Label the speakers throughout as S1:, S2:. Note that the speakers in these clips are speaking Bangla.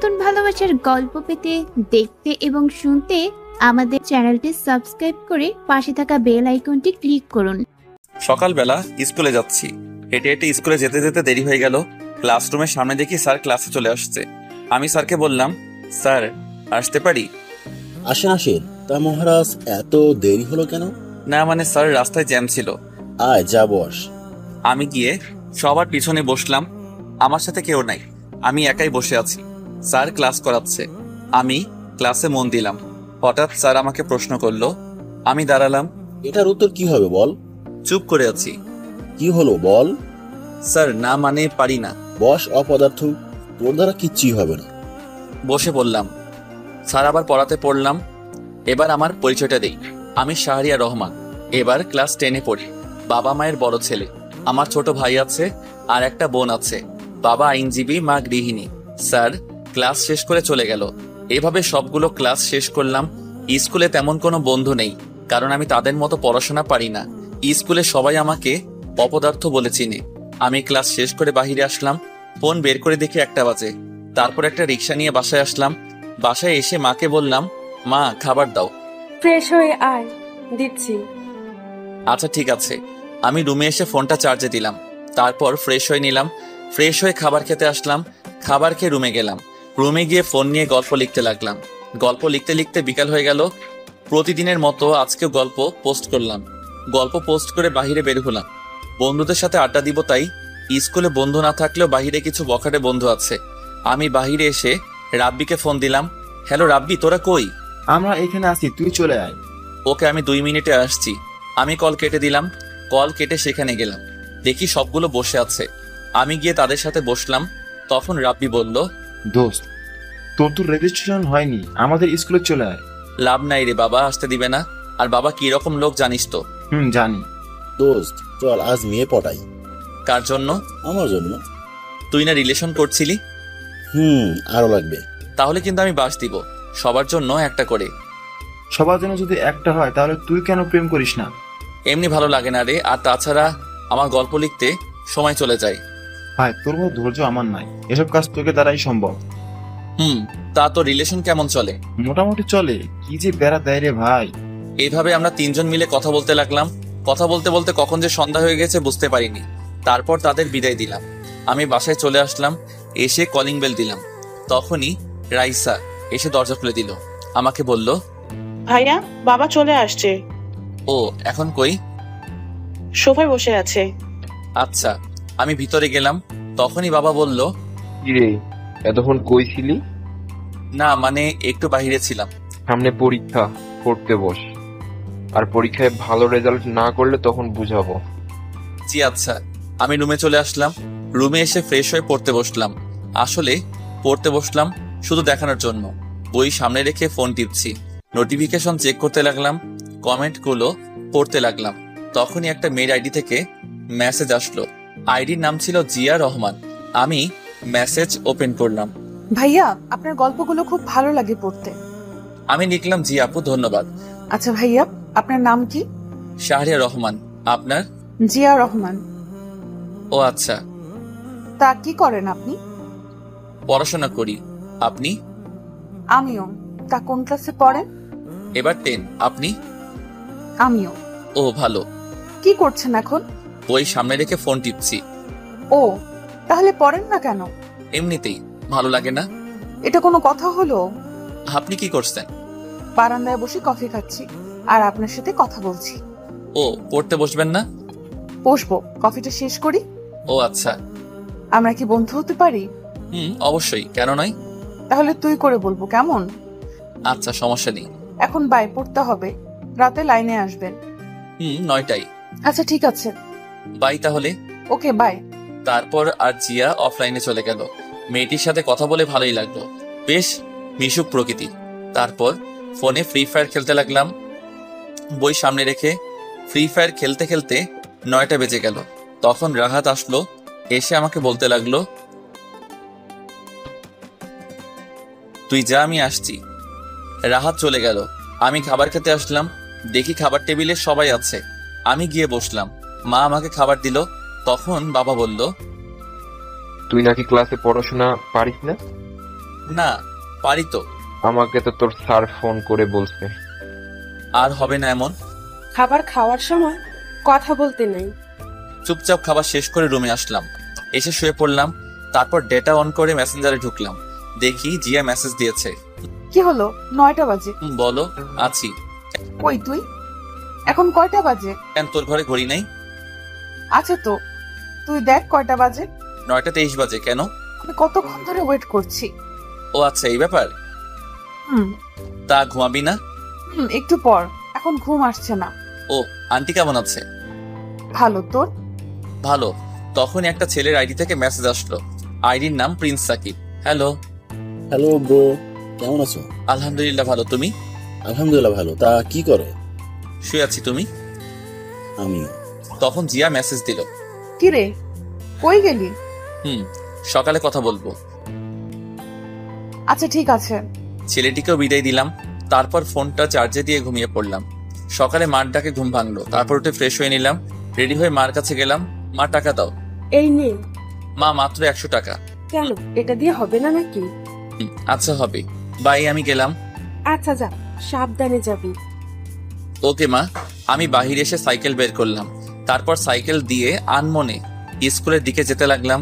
S1: নতুন ভালোবাসার গল্প পেতে, দেখতে এবং শুনতে আমাদের চ্যানেলটি সাবস্ক্রাইব করে পাশে থাকা বেল আইকনটি ক্লিক করুন।
S2: সকালবেলা স্কুলে যাচ্ছি। হেঁটে হেঁটে স্কুলে যেতে যেতে দেরি হয়ে গেল। ক্লাসরুমের সামনে দেখি স্যার ক্লাসে চলে আসছে। আমি স্যারকে বললাম, স্যার আসতে পারি?
S3: আসেন আসেন। তা মহারাজ, এত দেরি হলো কেন?
S2: না মানে স্যার, রাস্তায় জ্যাম ছিল।
S3: আয় যা বস।
S2: আমি গিয়ে সবার পিছনে বসলাম। আমার সাথে কেউ নাই, আমি একাই বসে আছি। স্যার ক্লাস করাচ্ছে, আমি ক্লাসে মন দিলাম। হঠাৎ স্যার আমাকে প্রশ্ন করলো। আমি দাঁড়ালাম।
S3: এটার উত্তর কি হবে বল?
S2: চুপ করে আছি।
S3: কি হলো বল?
S2: স্যার না মানে পারি না।
S3: বস অপদার্থ, তোর দ্বারা কিচ্ছুই হবে না।
S2: বসে বললাম। স্যার আবার পড়াতে পড়লাম। এবার আমার পরিচয়টা দেই। আমি শাহরিয়ার রহমান, এবার ক্লাস 10-এ পড়ি। বাবা মায়ের বড় ছেলে। আমার ছোট ভাই আছে আর একটা বোন আছে। বাবা আইনজীবী, মা গৃহিণী। স্যার ক্লাস শেষ করে চলে গেল। এভাবে সবগুলো ক্লাস শেষ করলাম। স্কুলে তেমন কোনো বন্ধু নেই, কারণ আমি তাদের মতো পড়াশোনা পারি না। স্কুলে সবাই আমাকে অপদার্থ বলে চিনে। আমি ক্লাস শেষ করে বাহিরে আসলাম। ফোন বের করে দেখি 1টা বাজে। তারপর একটা রিক্সা নিয়ে বাসায় আসলাম। বাসায় এসে মাকে বললাম, মা খাবার দাও।
S4: ফ্রেশ হয়ে আয়, দিচ্ছি।
S2: আচ্ছা ঠিক আছে। আমি রুমে এসে ফোনটা চার্জে দিলাম। তারপর ফ্রেশ হয়ে নিলাম। ফ্রেশ হয়ে খাবার খেতে আসলাম। খাবার খেয়ে রুমে গেলাম। রুমে গিয়ে ফোন নিয়ে গল্প লিখতে লাগলাম। গল্প লিখতে লিখতে বিকাল হয়ে গেল। প্রতিদিনের মতো আজকেও গল্প পোস্ট করলাম। গল্প পোস্ট করে বাহিরে বের হলাম। বন্ধুদের সাথে আড্ডা দিব তাই। স্কুলে বন্ধু না থাকলেও বাহিরে কিছু বখাটে বন্ধু আছে। আমি বাহিরে এসে রাব্বিকে ফোন দিলাম। হ্যালো রাব্বি, তোরা কই?
S5: আমরা এখানে আছি, তুই চলে আয়।
S2: ওকে, আমি 2 মিনিটে আসছি। আমি কল কেটে দিলাম। কল কেটে সেখানে গেলাম। দেখি সবগুলো বসে আছে। আমি গিয়ে তাদের সাথে বসলাম। তখন রাব্বি বলল,
S5: দোস্ত, তোর তো রেজিস্ট্রেশন হয়নি, আমাদের স্কুলে চলে আয়।
S2: লাভ নাই রে, বাবা আসতে দিবে না। আর বাবা কি রকম লোক জানিস তো।
S5: জানি।
S3: দোস্ত চল আজ মেয়ে পটাই।
S2: কার জন্য?
S3: আমার জন্য।
S2: তুই না রিলেশন করছিলি?
S3: আরো লাগবে।
S2: তাহলে কিন্তু আমি বাস দিব, সবার জন্য একটা করে।
S5: সবার জন্য যদি একটা হয় তাহলে তুই কেন প্রেম করিস না?
S2: এমনি ভালো লাগে না রে। আর তাছাড়া আমার গল্প লিখতে সময় চলে যায়।
S5: ভাই, তোর মতো ধৈর্য আমার নাই, এসব কাজ তোকে দ্বারাই সম্ভব।
S2: তা তো রিলেশন কেমন চলে?
S5: মোটামুটি চলে। কি যে বেড়া দেয় রে ভাই।
S2: এইভাবে আমরা 3জন মিলে কথা বলতে লাগলাম। কথা বলতে বলতে কখন যে সন্ধ্যা হয়ে গেছে বুঝতে পারিনি। তারপর তাদের বিদায় দিলাম। আমি বাসায় চলে আসলাম। এসে কলিং বেল দিলাম। তখনই রাইসা এসে দরজা খুলে দিল। আমাকে বলল,
S6: ভাইয়া, বাবা চলে আসছে।
S2: ও এখন কই?
S6: সোফায় বসে আছে।
S2: আচ্ছা। আমি ভিতরে গেলাম। তখনই বাবা বলল,
S7: কিরে, এতক্ষণ কই ছিলি?
S2: না মানে একটু বাহিরে ছিলাম।
S7: সামনে পরীক্ষা, পড়তে বস। আর পরীক্ষায় ভালো রেজাল্ট না করলে তখন বুঝাবো।
S2: জি আচ্ছা। আমি রুমে চলে আসলাম। রুমে এসে ফ্রেশ হয়ে পড়তে বসলাম। আসলে পড়তে বসলাম শুধু দেখানোর জন্য। বই সামনে রেখে ফোন টিপছি। নোটিফিকেশন চেক করতে লাগলাম। কমেন্টগুলো পড়তে লাগলাম। তখনই একটা মেয়ের আইডি থেকে মেসেজ আসলো। আইডির নাম ছিল জিয়া রহমান। আমি মেসেজ ওপেন করলাম।
S8: ভাইয়া, আপনার গল্পগুলো খুব ভালো লাগে পড়তে।
S2: আমি লিখলাম, জি আপু ধন্যবাদ।
S8: আচ্ছা ভাইয়া, আপনার নাম কি?
S2: শাহরিয়া রহমান। আপনার?
S8: জিয়া রহমান।
S2: ও আচ্ছা।
S8: তা কি করেন আপনি?
S2: পড়াশোনা করি। আপনি?
S8: আমিও। তা কোন ক্লাসে পড়েন?
S2: এবার 10। আপনি?
S8: আমিও।
S2: ও ভালো।
S8: কি করছেন এখন?
S2: বই সামনে রেখে ফোন টিপছি।
S8: ও, তাহলে পড়েন না কেন?
S2: এমনিতেই ভালো লাগে না।
S8: এটা কোনো কথা হলো?
S2: আপনি কি করছেন?
S8: বারান্দায় বসে কফি খাচ্ছি আর আপনার সাথে কথা বলছি।
S2: ও, পড়তে বসবেন না?
S8: বসবো, কফিটা শেষ করি।
S2: ও আচ্ছা।
S8: আমরা কি বন্ধু হতে পারি?
S2: অবশ্যই, কেন নয়।
S8: তাহলে তুই করে বলবো, কেমন?
S2: আচ্ছা, সমস্যা নেই।
S8: এখন বাই, পড়তে হবে। রাতে লাইনে আসবেন।
S2: 9টায়।
S8: আচ্ছা ঠিক আছে।
S2: বাই তাহলে।
S8: Okay bye.
S2: তারপর আর জিয়া অফলাইনে চলে গেল। মেয়েটির সাথে কথা বলে ভালোই লাগলো। বেশ মিশুক প্রকৃতি। তারপর ফোনে ফ্রি ফায়ার খেলতে লাগলাম। বই সামনে রেখে ফ্রি ফায়ার খেলতে খেলতে 9টা বেজে গেল। তখন রাহাত আসলো। এসে আমাকে বলতে লাগলো, তুই যা, আমি আসছি। রাহাত চলে গেল। আমি খাবার খেতে আসলাম। দেখি খাবার টেবিলে সবাই আছে। আমি গিয়ে বসলাম। মা আমাকে খাবার দিল। তখন বাবা বলল,
S7: তুই নাকি ক্লাসে পড়াশোনা পারিস না?
S2: না, পারি তো।
S7: আমাকে তো তোর স্যার ফোন করে বলছে।
S2: আর হবে না এমন।
S4: খাবার খাওয়ার সময় কথা বলতে নেই।
S2: চুপচাপ খাবার শেষ করে রুমে আসলাম, এসে শুয়ে পড়লাম। তারপর ডেটা অন করে মেসেঞ্জারে ঢুকলাম, দেখি জিয়া মেসেজ দিয়েছে।
S8: কি হলো? 9টা বাজে।
S2: বলো। আছি।
S8: কই তুই? এখন কয়টা বাজে?
S2: কেন, তোর ঘরে ঘড়ি নাই?
S8: আছে তো, তুই দেখ কয়টা বাজে।
S2: 9:23 বাজে। কেন?
S8: আমি কতক্ষণ ধরে ওয়েট করছি।
S2: ও আচ্ছা, এই ব্যাপার।
S8: হুম
S2: তা ঘুমাবি না?
S8: একটু পর, এখন ঘুম আসছে না।
S2: ও, আন্টি কেমন আছে?
S8: ভালো, তোর?
S2: ভালো। তখন একটা ছেলের আইডি থেকে মেসেজ আসলো। আইডির নাম Prince Sakib. Hello.
S3: Hello bro, কেমন আছো?
S2: আলহামদুলিল্লাহ ভালো, তুমি?
S3: আলহামদুলিল্লাহ ভালো। তা কি করো?
S2: শুয়ে আছি, তুমি?
S3: আমি।
S2: তখন জিয়া মেসেজ দিল।
S8: কি রে, কই গেলি?
S2: সকালে কথা বলবো।
S8: আচ্ছা ঠিক আছে।
S2: ছেলেটিকেও বিদায় দিলাম। তারপর ফোনটা চার্জে দিয়ে ঘুমিয়ে পড়লাম। সকালে মার ডাকে ঘুম ভাঙলো। তারপর উঠে ফ্রেশ হয়ে নিলাম। রেডি হয়ে মার কাছে গেলাম। মা, টাকা দাও।
S4: এই নে।
S2: মা, মাত্র 100 টাকা।
S4: কেন, এটা দিয়ে হবে না নাকি?
S2: আচ্ছা হবে, বাই, আমি গেলাম।
S4: আচ্ছা যা, সাবধানে যাবি।
S2: ওকে মা। আমি বাহিরে এসে সাইকেল বের করলাম। তারপর সাইকেল দিয়ে আনমনে স্কুলের দিকে যেতে লাগলাম।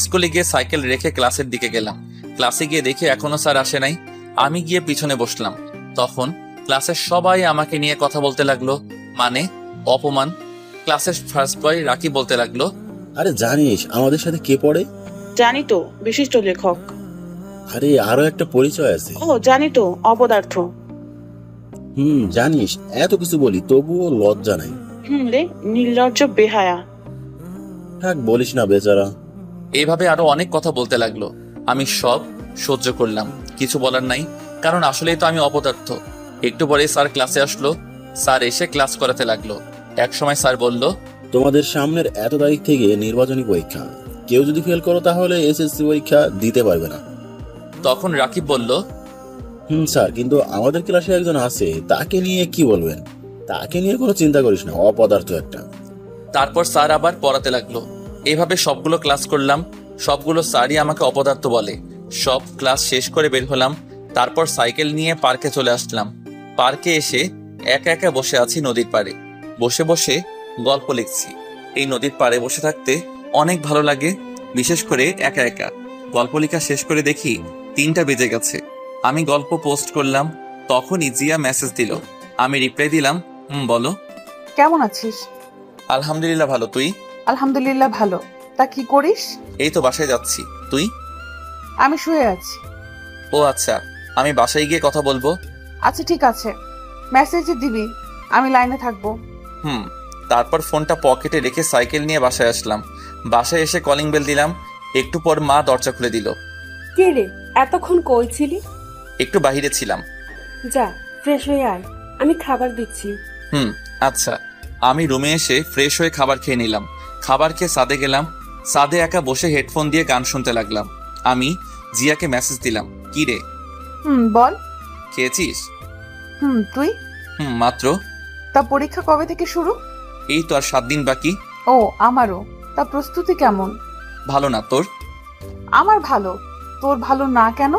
S2: স্কুলে গিয়ে সাইকেল রেখে ক্লাসের দিকে গেলাম। ক্লাসে গিয়ে দেখি এখনো স্যার আসে নাই। আমি গিয়ে পিছনে বসলাম। তখন ক্লাসের সবাই আমাকে নিয়ে কথা বলতে লাগলো, মানে অপমান। ক্লাসের ফার্স্ট বয় রাকি বলতে লাগলো,
S3: আরে জানিস আমাদের সাথে কে পড়ে?
S6: জানি তো, বিশিষ্ট লেখক।
S3: আরে আরো একটা পরিচয় আছে।
S6: ও জানি তো, অপদার্থ।
S3: জানিস এত কিছু বলি তবুও লজ্জা নাই।
S6: রে, নির্লজ্জ বেহায়া।
S3: থাক, বলিস না বেচারা।
S2: এইভাবে আরো অনেক কথা বলতে লাগলো। আমি সব সহ্য করলাম, কিছু বলার নাই, কারণ আসলেই তো আমি অপদার্থ। একটু পরে স্যার ক্লাসে আসলো। স্যার এসে ক্লাস করাতে লাগলো। এক সময় স্যার বলল,
S3: তোমাদের সামনের এত তারিখ থেকে নির্বাচনী পরীক্ষা, কেউ যদি ফেল করো তাহলে এসএসসি পরীক্ষা দিতে পারবে না।
S2: তখন রাকিব বলল,
S3: স্যার, কিন্তু আমাদের ক্লাসে একজন আছে, তাকে নিয়ে কি বলবেন? তাকে নিয়ে কোনো চিন্তা করিস না, অপদার্থ একটা।
S2: তারপর স্যার আবার পড়াতে লাগলো। এভাবে সবগুলো ক্লাস করলাম। সবগুলো স্যারই আমাকে অপদার্থ বলে। সব ক্লাস শেষ করে বের হলাম। তারপর সাইকেল নিয়ে পার্কে চলে আসলাম। পার্কে এসে একা একা বসে আছি নদীর পাড়ে। বসে বসে গল্প লিখছি। এই নদীর পাড়ে বসে থাকতে অনেক ভালো লাগে, বিশেষ করে একা একা। গল্প লেখা শেষ করে দেখি 3টা বেজে গেছে। আমি গল্প পোস্ট করলাম। তখনই জিয়া মেসেজ দিল। আমি রিপ্লাই দিলাম, বলো।
S8: কেমন আছিস?
S2: আলহামদুলিল্লাহ ভালো, তুই?
S8: আলহামদুলিল্লাহ ভালো। তা কি করিস?
S2: এই তো বাসায় যাচ্ছি, তুই?
S8: আমি শুয়ে আছি।
S2: ও আচ্ছা, আমি বাসায় গিয়ে কথা বলবো।
S8: আচ্ছা ঠিক আছে, মেসেজে দিবি, আমি লাইনে থাকবো।
S2: তারপর ফোনটা পকেটে রেখে সাইকেল নিয়ে বাসায় আসলাম। বাসায় এসে কলিং বেল দিলাম। একটু পর মা দরজা খুলে দিল।
S4: কে রে, এতক্ষণ কই ছিলি?
S2: একটু বাহিরে ছিলাম।
S4: যা, ফ্রেশ হয়ে আয়, আমি খাবার দিচ্ছি।
S2: আচ্ছা। আমি রুমে এসে ফ্রেশ হয়ে খাবার খেয়ে নিলাম। খাবার খেয়ে ছাদে গেলাম। ছাদে একা বসে হেডফোন দিয়ে গান শুনতে লাগলাম। আমি জিয়াকে মেসেজ দিলাম, কি রে?
S8: বল।
S2: খেয়েছিস?
S8: তুই?
S2: মাত্র।
S8: তা পরীক্ষা কবে থেকে শুরু?
S2: এই তো আর 7 দিন বাকি।
S8: ও, আমারও। তা প্রস্তুতি কেমন?
S2: ভালো না, তোর?
S8: আমার ভালো। তোর ভালো না কেন?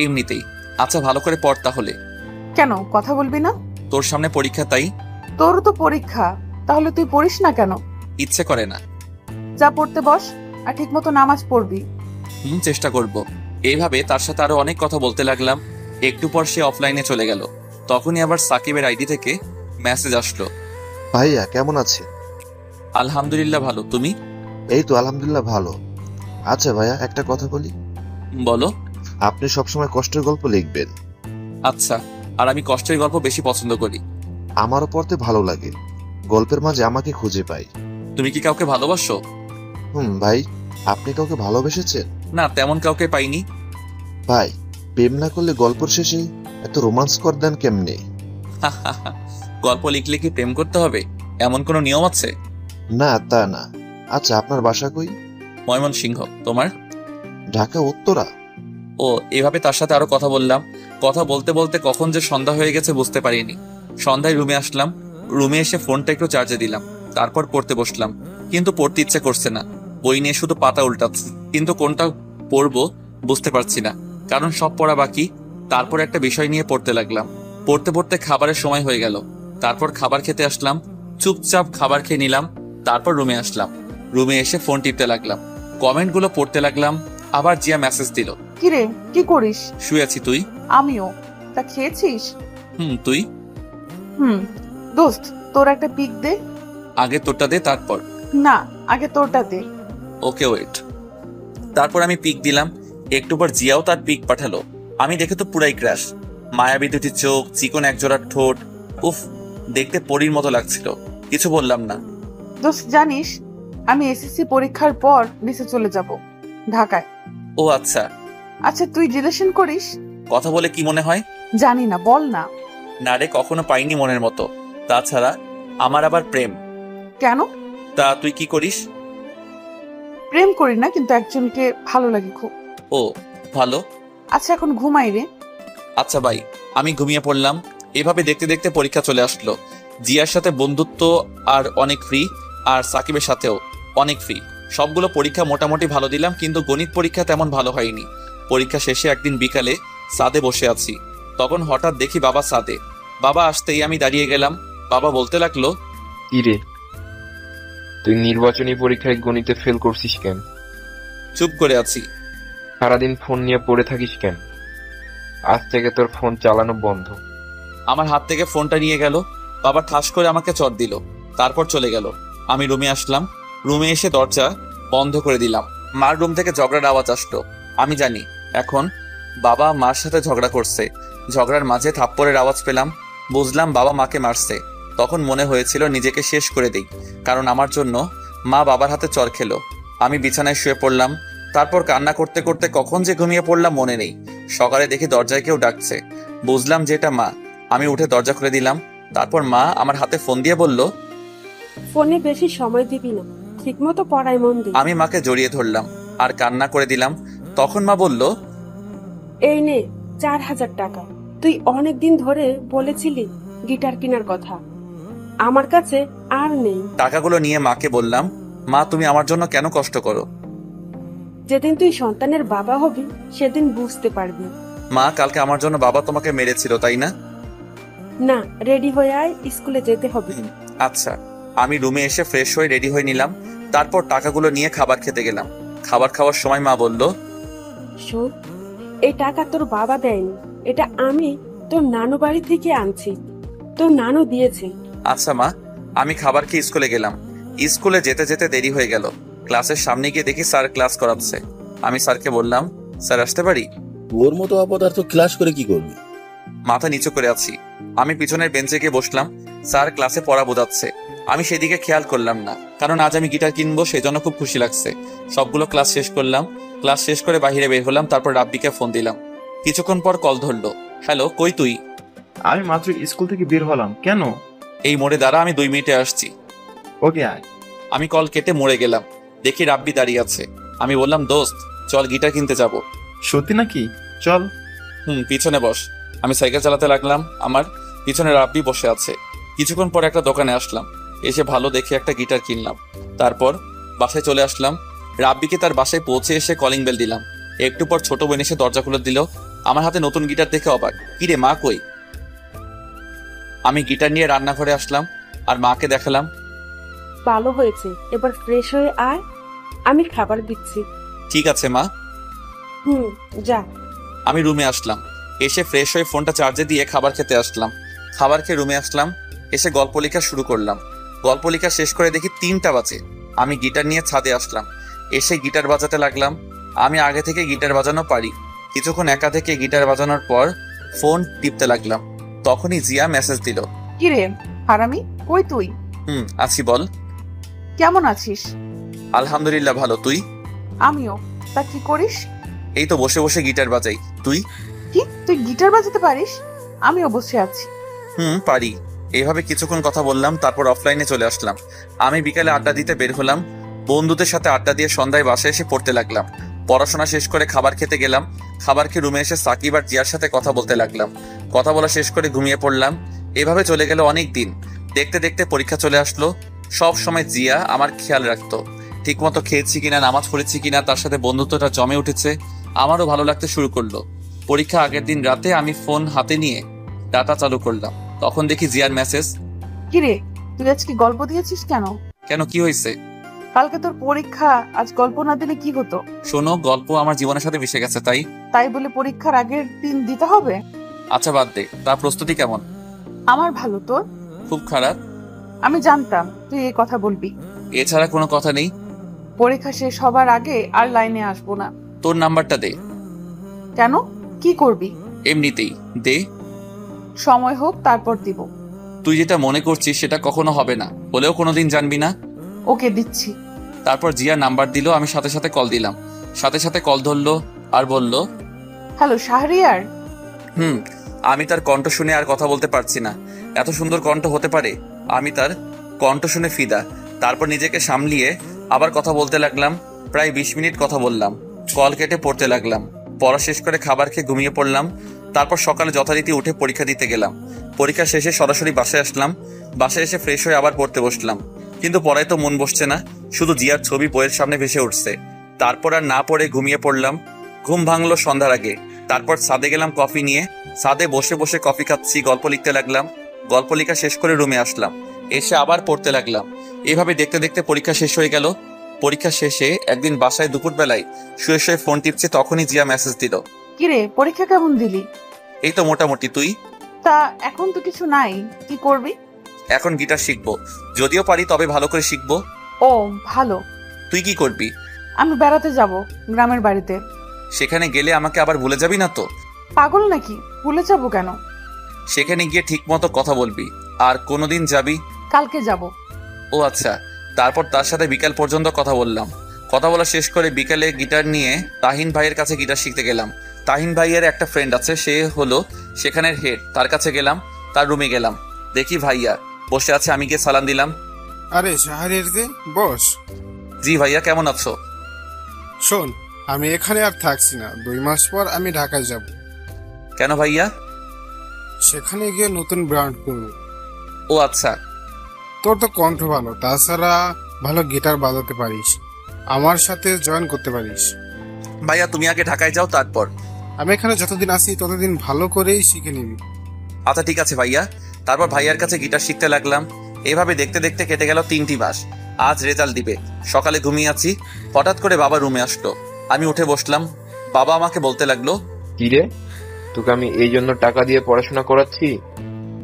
S2: এমনিতেই। আচ্ছা, ভালো করে পড় তাহলে।
S8: কেন, কথা বলবি না?
S2: তোর সামনে পরীক্ষা, তাই।
S8: তোরও তো পরীক্ষা, তাহলে তুই পড়িস না কেন?
S2: ইচ্ছে করে না।
S8: যা, পড়তে বস, আর ঠিক মতো নামাজ পড়বি।
S2: চেষ্টা করব। এইভাবে তার সাথে আরো অনেক কথা বলতে লাগলাম। একটু পর সে অফলাইনে চলে গেল। তখনই আবার সাকিবের আইডি থেকে মেসেজ আসলো।
S9: ভাইয়া কেমন আছে?
S2: আলহামদুলিল্লাহ ভালো, তুমি?
S9: এই তো আলহামদুলিল্লাহ ভালো। আচ্ছা ভাইয়া, একটা কথা বলি।
S2: বলো।
S9: আপনি সবসময় কষ্টের গল্প লিখবেন।
S2: আচ্ছা, আর আমি কষ্টের গল্প বেশি পছন্দ করি।
S9: আমারও পড়তে ভালো লাগে। গল্পের মাঝে আমাকে খুঁজে পাই।
S2: তুমি কি কাউকে ভালোবাসো?
S9: ভাই, আপনি কাউকে ভালোবেসেছেন?
S2: না, তেমন কাউকে পাইনি।
S9: ভাই, প্রেম না করলে গল্পের শেষে এত রোমান্স করে দেন কেমনে?
S2: গল্প লিখলে কি প্রেম করতে হবে, এমন কোনো নিয়ম আছে?
S9: না, তা না। আচ্ছা, আপনার বাসা কই?
S2: ময়মনসিংহ। তোমার?
S9: ঢাকা উত্তরা।
S2: ও, এভাবে তার সাথে আরো কথা বললাম। কথা বলতে বলতে কখন যে সন্ধ্যা হয়ে গেছে বুঝতে পারিনি। সন্ধ্যায় রুমে আসলাম। রুমে এসে ফোনটা একটু চার্জে দিলাম। তারপর পড়তে বসলাম, কিন্তু পড়তে ইচ্ছে করছে না। বই নিয়ে শুধু পাতা উল্টাচ্ছি, কিন্তু কোনটা পড়বো বুঝতে পারছি না। কারণ সব পড়া বাকি। তারপর একটা বিষয় নিয়ে পড়তে লাগলাম। পড়তে পড়তে খাবারের সময় হয়ে গেল। তারপর খাবার খেতে আসলাম, চুপচাপ খাবার খেয়ে নিলাম। তারপর রুমে আসলাম, রুমে এসে ফোন টিপতে লাগলাম, কমেন্টগুলো পড়তে লাগলাম। আবার জিয়া মেসেজ দিল,
S8: কিরে কি করিস?
S2: শুয়ে আছি, তুই?
S8: আমিও। তা খেয়েছিস?
S2: তুই?
S8: দোস্ত, তোর একটা পিক দে।
S2: আগে তোরটা দে, তারপর।
S8: না, আগে তোরটা দে।
S2: Okay wait. তারপর আমি পিক দিলাম। একটু পর জিয়াও তার পিক পাঠালো। আমি দেখে তো পুরাই ক্র্যাশ। মায়াবী দুটি চোখ, চিকন একজোড়া ঠোঁট, উফ, দেখতে পরীর মতো লাগছিল। কিছু বললাম না।
S8: দোস্ত জানিস, আমি এসএসসি পরীক্ষার পর নিচে চলে যাব, ঢাকায়।
S2: ও আচ্ছা।
S8: আচ্ছা, তুই রিলেশন করিস?
S2: কথা বলে কি মনে হয়?
S8: জানি না, বল না।
S2: না রে, কখনো পাইনি মনের মতো। তাছাড়া আমার আবার প্রেম।
S8: কেন?
S2: তা তুই কি করিস?
S8: প্রেম করি না, কিন্তু একজনকে ভালো লাগে খুব।
S2: ও ভালো।
S8: আচ্ছা, এখন ঘুমাই রে।
S2: আচ্ছা ভাই। আমি ঘুমিয়ে পড়লাম। এভাবে দেখতে দেখতে পরীক্ষা চলে আসলো। জিয়ার সাথে বন্ধুত্ব আর অনেক ফ্রি, আর সাকিবের সাথেও অনেক ফ্রি। সবগুলো পরীক্ষা মোটামুটি ভালো দিলাম, কিন্তু গণিত পরীক্ষা তেমন ভালো হয়নি। পরীক্ষা শেষে একদিন বিকালে ছাদে বসে আছি, তখন হঠাৎ দেখি বাবা ছাদে। বাবা আসতেই আমি দাঁড়িয়ে গেলাম। বাবা বলতে লাগলো,
S7: কি রে, তুই নির্বাচনী পরীক্ষায় গণিতে ফেল করছিস কেন?
S2: চুপ করে আছি।
S7: সারাদিন ফোন নিয়ে পড়ে থাকিস কেন? আজ থেকে তোর ফোন চালানো বন্ধ।
S2: আমার হাত থেকে ফোনটা নিয়ে গেল। বাবা ঠাস করে আমাকে চট দিল, তারপর চলে গেল। আমি রুমে আসলাম। রুমে এসে দরজা বন্ধ করে দিলাম। মার রুম থেকে ঝগড়ার আওয়াজ আসলো। আমি জানি এখন বাবা মার সাথে ঝগড়া করছে। ঝগড়ার মাঝে থাপ্পড়ের আওয়াজ পেলাম। বুঝলাম বাবা মাকে মারছে। তখন মনে হয়েছিল নিজেকে শেষ করে দেই, কারণ আমার জন্য মা বাবার হাতে চর খেলো। আমি বিছানায় শুয়ে পড়লাম। তারপর কান্না করতে করতে কখন যে ঘুমিয়ে পড়লাম মনে নেই। সকালে দেখি দরজায় কেউ ডাকছে। বুঝলাম যে এটা মা। আমি উঠে দরজা খুলে দিলাম। তারপর মা আমার হাতে ফোন দিয়ে বলল,
S4: ফোনে বেশি সময় দিবি না, ঠিকমতো পড়ায় মন দি।
S2: আমি মাকে জড়িয়ে ধরলাম আর কান্না করে দিলাম। তখন মা বলল,
S4: এই নে 4,000 টাকা। তুই অনেকদিন ধরে বলেছিলি গিটার কেনার কথা, আমার কাছে আর নেই।
S2: টাকাগুলো নিয়ে মাকে বললাম, মা তুমি আমার জন্য কেন কষ্ট করো?
S4: যেদিন তুই সন্তানের বাবা হবি সেদিন বুঝতে পারবি।
S2: মা, কালকে আমার জন্য বাবা তোমাকে মেরেছিল, তাই না?
S4: না, রেডি হয়ে আয়, স্কুলে যেতে হবে।
S2: আচ্ছা। আমি রুমে এসে ফ্রেশ হয়ে রেডি হয়ে নিলাম। তারপর টাকাগুলো নিয়ে খাবার খেতে গেলাম। খাবার খাওয়ার সময় মা বলল,
S4: শোন, এই টাকা তোর বাবা দেয়নি, এটা আমি তোর নানু বাড়ি থেকে আনছি, তোর নানু দিয়েছে।
S2: আচ্ছা মা। আমি খাবার খেয়ে স্কুলে গেলাম। স্কুলে যেতে যেতে দেরি হয়ে গেল। ক্লাসের সামনে গিয়ে দেখি স্যার ক্লাস করাচ্ছে। আমি স্যারকে বললাম, স্যার আসতে পারি?
S3: ওর মতো অপদার্থ ক্লাস করে কি করবি?
S2: মাথা নিচু করে আছি। আমি পিছনের বেঞ্চে গিয়ে বসলাম। স্যার ক্লাসে পড়া বোঝাচ্ছে। আমি সেদিকে খেয়াল করলাম না, কারণ আজ আমি গিটার কিনবো, সেজন্য খুব খুশি লাগছে। সবগুলো ক্লাস শেষ করলাম। ক্লাস শেষ করে বাইরে বের হলাম। তারপর রাব্বিকে ফোন দিলাম। কিছুক্ষণ পর কল ধরলো। হ্যালো, কই তুই?
S5: আমি মাত্র স্কুল থেকে বের হলাম। কেন?
S2: এই মোড়ে দাঁড়া, আমি 2 মিনিটে আসছি।
S5: ওকে আয়।
S2: আমি কল কেটে মোড়ে গেলাম। দেখি রাব্বি দাঁড়িয়ে আছে। আমি বললাম, দোস্ত চল গিটার কিনতে যাব।
S5: সত্যি নাকি? চল।
S2: পিছনে বস। আমি সাইকেল চালাতে লাগলাম। আমার পিছনে রাব্বি বসে আছে। কিছুক্ষণ পর একটা দোকানে আসলাম। এসে ভালো দেখে একটা গিটার কিনলাম। তারপর বাসায় চলে আসলাম। রাব্বিকে তার বাসায় পৌঁছে এসে কলিং বেল দিলাম। একটু পর ছোট বোন এসে দরজা খুলে দিল। আমার হাতে নতুন গিটার দেখে অবাক। কিরে মা কই? আমি গিটার নিয়ে রান্নাঘরে আসলাম আর মাকে দেখালাম।
S4: ভালো হয়েছে, এবার ফ্রেশ হয়ে আয়, আমি খাবার দিচ্ছি।
S2: ঠিক আছে মা।
S4: যা।
S2: আমি রুমে আসলাম। এসে ফ্রেশ হয়ে ফোনটা চার্জে দিয়ে খাবার খেতে আসলাম। খাবার খেয়ে রুমে আসলাম। এসে গল্প লেখা শুরু করলাম। গল্প লেখা শেষ করে দেখি 3টা বাজে। আমি গিটার নিয়ে ছাদে আসলাম। এসে গিটার বাজাতে লাগলাম। আমি আগে থেকে গিটার বাজানো পারি। কিছুক্ষণ একা থেকে গিটার বাজানোর পর ফোন টিপতে লাগলাম। তখনই জিয়া মেসেজ দিল।
S8: কিরে হারামি, কই তুই?
S2: আছি, বল।
S8: কেমন আছিস?
S2: আলহামদুলিল্লাহ ভালো, তুই?
S8: আমিও। তা কি করিস?
S2: এই তো বসে বসে গিটার বাজাই। তুই?
S8: কি, তুই গিটার বাজাতে পারিস? আমিও বসে আছি।
S2: পারি। এইভাবে কিছুক্ষণ কথা বললাম। তারপর অফলাইনে চলে আসলাম। আমি বিকালে আড্ডা দিতে বের হলাম। বন্ধুদের সাথে আড্ডা দিয়ে সন্ধ্যায় বাসায় এসে পড়তে লাগলাম। পড়াশোনা শেষ করে খাবার খেতে গেলাম। খাবার খেয়ে রুমে এসে সাকিব আর জিয়ার সাথে কথা বলতে লাগলাম। কথা বলা শেষ করে ঘুমিয়ে পড়লাম। এভাবে চলে গেল অনেক দিন। দেখতে দেখতে পরীক্ষা চলে আসলো। সব সময় জিয়া আমার খেয়াল রাখতো। ঠিকমতো খেয়েছি কিনা, নামাজ পড়েছি কিনা, তার সাথে বন্ধুত্বটা জমে উঠেছে। আমারও ভালো লাগতে শুরু করলো। পরীক্ষা আগের দিন রাতে আমি ফোন হাতে নিয়ে ডাটা চালু করলাম, তখন দেখি জিয়ার মেসেজ।
S8: কিরে, তুই আজকে গল্প দিয়েছিস কেন?
S2: কেন, কি হয়েছে?
S8: কালকে তোর পরীক্ষা, আজ গল্প না দিলে কি হতো?
S2: শোনো, গল্প আমার জীবনের সাথে মিশে গেছে,
S8: তাই বলে পরীক্ষার আগের দিন দিতে হবে?
S2: আচ্ছা বাদ দে, তার প্রস্তুতি কেমন?
S8: আমার ভালো। তোর?
S2: খুব খারাপ।
S8: আমি জানতাম তুই এই কথা বলবি।
S2: এছাড়া কোনো কথা নেই।
S8: পরীক্ষা শেষ হবার আগে আর লাইনে আসবো না।
S2: তোর নাম্বারটা দে।
S8: কেন, কি করবি?
S2: এমনিতেই দে।
S8: সময় হোক তারপর দিব।
S2: তুই যেটা মনে করছিস সেটা কখনো হবে না, হলেও কোনোদিন জানবি না।
S8: ওকে, দিচ্ছি।
S2: তারপর জিয়া নাম্বার দিল, আমি সাথে সাথে কল দিলাম। সাথে সাথে কল ধরলো আর বলল,
S8: হ্যালো শাহরিয়ার।
S2: আমি তার কণ্ঠ শুনে আর কথা বলতে পারছি না। এত সুন্দর কণ্ঠ হতে পারে, আমি তার কণ্ঠ শুনে ফিদা। তারপর নিজেকে সামলিয়ে আবার কথা বলতে লাগলাম। প্রায় 20 মিনিট কথা বললাম। কল কেটে পড়তে লাগলাম। পড়া শেষ করে খাবার খেয়ে ঘুমিয়ে পড়লাম। তারপর সকালে যথারীতি উঠে পরীক্ষা দিতে গেলাম। পরীক্ষা শেষে সরাসরি বাসায় আসলাম। বাসায় এসে ফ্রেশ হয়ে আবার পড়তে বসলাম, কিন্তু পড়ায় তো মন বসছে না, শুধু জিয়ার ছবি বইয়ের সামনে ভেসে উঠছে। তারপর আর না পড়ে ঘুমিয়ে পড়লাম। ঘুম ভাঙলো সন্ধ্যার আগে। তারপর ছাদে গেলাম কফি নিয়ে। ছাদে বসে বসে কফি খাচ্ছি, গল্প লিখতে লাগলাম। গল্প লেখা শেষ করে রুমে আসলাম, এসে আবার পড়তে লাগলাম। এভাবে দেখতে দেখতে পরীক্ষা শেষ হয়ে গেল। পরীক্ষা শেষে একদিন বাসায় দুপুরবেলায় শুয়ে শুয়ে ফোন টিপছে, তখনই জিয়া মেসেজ দিল।
S8: কিরে, পরীক্ষা কেমন দিলি?
S2: এই তো মোটামুটি। তুই?
S8: তা এখন তো কিছু নাই, কি করবি?
S2: এখন গিটার শিখবো, যদিও পারি তবে ভালো করে শিখবো।
S8: ও ভালো।
S2: তুই কি করবি?
S8: আমি বেড়াতে যাব গ্রামের বাড়িতে।
S2: সেখানে গেলে আমাকে আবার ভুলে যাবি না তো?
S8: পাগল নাকি, ভুলে যাব কেন?
S2: সেখানে গিয়ে ঠিক মতো কথা বলবি। আর কোনোদিন যাবি?
S8: কালকে যাব।
S2: ও আচ্ছা। তারপর তার সাথে বিকাল পর্যন্ত কথা বললাম। কথা বলা শেষ করে বিকালে গিটার নিয়ে তাহিন ভাইয়ের কাছে গিটার শিখতে গেলাম। তাহিন ভাইয়ের একটা ফ্রেন্ড আছে, সে হলো সেখানের হেড। তার কাছে গেলাম, তার রুমে গেলাম, দেখি ভাইয়া বসে আছে। আমি গিয়ে সালাম দিলাম।
S10: আরে শাহরিয়ার যে, বস।
S2: জি ভাইয়া, কেমন আছো?
S10: শোন, আমি এখানে আর থাকছি না, 2 মাস পর আমি ঢাকায় যাব।
S2: কেন ভাইয়া?
S10: সেখানে গিয়ে নতুন ব্র্যান্ড করব।
S2: ও আচ্ছা।
S10: তোর তো কণ্ঠ ভালো, তাছাড়া ভালো গিটার বাজাতে পারিস, আমার সাথে জয়েন করতে পারিস।
S2: ভাইয়া তুমি আগে ঢাকায় যাও, তারপর
S10: আমি এখানে যতদিন আছি ততদিন ভালো করেই শিখে নিবি।
S2: আচ্ছা ঠিক আছে ভাইয়া। তারপর ভাইয়ার কাছে গিটার শিখতে লাগলাম। এভাবে দেখতে দেখতে কেটে গেল 3টি মাস। আজ রেজাল্ট দিবে। সকালে ঘুমিয়ে আছি, হঠাৎ করে বাবা রুমে আসলো। আমি উঠে বসলাম। বাবা আমাকে বলতে লাগলো,
S7: কিরে, তোকে আমি এই জন্য টাকা দিয়ে পড়াশোনা করাচ্ছি,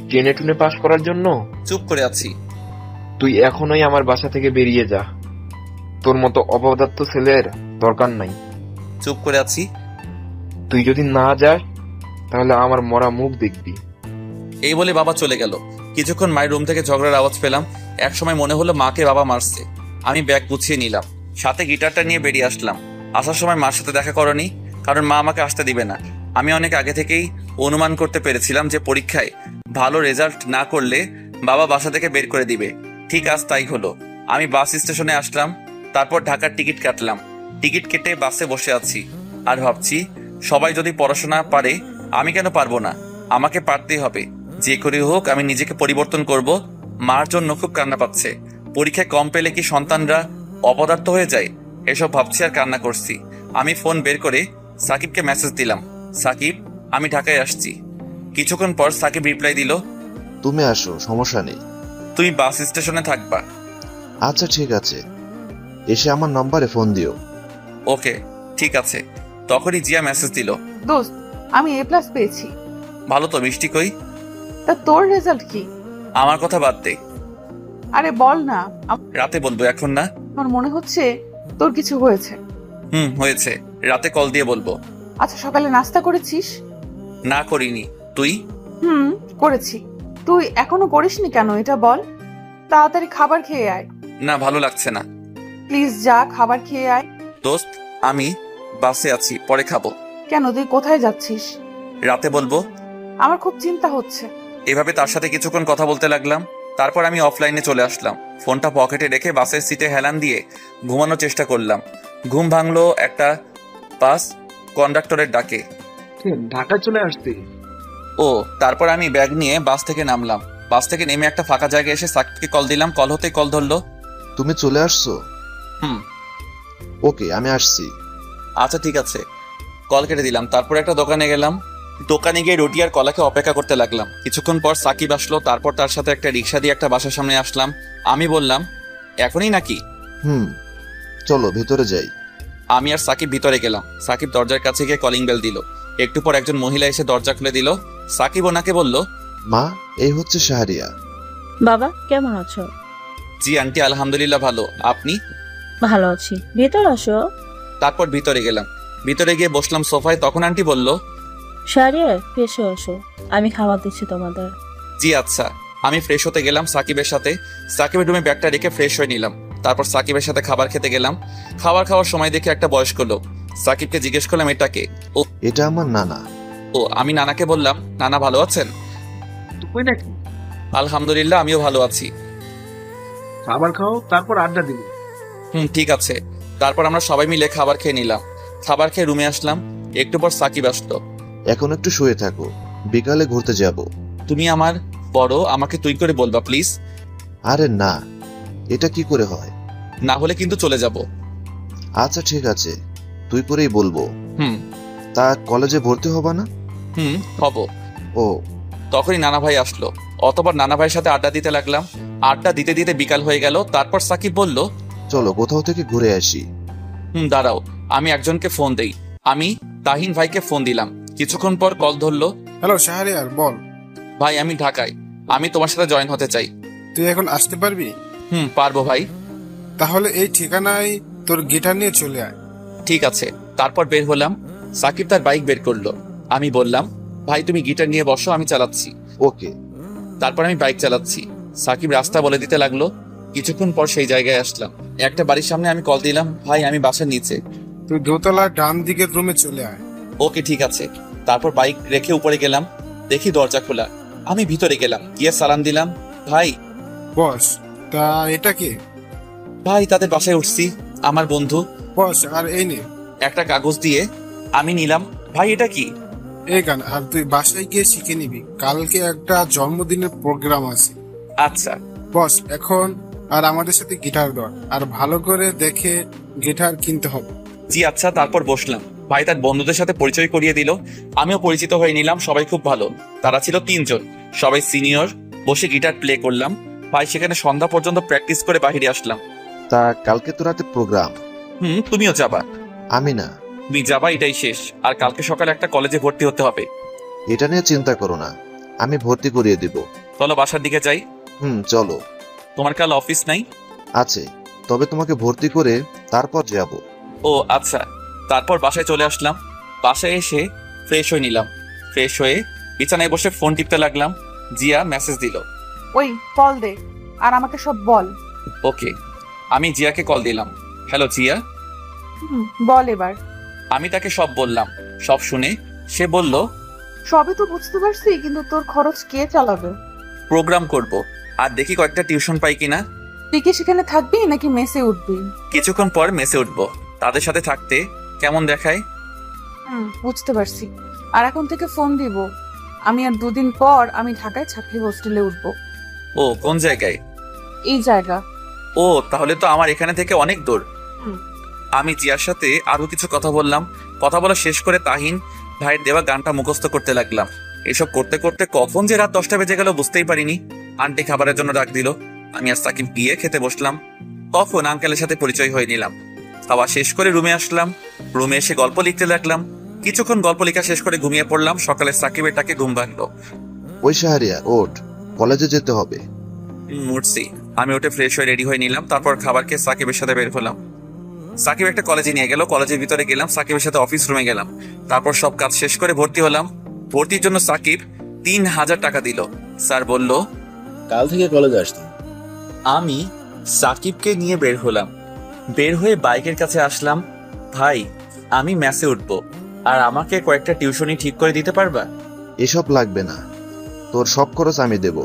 S7: টেনে টুনে পাশ করার জন্য?
S2: চুপ করে আছি।
S7: তুই এখনই আমার বাসা থেকে বেরিয়ে যা, তোর মতো অপদার্থ ছেলের দরকার নাই।
S2: চুপ করে আছি।
S7: তুই যদি না যাস তাহলে আমার মরা মুখ দেখবি।
S2: এই বলে বাবা চলে গেল। কিছুক্ষণ মায়ের রুম থেকে ঝগড়ার আওয়াজ পেলাম। একসময় মনে হলো মাকে বাবা মারছে। আমি ব্যাগ গুছিয়ে নিলাম, সাথে গিটারটা নিয়ে বেরিয়ে আসলাম। আসার সময় মার সাথে দেখা করনি, কারণ মা আমাকে আসতে দিবে না। আমি অনেক আগে থেকেই অনুমান করতে পেরেছিলাম যে পরীক্ষায় ভালো রেজাল্ট না করলে বাবা বাসা থেকে বের করে দিবে। ঠিক আজ তাই হলো। আমি বাস স্টেশনে আসলাম, তারপর ঢাকার টিকিট কাটলাম। টিকিট কেটে বাসে বসে আছি আর ভাবছি, সবাই যদি পড়াশোনা পারে, আমি কেন পারবো না? আমাকে পারতেই হবে। যে করে হোক আমি নিজেকে পরিবর্তন করব। মার জন্য খুব কান্না পাচ্ছে। পরীক্ষায় কম পেলে কি সন্তানরা অপদার্থ হয়ে যায়? এসব ভাবছি আর কান্না করছি। আমি ফোন বের করে সাকিবকে মেসেজ দিলাম, সাকিব আমি ঢাকায় আসছি। কিছুক্ষণ পর সাকিব রিপ্লাই দিল,
S9: তুমি আসো, সমস্যা নেই।
S2: তুমি বাস স্টেশনে থাকবা?
S9: আচ্ছা ঠিক আছে, এসে আমার নম্বরে ফোন দিও।
S2: ওকে ঠিক আছে। তখনই জিয়া মেসেজ দিল,
S8: দোস্ত আমি A+ পেয়েছি।
S2: ভালো তো, মিষ্টি কই?
S8: তা তোর রেজাল্ট কি?
S2: আমার কথা বাদ দে।
S8: আরে বল না।
S2: রাতে বলবো, এখন না।
S8: আমার মনে হচ্ছে তোর কিছু হয়েছে।
S2: হয়েছে, রাতে কল দিয়ে বলবো।
S8: আচ্ছা সকালে নাস্তা করেছিস?
S2: না করিনি। তুই?
S8: করেছি। তুই এখনো করিসনি কেন এটা বল। তাড়াতাড়ি খাবার খেয়ে আয়।
S2: না, ভালো লাগছে না।
S8: প্লিজ যা, খাবার খেয়ে আয়।
S2: দোস্ত আমি বাসে আছি, পরে খাবো।
S8: কেন, তুই কোথায় যাচ্ছিস?
S2: রাতে বলবো।
S8: আমার খুব চিন্তা হচ্ছে।
S2: এভাবে তার সাথে কিছুক্ষণ কথা বলতে লাগলাম। তারপর আমি অফলাইনে চলে আসলাম। ফোনটা পকেটে রেখে বাসের সিটে হেলান দিয়ে ঘুমানোর চেষ্টা করলাম। ঘুম ভাঙলো একটা বাস কন্ডাক্টরের ডাকে।
S5: ঢাকায় চলে আসতে?
S2: ও, তারপর আমি ব্যাগ নিয়ে বাস থেকে নামলাম। বাস থেকে নেমে একটা ফাঁকা জায়গায় এসে সাকিবকে কল দিলাম। কল হতেই কল ধরলো।
S9: তুমি চলে আসছো?
S2: হুম।
S9: ওকে, আমি আসছি।
S2: আচ্ছা ঠিক আছে। কল কেটে দিলাম। তারপর একটা দোকানে গেলাম। দোকানে গিয়ে রুটি আর কলাকে অপেক্ষা করতে লাগলাম। কিছুক্ষণ পর সাকিব আসলো। তারপর তার সাথে একটা রিক্সা দিয়ে একটা বাসার সামনে আসলাম। আমি বললাম, এখনই নাকি?
S9: চলো ভেতরে যাই।
S2: আমি আর সাকিব ভিতরে গেলাম। সাকিব দরজার কাছে গিয়ে কলিং বেল দিল। একটু পর একজন মহিলা এসে দরজা খুলে দিল। সাকিব ওনাকে বলল,
S9: মা, এই হচ্ছে শাহরিয়া।
S11: বাবা কেমন আছো?
S2: জি আন্টি, আলহামদুলিল্লাহ ভালো। আপনি?
S11: ভালো আছি, ভেতর আসো।
S2: তারপর ভিতরে গেলাম। ভিতরে গিয়ে বসলাম সোফায়। তখন আন্টি বলল,
S11: শাহরিয়া ফ্রেশ হয়ে আসো, আমি খাবার দিচ্ছি তোমাদের।
S2: জি আচ্ছা। আমি ফ্রেশ হতে গেলাম সাকিবের সাথে। সাকিবের রুমে ব্যাগটা রেখে ফ্রেশ হয়ে নিলাম। তারপর সাকিবের সাথে খাবার খেতে গেলাম। খাবার খাওয়ার সময় দেখে একটা বয়স্ক লোক। সাকিবকে জিজ্ঞেস করলাম, এটাকে?
S9: এটা আমার নানা।
S2: আমি নানাকে বললাম, নানা ভালো আছেন?
S12: তুই নাকি?
S2: আলহামদুলিল্লাহ, আমিও ভালো আছি।
S12: খাবার খাও, তারপর আড্ডা দিবি।
S2: ঠিক আছে। তারপর আমরা সবাই মিলে খাবার খেয়ে নিলাম। খাবার খেয়ে রুমে আসলাম। একটু পর সাকিব আসলো।
S9: এখন একটু শুয়ে থাকো, বিকালে ঘুরতে যাব।
S2: তুমি আমার বড়, আমাকে তুই করে বলবা প্লিজ।
S9: আরে না, এটা কি করে হয়?
S2: না হলে কিন্তু চলে যাব।
S9: আচ্ছা ঠিক আছে, তুই করেই বলবো। তা কলেজে ভর্তি হবা না?
S2: হব।
S9: ও,
S2: তখনই নানা ভাই আসলো। অতবার নানা ভাইয়ের সাথে আড্ডা দিতে লাগলাম। আড্ডা দিতে দিতে বিকাল হয়ে গেল। তারপর সাকিব বলল,
S9: চলো কোথাও থেকে ঘুরে আসি।
S2: দাঁড়াও, আমি একজনকে ফোন দেই। আমি তাহিন ভাইকে ফোন দিলাম। কিছুক্ষণ পর কল ধরলো।
S10: হ্যালো শাহরিয়ার, বল।
S2: ভাই আমি ঢাকায়, আমি তোমার সাথে জয়েন হতে চাই।
S10: তুই এখন আসতে পারবি?
S2: পারবো ভাই।
S10: তাহলে এই ঠিকানায় তোর গিটার নিয়ে চলে আয়।
S2: ঠিক আছে। তারপর বের হলাম। সাকিব তার বাইক বের করলো। আমি বললাম, ভাই তুমি গিটার নিয়ে বসো, আমি চালাচ্ছি।
S9: ওকে।
S2: তারপর আমি বাইক চালাচ্ছি। সাকিব রাস্তা বলে দিতে লাগলো। কিছুক্ষণ পর সেই জায়গায় আসলাম। একটা বাড়ির সামনে আমি কল দিলাম, ভাই আমি বাসার নিচে।
S10: তুই দোতলার ডান দিকের রুমে চলে আয়।
S2: ওকে ঠিক আছে। তারপর বাইক রেখে উপরে গেলাম। দেখি দরজা খোলা। আমি ভিতরে গেলাম, গিয়ে সালাম দিলাম। ভাই।
S10: বস, তা এটা কি?
S2: ভাই তাদের বাসায় উঠছি, আমার বন্ধু।
S10: বস, আর এই নে
S2: একটা কাগজ দিয়ে আমি নিলাম। ভাই এটা কি?
S10: এই গান, আর তুই বাসায় গিয়ে শিখে নিবি, কালকে একটা জন্মদিনের প্রোগ্রাম আছে।
S2: আচ্ছা
S10: বস, এখন আর আমাদের সাথে গিটার ধর, আর ভালো করে দেখে গিটার কিনতে হবে।
S2: জি আচ্ছা। তারপর বসলাম। ভাই তার বন্ধুদের সাথে পরিচয় করিয়ে দিল। আমিও পরিচিত হয়ে নিলাম। সবাই খুব ভালো। তারা ছিল 3 জন, সবাই সিনিয়র। বসে গিটার প্লে করলাম। ভাই সেখানে সন্ধ্যা পর্যন্ত প্র্যাকটিস করে বাইরে আসলাম।
S9: তা কালকে তো রাতে প্রোগ্রাম।
S2: তুমিও যাবা?
S9: আমি না।
S2: তুমি যাবা, এটাই শেষ। আর কালকে সকালে একটা কলেজে ভর্তি হতে হবে।
S9: এটা নিয়ে চিন্তা করো না, আমি ভর্তি করিয়ে দিব।
S2: চলো বাসার দিকে যাই।
S9: চলো।
S2: তোমার কাল অফিস নাই?
S9: আছে, তবে তোমাকে ভর্তি করে তারপর যাব।
S2: ও আচ্ছা। তারপর বাসায় চলে আসলাম। বাসায় এসে ফ্রেশ হয়ে নিলাম। ফ্রেশ হয়ে বিছানায় বসে ফোন টিপতে লাগলাম। জিয়া মেসেজ দিল।
S8: ওই কল দে আর আমাকে সব বল।
S2: ওকে। আমি জিয়াকে কল দিলাম। হ্যালো জিয়া।
S8: বল এবার।
S2: আমি তাকে সব বললাম। সব শুনে সে বলল,
S8: সবই তো বুঝতে পারছি, কিন্তু তোর খরচ কে চালাবে?
S2: প্রোগ্রাম করব, আর দেখি কয়েকটা টিউশন পাই কিনা।
S8: তুই কি সেখানে থাকবি নাকি মেসে উঠবি?
S2: কিছুক্ষণ পর মেসে উঠবো। তাদের সাথে থাকতে কেমন দেখায়?
S8: বুঝতে পারছি। আর এখন থেকে ফোন দিব। আমি আর 2 দিন পর আমি ঢাকায় ছাত্রী হোস্টেলে উঠবো।
S2: ও কোন জায়গায়?
S8: এই জায়গা।
S2: ও তাহলে তো আমার এখানে থেকে অনেক দূর। আমি জিয়ার সাথে আরো কিছু কথা বললাম। কথা বলা শেষ করে তাহিন ভাইয়ের দেওয়া গানটা মুখস্থ করতে লাগলাম। এসব করতে করতে কখন যে রাত 10টা বেজে গেল বুঝতেই পারিনি। আন্টি খাবারের জন্য ডাক দিল। আমি আর সাকিব গিয়ে খেতে বসলাম। তখন আঙ্কেলের সাথে পরিচয় হয়ে নিলাম। খাওয়া শেষ করে রুমে আসলাম। রুমে এসে গল্প লিখতে লাগলাম। কিছুক্ষণ গল্প লেখা শেষ করে ঘুমিয়ে পড়লাম। সকালে সাকিবের ডাকে ঘুম ভাঙলো।
S9: ওই শাহরিয়া ওঠ, কলেজে যেতে হবে।
S2: উঠছি। আমি উঠে ফ্রেশ হয়ে রেডি হয়ে নিলাম। তারপর খাবার খেয়ে সাকিবের সাথে বের হলাম। সাকিব একটা কলেজে নিয়ে গেল। কলেজের ভিতরে গেলাম। সাকিবের সাথে অফিস রুমে গেলাম। তারপর সব কাজ শেষ করে ভর্তি হলাম। ভর্তির জন্য সাকিব 3000 টাকা দিল। স্যার বলল,
S3: কাল থেকে কলেজে আসতাম।
S2: আমি সাকিবকে নিয়ে বের হলাম। বের হয়ে বাইকের কাছে আসলাম। ভাই আমি মেসে উঠবো, আর আমাকে কয়েকটা টিউশনি ঠিক করে দিতে পারবা?
S9: এসব লাগবে না, তোর সব খরচ আমি দেব।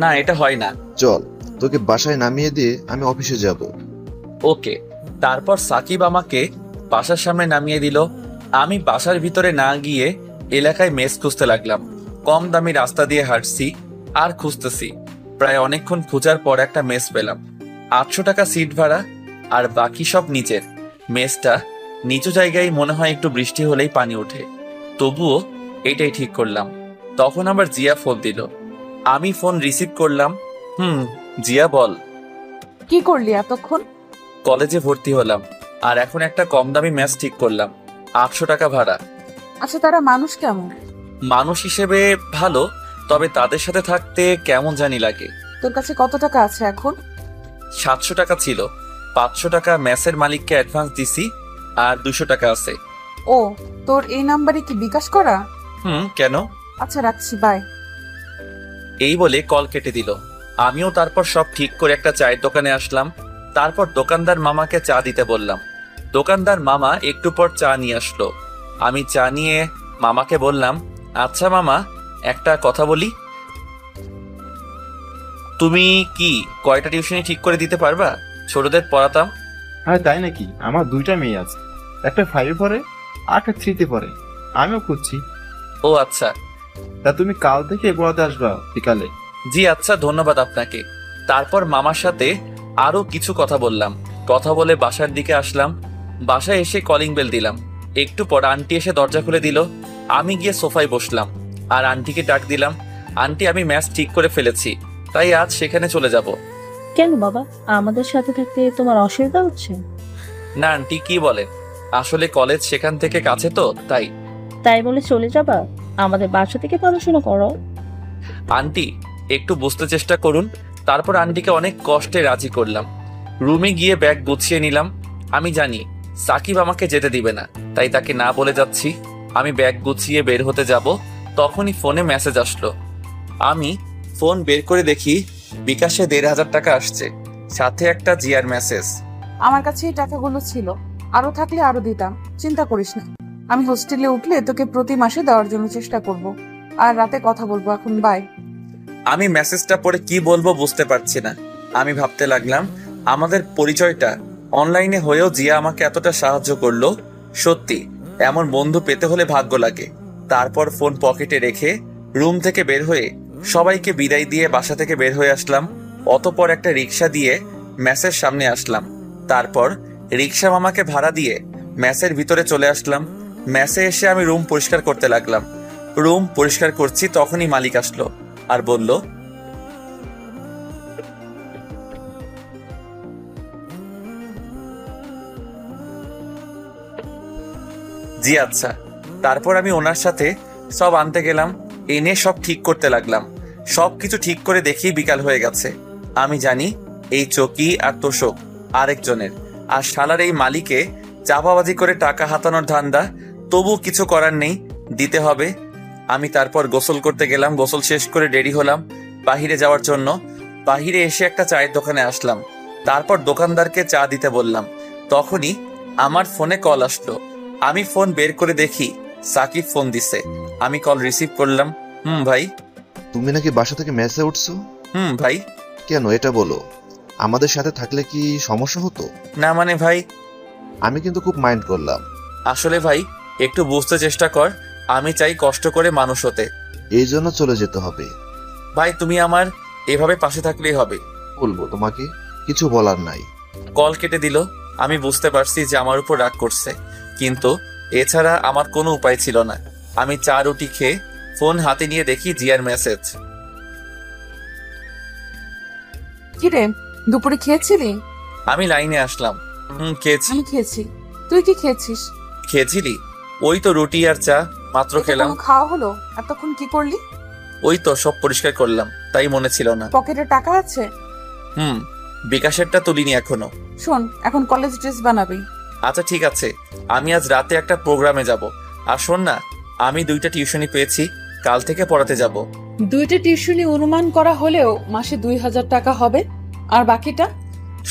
S2: না এটা হয় না।
S9: চল, তোকে বাসায় নামিয়ে দিয়ে আমি অফিসে যাব।
S2: ওকে। তারপর সাকিব আমাকে বাসার সামনে নামিয়ে দিল। আমি বাসার ভিতরে না গিয়ে এলাকায় মেস খুঁজতে লাগলাম। কম দামি রাস্তা দিয়ে হাঁটছি আর খুঁজতেছি। প্রায় অনেকক্ষণ খোঁজার পর একটা মেস পেলাম। 800 টাকা সিট ভাড়া, আর বাকি সব নিচের। মেসটা নিচু জায়গায় মনে হয় একটু বৃষ্টি হলেই পানি ওঠে, তবুও এটাই ঠিক করলাম। তখন আবার জিয়া ফোন দিল। আমি ফোন রিসিভ করলাম। জিয়া বল।
S8: কি করলি এতক্ষণ?
S2: কলেজে ভর্তি হলাম, আর এখন একটা কম দামি ম্যাচ ঠিক করলাম, 800 টাকা ভাড়া।
S8: আচ্ছা, তারা মানুষ কেমন?
S2: মানুষ হিসেবে ভালো, তবে তাদের সাথে থাকতে কেমন জানি লাগে।
S8: তোর কাছে কত টাকা আছে এখন?
S2: 700 টাকা ছিল, 500 টাকা ম্যাচের মালিককে অ্যাডভান্স দিছি, আর 200 টাকা আছে।
S8: ও, তোর এই নাম্বারে কি বিকাশ করা?
S2: কেন?
S8: আচ্ছা, রাখছি, বাই।
S2: এই বলে কল কেটে দিল। আমিও তারপর সব ঠিক করে একটা চায়ের দোকানে আসলাম। তারপর দোকানদার মামাকে চা দিতে বললাম। দোকানদার মামা একটু পর চা নিয়ে আসলো। আমি চা নিয়ে মামাকে বললাম, আচ্ছা মামা, একটা কথা বলি, তুমি কি কয়টা টিউশনি ঠিক করে দিতে পারবা? ছোটদের পড়াতাম।
S5: হ্যাঁ, তাই নাকি? আমার 2টা মেয়ে আছে, একটা 5-এ পড়ে আর একটা 3-তে পড়ে। আমিও খুঁজছি।
S2: ও আচ্ছা,
S5: তা তুমি কাল থেকে পড়াতে আসবা বিকালে?
S2: জি আচ্ছা, ধন্যবাদ আপনাকে। তারপর মামার সাথে আরো কিছু কথা বললাম। কথা বলে বাসার দিকে আসলাম। বাসায় এসে কলিং বেল দিলাম। একটু পর আন্টি এসে দরজা খুলে দিল। আমি গিয়ে সোফায় বসলাম আর আন্টিকে ডাক দিলাম। আন্টি, আমি ম্যাচ ঠিক করে ফেলেছি, তাই আজ সেখানে চলে যাব।
S11: কেন বাবা, আমাদের সাথে থাকতে তোমার অসুবিধা হচ্ছে?
S2: না আন্টি, কি বলেন, আসলে কলেজ সেখান থেকে কাছে তো, তাই।
S11: তাই বলে চলে যাবা? আমাদের বাসা থেকে পড়াশোনা করো।
S2: আন্টি, একটু বুঝতে চেষ্টা করুন। তারপর আন্টিকে অনেক কষ্টে রাজি করলাম। রুমে গিয়ে ব্যাগ গুছিয়ে নিলাম। আমি জানি সাকিব আমাকে যেতে দিবে না, তাই তাকে না বলে যাচ্ছি। আমি ব্যাগ গুছিয়ে বের হতে যাব, তখনই ফোনে মেসেজ আসলো। আমি ফোন বের করে দেখি বিকাশে 1500 টাকা আসছে, সাথে একটা জিয়ার মেসেজ।
S8: আমার কাছে এই টাকাগুলো ছিল, আরো থাকলে আরো দিতাম, চিন্তা করিস না। আমি হোস্টেলে উঠলে তোকে প্রতি মাসে দেওয়ার জন্য চেষ্টা করব, আর রাতে কথা বলবো। এখন বাই।
S2: আমি মেসেজটা পড়ে কি বলবো বুঝতে পারছি না। আমি ভাবতে লাগলাম, আমাদের পরিচয়টা অনলাইনে হয়েও জিয়া আমাকে এতটা সাহায্য করলো। সত্যি এমন বন্ধু পেতে হলে ভাগ্য লাগে। তারপর ফোন পকেটে রেখে রুম থেকে বের হয়ে সবাইকে বিদায় দিয়ে বাসা থেকে বের হয়ে আসলাম। অতঃপর একটা রিক্সা দিয়ে ম্যাচের সামনে আসলাম। তারপর রিক্সা মামাকে ভাড়া দিয়ে ম্যাচের ভিতরে চলে আসলাম। ম্যাচে এসে আমি রুম পরিষ্কার করতে লাগলাম। রুম পরিষ্কার করছি, তখনই মালিক আসলো আর বলল, জি আচ্ছা। তারপর আমি ওনার সাথে সব আনতে গেলাম, এনে সব ঠিক করতে লাগলাম। সবকিছু ঠিক করে দেখি বিকাল হয়ে গেছে। আমি জানি এই চকি আর তোষক আরেকজনের, আর শালার এই মালিকে চাপাবাজি করে টাকা হাতানোর ধান্দা। তবু কিছু করার নেই, দিতে হবে। আমি তারপর গোসল করতে গেলাম। গোসল শেষ করে রেডি হলাম বাহিরে যাওয়ার জন্য। বাহিরে এসে একটা চায়ের দোকানে আসলাম। তারপর দোকানদারকে চা দিতে বললাম। তখনই আমার ফোনে কল আসলো। আমি ফোন বের করে দেখি সাকিব ফোন দিছে। আমি কল রিসিভ করলাম। ভাই।
S9: তুমি নাকি বাসা থেকে মেসে উঠছো?
S2: ভাই।
S9: কেন, এটা বলো। আমাদের সাথে থাকলে কি সমস্যা হতো?
S2: না মানে ভাই,
S9: আমি কিন্তু খুব মাইন্ড করলাম।
S2: আসলে ভাই একটু বুঝতে চেষ্টা কর, আমি চাই কষ্ট করে মানুষ হতে।
S9: এই জন্য চলে যেতে হবে?
S2: ভাই তুমি আমার এভাবে পাশে থাকলেই হবে।
S9: বলবো তোমাকে, কিছু বলার নাই।
S2: কল কেটে দিল। আমি বুঝতে পারছি যে আমার উপর রাগ করছে, কিন্তু এছাড়া আমার কোনো উপায় ছিল না। আমি চা রুটি খেয়ে ফোন হাতে নিয়ে দেখি জিয়ার মেসেজ।
S8: কিরে, দুপুরে খেয়েছিলি?
S2: আমি লাইনে আসলাম। খেয়েছি।
S8: আমি খেয়েছি। তুই কি খেয়েছিস?
S2: খেয়েছিলি? ওই তো রুটি আর চা মাত্র খেলাম।
S8: খাওয়া হলো? এতক্ষণ কি করলি?
S2: ওই তো সব পরিষ্কার করলাম, তাই মনে ছিল না।
S8: পকেটে টাকা আছে?
S2: বিকাশেরটা তুলিনি এখনো।
S8: শোন, এখন কলেজ ড্রেস বানাবি।
S2: আচ্ছা ঠিক আছে, আমি আজ রাতে একটা প্রোগ্রামে যাব। আর শোন না, আমি 2টা টিউশনি পেয়েছি, কাল থেকে পড়াতে যাব।
S8: 2টা টিউশনি অনুমান করা হলেও মাসে 2000 টাকা হবে। আর বাকিটা?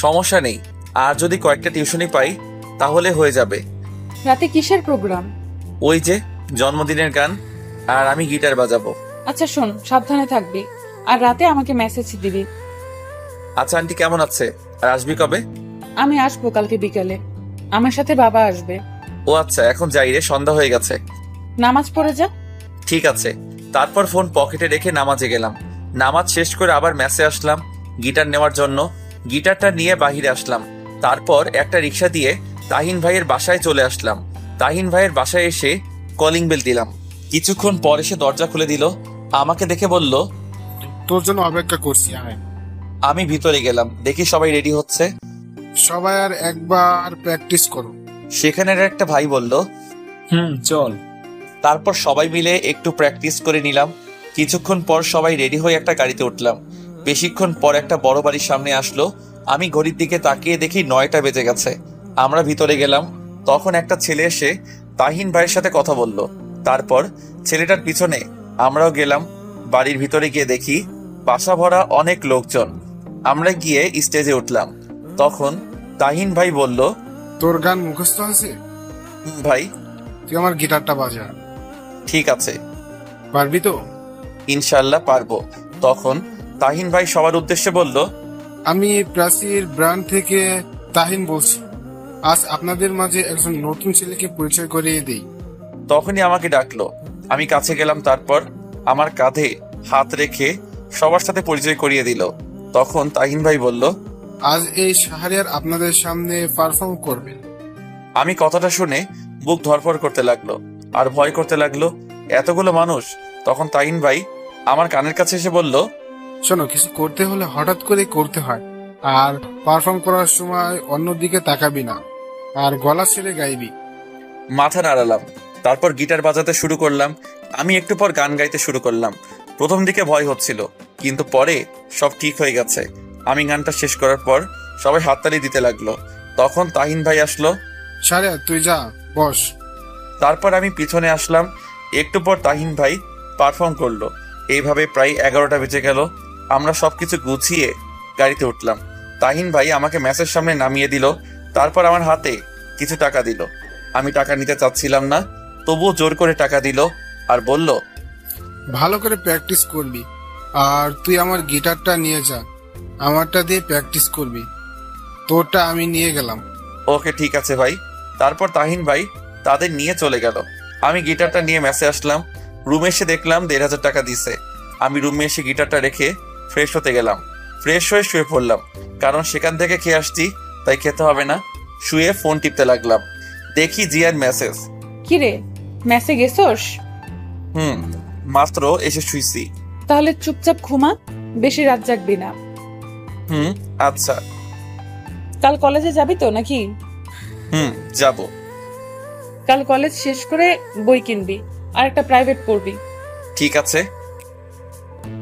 S2: সমস্যা নেই, আর যদি কয়েকটা টিউশনি পাই তাহলে হয়ে যাবে।
S8: রাতে কিসের প্রোগ্রাম?
S2: ওই যে জন্মদিনের গান, আর আমি গিটার বাজাবো।
S8: আচ্ছা শোন, সাবধানে থাকবি, আর রাতে আমাকে মেসেজ দিবি।
S2: আচ্ছা আন্টি কেমন আছে? আর আসবি কবে?
S8: আমি আসবো কালকে বিকালে, আমার সাথে বাবা আসবে।
S2: ও আচ্ছা, এখন যাই রে, সন্ধ্যা হয়ে গেছে।
S8: নামাজ পড়ে যা।
S2: ঠিক আছে। তারপর ফোন পকেটে রেখে নামাজে গেলাম। নামাজ শেষ করে আবার মেসে আসলাম গিটার নেওয়ার জন্য। গিটারটা নিয়ে বাহিরে আসলাম। তারপর একটা রিক্সা দিয়ে তাহিন ভাইয়ের বাসায় চলে আসলাম। তাহিন ভাইয়ের বাসায় এসে কলিং বেল দিলাম। কিছুক্ষণ পর এসে দরজা খুলে দিল। আমাকে দেখে বলল,
S10: তোর জন্য অপেক্ষা করছি, আয়।
S2: আমি ভিতরে গেলাম, দেখি সবাই রেডি হচ্ছে।
S10: সবাই আর একবার প্র্যাকটিস করো।
S2: সেখানের একটা ভাই বলল,
S12: চল।
S2: তারপর সবাই মিলে একটু প্র্যাকটিস করে নিলাম। কিছুক্ষণ পর সবাই রেডি হয়ে একটা গাড়িতে উঠলাম। বেশিক্ষণ পর একটা বড় বাড়ির সামনে আসলো। আমি ঘড়ির দিকে তাকিয়ে দেখি 9টা বেজে গেছে। আমরা ভিতরে গেলাম। তখন একটা ছেলে এসে তাহিন ভাইয়ের সাথে কথা বলল। তারপর ছেলেটার পিছনে আমরাও গেলাম। বাড়ির ভিতরে গিয়ে দেখি বাসা ভরা অনেক লোকজন। আমরা গিয়ে স্টেজে উঠলাম। তখন তাহিন ভাই বলল,
S10: তোর গান মুখস্থ আছে?
S2: ভাই।
S10: তুই আমার গিটারটা বাজা।
S2: ঠিক আছে।
S10: পারবি তো?
S2: ইনশাল্লাহ পারবো। তখন তাহিন ভাই সবার উদ্দেশ্যে বলল,
S10: আমি প্রাচীর ব্র্যান্ড থেকে তাহিন বলছি। আজ আপনাদের মাঝে একজন নতুন ছেলেকে পরিচয় করিয়ে দেই।
S2: তখনই আমাকে ডাকলো। আমি কাছে গেলাম। তারপর আমার কাঁধে হাত রেখে সবার সাথে পরিচয় করিয়ে দিল। তখন তাহিন ভাই বলল,
S10: আজ এই শাহরিয়ার আপনাদের সামনে পারফর্ম করবে।
S2: আমি কথাটা শুনে বুক ধরফর করতে লাগলো আর ভয় করতে লাগলো। এতগুলো মানুষ। তখন তাহিন ভাই আমার কানের কাছে এসে বলল,
S10: শোনো, কিছু করতে হলে হঠাৎ করে করতে হয়, আর পারফর্ম করার সময় অন্যদিকে তাকাবি না, আর গলা ছেড়ে গাইবি।
S2: মাথা নাড়ালাম। তারপর গিটার বাজাতে শুরু করলাম। আমি একটু পর গান গাইতে শুরু করলাম। প্রথম দিকে ভয় হচ্ছিল, কিন্তু পরে সব ঠিক হয়ে গেছে। আমি গানটা শেষ করার পর সবাই হাততালি দিতে লাগলো। তখন তাহিন ভাই আসলো।
S10: শাহরিয়ার, তুই যা, বস।
S2: তারপর আমি পিছনে আসলাম। একটু পর তাহিন ভাই পারফর্ম করলো। এইভাবে প্রায় 11টা বেজে গেল। আমরা সবকিছু গুছিয়ে গাড়িতে উঠলাম। তাহিন ভাই আমাকে ম্যাচের সামনে নামিয়ে দিল। তারপর আমার হাতে কিছু টাকা দিল। আমি টাকা নিতে চাচ্ছিলাম না, তবুও জোর করে টাকা দিল আর বলল,
S10: ভালো করে প্র্যাকটিস করবি, আর তুই আমার গিটারটা নিয়ে যা, আমারটা দিয়ে প্র্যাকটিস করবি, তোরটা আমি নিয়ে গেলাম।
S2: ওকে, ঠিক আছে ভাই। তারপর তাহিন ভাই তাদের নিয়ে চলে গেল। আমি গিটারটা নিয়ে ম্যাচে আসলাম। রুমে এসে দেখলাম 1500 টাকা দিছে। আমি রুমে এসে গিটারটা রেখে ফ্রেশ হতে গেলাম। ফ্রেশ হয়ে শুয়ে পড়লাম, কারণ সেখান থেকে খেয়ে আসছি, তাই খেতে হবে না। শুয়ে ফোন টিপতে লাগলাম। দেখি জিয়ার মেসেজ।
S8: কিরে, মেসে গেছস?
S2: মাত্র এসে শুইছি।
S8: তাহলে চুপচাপ ঘুমা, বেশি রাত জাগবি না।
S2: আচ্ছা।
S8: কাল কলেজে যাবি তো নাকি?
S2: যাব।
S8: কাল কলেজ শেষ করে বই কিনবি আর একটা প্রাইভেট পড়বি।
S2: ঠিক আছে।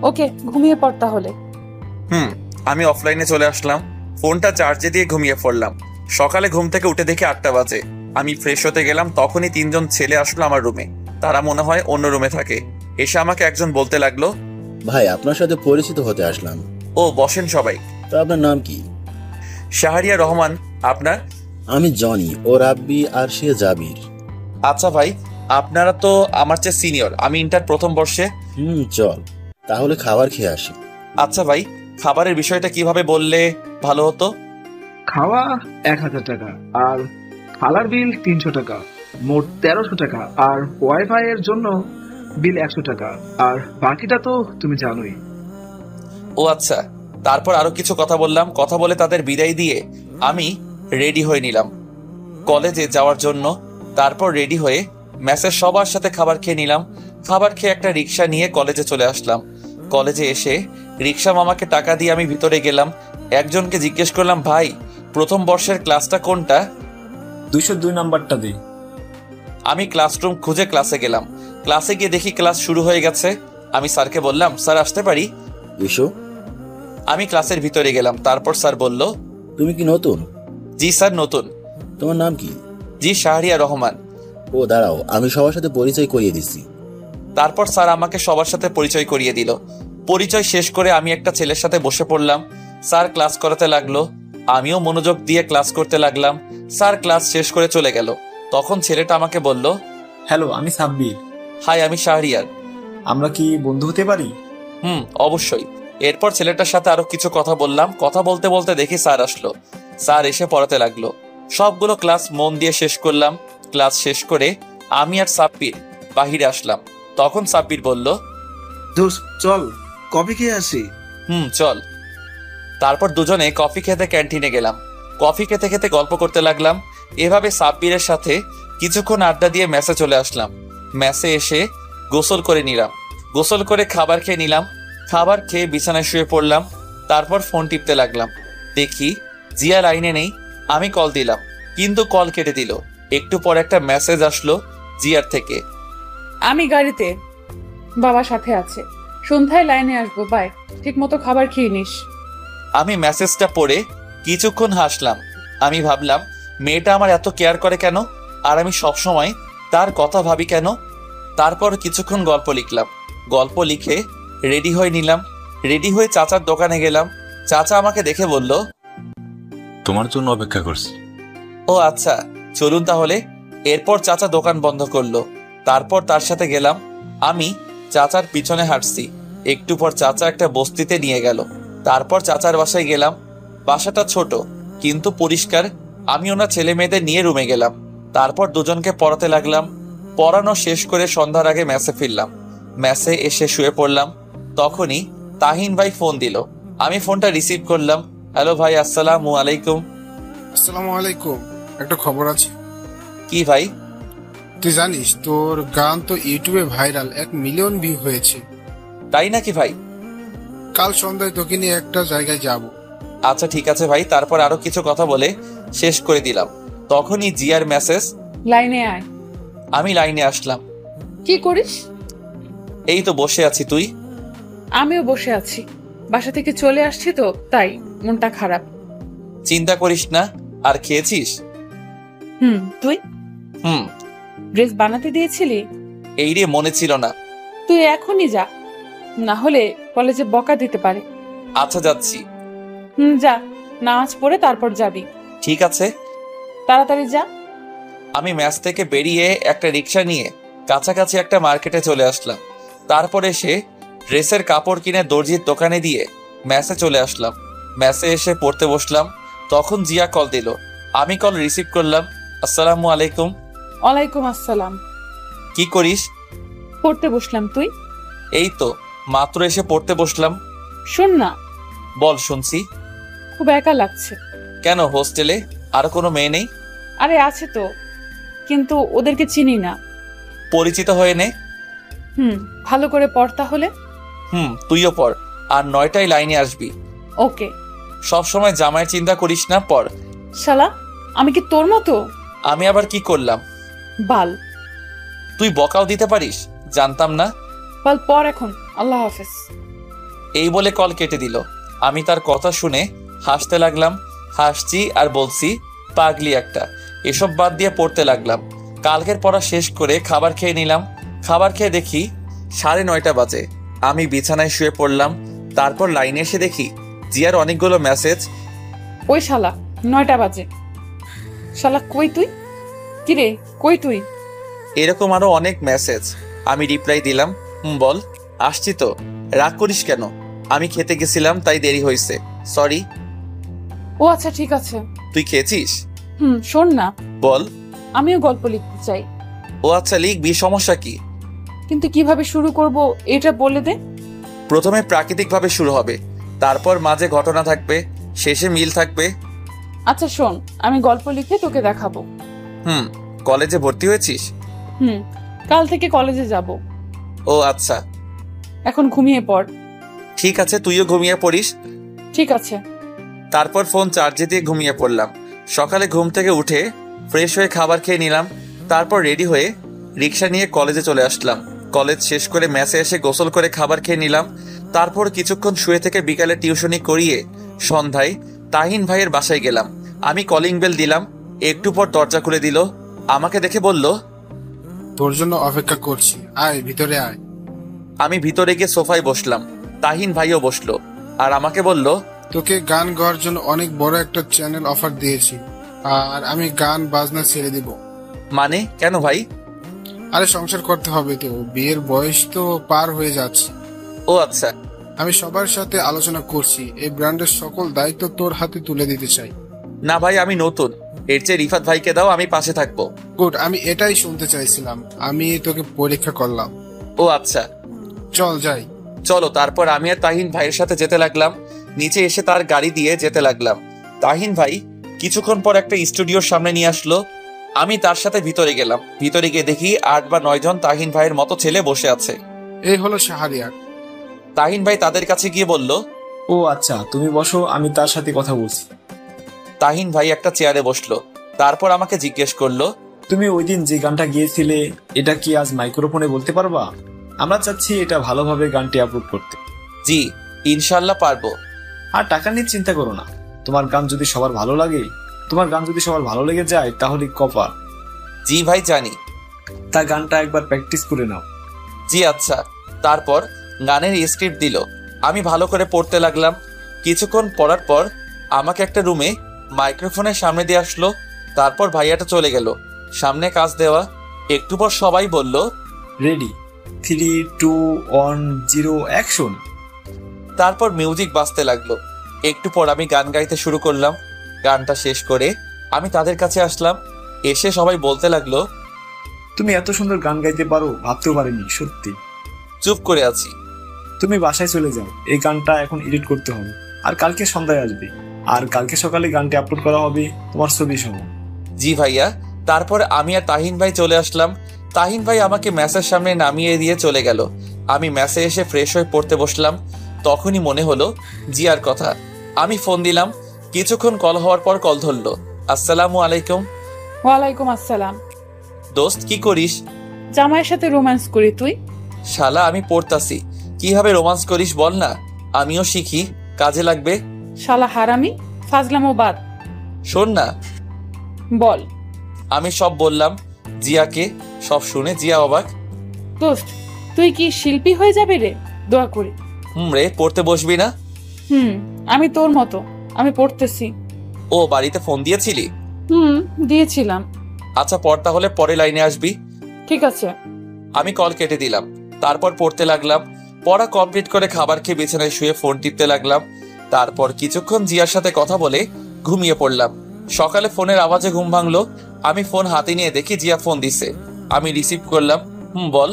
S8: ওকে, ঘুমিয়ে পড় তাহলে।
S2: আমি অফলাইনে চলে আসলাম। ফোনটা চার্জে দিয়ে ঘুমিয়ে পড়লাম। সকালে ঘুম থেকে উঠে দেখি 8টা বাজে। আমি ফ্রেশ হতে গেলাম, তখনই 3জন ছেলে আসলো আমার রুমে। তারা মনে হয় অন্য রুমে থাকে। এসে আমাকে একজন বলতে লাগলো,
S3: ভাই, আপনার সাথে পরিচিত হতে আসলাম।
S2: ও, বসেন সবাই।
S3: তো আপনার নাম কি?
S2: শাহরিয়া রহমান। আপনার?
S3: আমি জনি, ও রাব্বি, আর সে জাবির।
S2: আচ্ছা ভাই, আপনারা তো আমার চেয়ে সিনিয়র। আমি ইন্টার প্রথম বর্ষে।
S3: চল তাহলে খাবার খেয়ে আসি।
S2: আচ্ছা ভাই, খাবারের বিষয়টা কিভাবে বললে ভালো হতো?
S12: খাওয়া 1000 টাকা, আর খালার বিল 300 টাকা, মোট 1300 টাকা, আর ওয়াইফাই এর জন্য বিল 100 টাকা, আর বাকিটা তো তুমি জানোই।
S2: ও আচ্ছা। তারপর আরো কিছু কথা বললাম। কথা বলে তাদের বিদায় দিয়ে আমি রেডি হয়ে নিলাম কলেজে যাওয়ার জন্য। তারপর রেডি হয়ে মেসের সবার সাথে খাবার খেয়ে নিলাম। খাবার খেয়ে একটা রিক্সা নিয়ে কলেজে চলে আসলাম। কলেজে এসে রিক্সা মামাকে টাকা দিয়ে আমি ভিতরে গেলাম। একজনকে জিজ্ঞেস করলাম, ভাই, প্রথম বর্ষের ক্লাসটা কোনটা?
S12: 202 নাম্বারটা দে।
S2: আমি ক্লাসরুম খুঁজে ক্লাসে গেলাম। ক্লাসে গিয়ে দেখি ক্লাস শুরু হয়ে গেছে। আমি স্যারকে বললাম, স্যার আসতে পারি? আমি ক্লাসের ভিতরে গেলাম। তারপর স্যার বলল,
S3: তুমি কি নতুন?
S2: জি স্যার, নতুন।
S3: তোমার নাম কি?
S2: জি, শাহরিয়া রহমান।
S3: ও দাঁড়াও, আমি সবার সাথে পরিচয় করিয়ে দিচ্ছি।
S2: তারপর স্যার আমাকে সবার সাথে পরিচয় করিয়ে দিল। পরিচয় শেষ করে আমি একটা ছেলের সাথে বসে পড়লাম। স্যার ক্লাস করাতে লাগলো। আমিও মনোযোগ দিয়ে ক্লাস করতে লাগলাম। স্যার ক্লাস শেষ করে চলে গেল। তখন ছেলেটা আমাকে বলল,
S12: হ্যালো, আমি সাব্বির।
S2: হাই, আমি শাহরিয়ার।
S12: আমরা কি বন্ধু হতে পারি?
S2: অবশ্যই। এরপর ছেলেটার সাথে আরো কিছু কথা বললাম। কথা বলতে বলতে দেখি স্যার আসলো। স্যার এসে পড়াতে লাগলো। সবগুলো ক্লাস মন দিয়ে শেষ করলাম। ক্লাস শেষ করে আমি আর সাব্বির বাহিরে আসলাম। তখন সাব্বির বলল,
S12: দোস্ত চল কফি খেয়ে আসি।
S2: চল। তারপর দুজনে কফি খেতে ক্যান্টিনে গেলাম। কফি খেতে খেতে গল্প করতে লাগলাম। এভাবে সাব্বিরের সাথে কিছুক্ষণ আড্ডা দিয়ে মেসে চলে আসলাম। মেসে এসে গোসল করে নিলাম। গোসল করে খাবার খেয়ে নিলাম। খাবার খেয়ে বিছানায় শুয়ে পড়লাম। তারপর ফোন টিপতে লাগলাম। দেখি জিয়া লাইনে নেই। আমি কল দিলাম, কিন্তু কল কেটে দিল। একটু পর একটা মেসেজ আসলো জিয়ার থেকে।
S8: আমি গাড়িতে, বাবা সাথে আছে, সন্ধ্যায় লাইনে আসবো, বাই, ঠিক মতো খাবার খেয়ে নিস।
S2: আমি মেসেজটা পড়ে কিছুক্ষণ হাসলাম। আমি ভাবলাম মেয়েটা আমার এত কেয়ার করে কেন, আর আমি সবসময় তার কথা ভাবি কেন। তারপর কিছুক্ষণ গল্প লিখলাম। গল্প লিখে রেডি হয়ে নিলাম। রেডি হয়ে চাচার দোকানে গেলাম। চাচা আমাকে দেখে বলল,
S13: তোমার জন্য অপেক্ষা করছি।
S2: ও আচ্ছা, চলুন তাহলে। এরপর চাচা দোকান বন্ধ করলো। তারপর তার সাথে গেলাম। আমি চাচার পিছনে হাঁটছি। একটু পর চাচা একটা বস্তিতে নিয়ে গেল। তারপর চাচার বাসায় গেলাম। বাসাটা ছোট কিন্তু পরিষ্কার। আমি ওনার ছেলে মেয়েদের নিয়ে রুমে গেলাম। তারপর দুজনকে পড়াতে লাগলাম। পড়ানো শেষ করে সন্ধ্যার আগে মেসে ফিরলাম। মেসে এসে শুয়ে পড়লাম। তখনই তাহিন ভাই ফোন দিল। আমি ফোনটা রিসিভ করলাম। হ্যালো ভাই, আসসালামু আলাইকুম।
S10: আসসালামু আলাইকুম। একটা খবর আছে।
S2: কি ভাই?
S10: তুই জানিস তোর গান তো ইউটিউবে ভাইরাল, 1 মিলিয়ন ভিউ হয়েছে।
S2: তাই নাকি ভাই?
S10: কাল সন্ধ্যায় তোকে নিয়ে একটা জায়গায় যাব।
S2: আচ্ছা ঠিক আছে ভাই। তারপর আরো কিছু কথা বলে শেষ করে দিলাম। তখনই জিয়ার মেসেজ,
S8: লাইনে আয়।
S2: আমি লাইনে আসলাম।
S8: কি করিস?
S2: এই তো বসে আছি। তুই?
S8: আমিও বসে আছি, বাসা থেকে চলে আসছি তো তাই মনটা খারাপ।
S2: চিন্তা করিস না। আর খেয়েছিস?
S8: তুই? ড্রেস বানাতে দিয়েছিলি?
S2: এই রে, মনে ছিল না।
S8: তুই এখনই যা, না হলে কলেজে বকা দিতে পারে।
S2: আচ্ছা যাচ্ছি।
S8: যা, নামাজ পড়ে তারপর যাবি।
S2: ঠিক আছে।
S8: তাড়াতাড়ি যা।
S2: আমি ম্যাচ থেকে বেরিয়ে একটা রিক্সা নিয়ে কাছাকাছি একটা মার্কেটে চলে আসলাম। তারপর এসে ড্রেসের কাপড় কিনে দর্জির দোকানে দিয়ে ম্যাচে চলে আসলাম। ম্যাচে এসে পড়তে বসলাম। তখন জিয়া কল দিল। আমি কল রিসিভ করলাম। আসসালামু আলাইকুম।
S8: ওয়ালাইকুম আসসালাম।
S2: কি করিস?
S8: পড়তে বসলাম। তুই?
S2: এই তো মাত্র এসে পড়তে বসলাম।
S8: শোন না।
S2: বল, শুনছি।
S8: খুব একা লাগছে।
S2: কেন, হোস্টেলে আর কোনো মেয়ে নেই?
S8: আরে আছে তো, কিন্তু ওদেরকে চিনি না।
S2: পরিচিত হয়ে নে।
S8: ভালো করে পড় তাহলে।
S2: তুইও পড়, আর 9টায় লাইনে আসবি।
S8: ওকে।
S2: সব সময় জামাইয়ের চিন্তা করিস না, পড়।
S8: শালা, আমি কি তোর মতো?
S2: আমি আবার কি করলাম?
S8: বাল।
S2: তুই বকাও দিতে পারিস? জানতাম না।
S8: বাল, পড় এখন। আল্লাহ হাফেজ।
S2: এই বলে কল কেটে দিল। আমি তার কথা শুনে হাসতে লাগলাম। হাসছি আর বলছি, পাগলি একটা। এসব বাদ দিয়ে পড়তে লাগলাম। কালকের পড়া শেষ করে খাবার খেয়ে নিলাম। খাবার খেয়ে দেখি 9:30 বাজে। আমি বিছানায় শুয়ে পড়লাম। তারপর লাইনে এসে দেখি জিয়ার অনেকগুলো মেসেজ।
S8: ওই শালা, 9টা বাজে। শালা কই তুই? কিরে কই তুই?
S2: এরকম আরো অনেক মেসেজ। আমি রিপ্লাই দিলাম, বল। আসছি তো। রাগ করিস কেন? আমি খেতে গেছিলাম তাই দেরি হয়েছে, সরি।
S8: ও আচ্ছা ঠিক আছে।
S2: তুই খেয়েছিস?
S8: শোন না।
S2: বল।
S8: আমিও গল্প লিখতে চাই।
S2: ও আচ্ছা, লিখবি, সমস্যা কি?
S8: কিন্তু কিভাবে শুরু করব এটা বলে দে।
S2: প্রথমে প্রাকৃতিক ভাবে শুরু হবে, তারপর মাঝে ঘটনা থাকবে, শেষে মিল থাকবে।
S8: আচ্ছা শোন, আমি গল্প লিখে তোকে দেখাবো।
S2: কলেজে ভর্তি হয়েছিস?
S8: কাল থেকে কলেজে যাব।
S2: ও আচ্ছা।
S8: এখন ঘুমিয়ে পড়।
S2: ঠিক আছে, তুইও ঘুমিয়ে পড়িস।
S8: ঠিক আছে।
S2: তারপর ফোন চার্জে দিয়ে ঘুমিয়ে পড়লাম। সকালে ঘুম থেকে উঠে ফ্রেশ হয়ে খাবার খেয়ে নিলাম। তারপর রেডি হয়ে রিক্সা নিয়ে কলেজে চলে আসলাম। কলেজ শেষ করে মেসে এসে গোসল করে খাবার খেয়ে নিলাম। তারপর কিছুক্ষণ শুয়ে থেকে বিকালে টিউশনি করিয়ে সন্ধ্যায় তাহিন ভাইয়ের বাসায় গেলাম। আমি কলিং বেল দিলাম। একটু পর দরজা খুলে দিল। আমাকে দেখে বলল,
S10: তোর জন্য অপেক্ষা করছি, আয় ভিতরে আয়।
S2: আমি ভিতরে গিয়ে সোফায় বসলাম। তাহিন ভাইও বসলো আর আমাকে বলল,
S10: তোকে গান গাওয়ার জন্য অনেক বড় একটা চ্যানেল অফার দিয়েছি, আর আমি গান বাজনা ছেড়ে দিব।
S2: মানে কেন ভাই?
S10: আরে সংসার করতে হবে তো, বিয়ের বয়স তো পার হয়ে যাচ্ছে।
S2: ও আচ্ছা।
S10: আমি সবার সাথে আলোচনা করছি, এই ব্র্যান্ডের সকল দায়িত্ব তোর হাতে তুলে দিতে চাই।
S2: না ভাই, আমি নতুন, এর চেয়ে রিফাত ভাইকে দাও, আমি পাশে থাকবো।
S10: গুড, আমি এটাই শুনতে চাইছিলাম। আমি তোকে পরীক্ষা করলাম।
S2: ও আচ্ছা,
S10: চল যাই।
S2: চলো। তারপর আমি আর তাহিন ভাইয়ের সাথে যেতে লাগলাম। নিচে এসে তার গাড়ি দিয়ে যেতে লাগলাম। তাহিন ভাই কিছুক্ষণ পর একটা স্টুডিওর সামনে নিয়ে আসলো। আমি তার সাথে ভিতরে গেলাম। ভিতরে গিয়ে দেখি 8 বা 9 জন তাহিন ভাইয়ের মতো ছেলে বসে আছে।
S10: এই হলো শাহরিয়ার।
S2: তাহিন ভাই তাদের কাছে গিয়ে বলল,
S14: ও আচ্ছা, তুমি বসো, আমি তার সাথে কথা বলছি।
S2: তাহিন ভাই একটা চেয়ারে বসলো। তারপর আমাকে জিজ্ঞেস করলো,
S14: তুমি ওই দিন যে গানটা গিয়েছিলে এটা কি আজ মাইক্রোফোনে বলতে পারবা? আমরা চাচ্ছি এটা ভালোভাবে গানটি আপলোড করতে।
S2: জি ইনশাল্লাহ পারবো।
S14: আর টাকা নিয়ে চিন্তা করো না, তোমার গান যদি সবার ভালো লাগে, তোমার গান যদি সবার ভালো লেগে যায় তাহলে কপাল।
S2: জি ভাই জানি।
S14: তা গানটা একবার প্র্যাকটিস করে নাও।
S2: জি আচ্ছা। তারপর গানের স্ক্রিপ্ট দিল। আমি ভালো করে পড়তে লাগলাম। কিছুক্ষণ পড়ার পর আমাকে একটা রুমে মাইক্রোফোনের সামনে দিয়ে আসলো। তারপর ভাইয়াটা চলে গেল। সামনে কাজ দেওয়া। একটু পর সবাই বলল,
S14: রেডি, 3, 2, 1, 0 অ্যাকশন।
S2: তারপর মিউজিক বাজতে লাগলো। একটু পর আমি গান গাইতে শুরু করলাম। গানটা শেষ করে আমি তাদের কাছে আসলাম। এসে সবাই বলতে লাগলো,
S14: তুমি এত সুন্দর গান গাইতে পারো ভাবতেও পারিনি, সত্যি।
S2: চুপ করে আছি।
S14: তুমি বাসায় চলে যাও, এই গানটা এখন এডিট করতে হবে, আর কালকে সন্ধ্যায় আসবে, আর কালকে সকালে গানটি আপলোড করা হবে তোমার ছবি সহ।
S2: জি ভাইয়া। তারপর আমি আর তাহিন ভাই চলে আসলাম। তাহিন ভাই আমাকে ম্যাচের সামনে নামিয়ে দিয়ে চলে গেল। আমি ম্যাচে এসে ফ্রেশ হয়ে পড়তে বসলাম। তখনই মনে হলো জিয়ার কথা। আমি ফোন দিলাম। কিছুক্ষণ কল হওয়ার পর কল ধরলো। আসসালামু আলাইকুম।
S8: ওয়ালাইকুম আসসালাম।
S2: দোস্ত কি করিস?
S8: জামাইয়ের সাথে রোম্যান্স করি। তুই?
S2: শালা আমি পড়তাছি। কিভাবে রোমান্স করিস বল না, আমিও শিখি, কাজে লাগবে।
S8: শালা হারামি, ফাজলামো বাদ।
S2: শোন না।
S8: বল।
S2: আমি সব বললাম জিয়াকে। সব শুনে জিয়া অবাক।
S8: দোস্ত তুই কি শিল্পী হয়ে যাবে রে? দোয়া করি।
S2: রে, পড়তে বসবি না?
S8: আমি তোর মতো, আমি পড়তেছি।
S2: ও বাড়িতে ফোন দিয়েছিলি?
S8: দিয়েছিলাম।
S2: আচ্ছা পড়, তাহলে পরে লাইনে আসবি।
S8: ঠিক আছে।
S2: আমি কল কেটে দিলাম। তারপর পড়তে লাগলাম। পড়া কমপ্লিট করে খাবার খেয়ে বিছানায় শুয়ে ফোন টিপতে লাগলাম। তারপর কিছুক্ষণ জিয়ার সাথে কথা বলে ঘুমিয়ে পড়লাম। সকালে ফোনের আওয়াজে ঘুম ভাঙলো। আমি ফোন হাতে নিয়ে দেখি জিয়া ফোন দিছে। আমি রিসিভ করলাম। বল।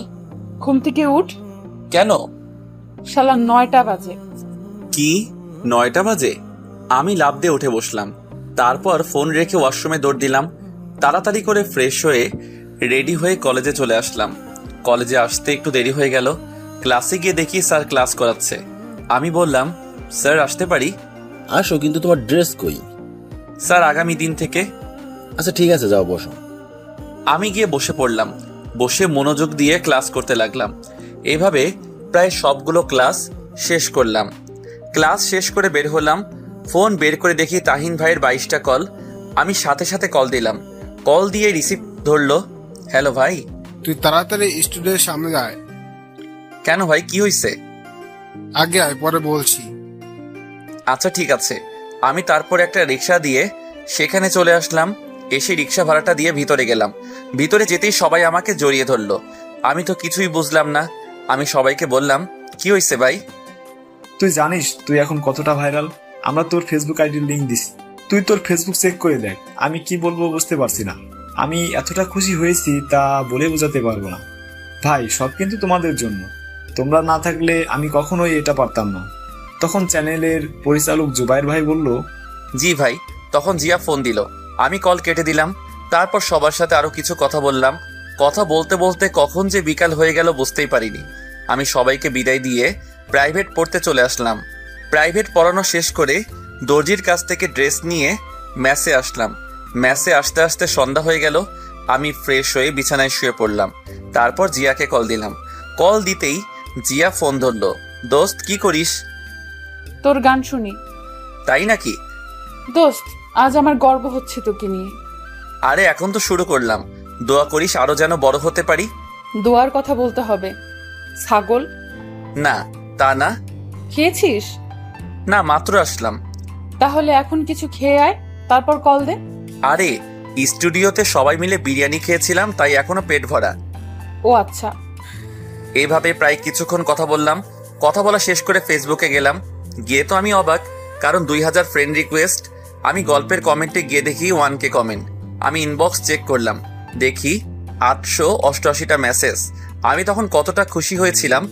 S8: ঘুম থেকে উঠ।
S2: কেন?
S8: শালা 9টা বাজে।
S2: কি 9টা বাজে? আমি লাফ দিয়ে উঠে বসলাম। তারপর ফোন রেখে ওয়াশরুমে দৌড় দিলাম। তাড়াতাড়ি করে ফ্রেশ হয়ে রেডি হয়ে কলেজে চলে আসলাম। কলেজে আসতে একটু দেরি হয়ে গেল। ক্লাসে গিয়ে দেখি স্যার ক্লাস করাচ্ছে। আমি বললাম, স্যার আসতে পারি?
S3: আসো, কিন্তু তোমার ড্রেস কই?
S2: স্যার আগামী দিন থেকে।
S3: আচ্ছা ঠিক আছে, যাও বসো।
S2: আমি গিয়ে বসে পড়লাম। বসে মনোযোগ দিয়ে ক্লাস করতে লাগলাম। এভাবে প্রায় সবগুলো ক্লাস শেষ করলাম। ক্লাস শেষ করে বের হলাম। ফোন বের করে দেখি তাহিন ভাইয়ের 22টা কল। আমি সাথে সাথে কল দিলাম। কল দিয়ে রিসিভ ধরলো। হ্যালো ভাই।
S10: তুই তাড়াতাড়ি স্টুডিওর সামনে যায়।
S2: কেন ভাই, কি হয়েছে?
S10: আগে আয়, পরে বলছি।
S2: আচ্ছা ঠিক আছে। আমি তারপর একটা রিক্সা দিয়ে সেখানে চলে আসলাম। এসে রিক্সা ভাড়াটা দিয়ে ভিতরে গেলাম। ভিতরে যেতেই সবাই আমাকে জড়িয়ে ধরলো। আমি তো কিছুই বুঝলাম না। আমি সবাইকে বললাম, কি হয়েছে ভাই?
S14: তুই জানিস তুই এখন কতটা ভাইরাল? আমরা তোর ফেসবুক আইডির লিংক দিছি, তুই তোর ফেসবুক চেক করে দেখ। আমি কি বলবো বুঝতে পারছি না। আমি এতটা খুশি হয়েছি তা বলে বোঝাতে পারবো না। ভাই সব কিন্তু তোমাদের জন্য, তোমরা না থাকলে আমি কখনোই এটা পারতাম না। তখন চ্যানেলের পরিচালক জুবাইর ভাই বলল,
S2: জি ভাই। তখন জিয়া ফোন দিল। আমি কল কেটে দিলাম। তারপর সবার সাথে আরো কিছু কথা বললাম। কথা বলতে বলতে কখন যে বিকাল হয়ে গেল বুঝতেই পারিনি। আমি সবাইকে বিদায় দিয়ে প্রাইভেট পড়তে চলে আসলাম। প্রাইভেট পড়ানো শেষ করে দর্জির কাছ থেকে ড্রেস নিয়ে ম্যাসে আসলাম। ম্যাসে আসতে আসতে সন্ধ্যা হয়ে গেল। আমি ফ্রেশ হয়ে বিছানায় শুয়ে পড়লাম। তারপর জিয়াকে কল দিলাম। কল দিতেই জিয়া ফোন ধরলো। দোস্ত কি করিস?
S8: তোর গান শুনি।
S2: তাই নাকি?
S8: দোস্ত আজ আমার গর্ব হচ্ছে তোকে নিয়ে।
S2: আরে এখন তো শুরু করলাম। দোয়া করিস আরো যেন বড় হতে পারি।
S8: দোয়ার কথা বলতে হবে। ছাগল?
S2: না তা না।
S8: খেয়েছিস?
S2: না, মাত্র আসলাম।
S8: তাহলে এখন কিছু খেয়ে আয়, তারপর কল দে।
S2: আরে স্টুডিওতে সবাই মিলে বিরিয়ানি খেয়েছিলাম, তাই এখনো পেট ভরা।
S8: ও আচ্ছা।
S2: এইভাবে প্রায় কিছুক্ষণ কথা বললাম। কথা বলা শেষ করে ফেসবুকে গেলাম। গিয়ে তো আমি অবাক, কারণ 2000 ফ্রেন্ড রিকোয়েস্ট। আমি গল্পের কমেন্টে গিয়ে দেখি 1K কমেন্ট। আমি ইনবক্স চেক করলাম, দেখি 888টা মেসেজ। আমি তখন কতটা খুশি হয়েছিলাম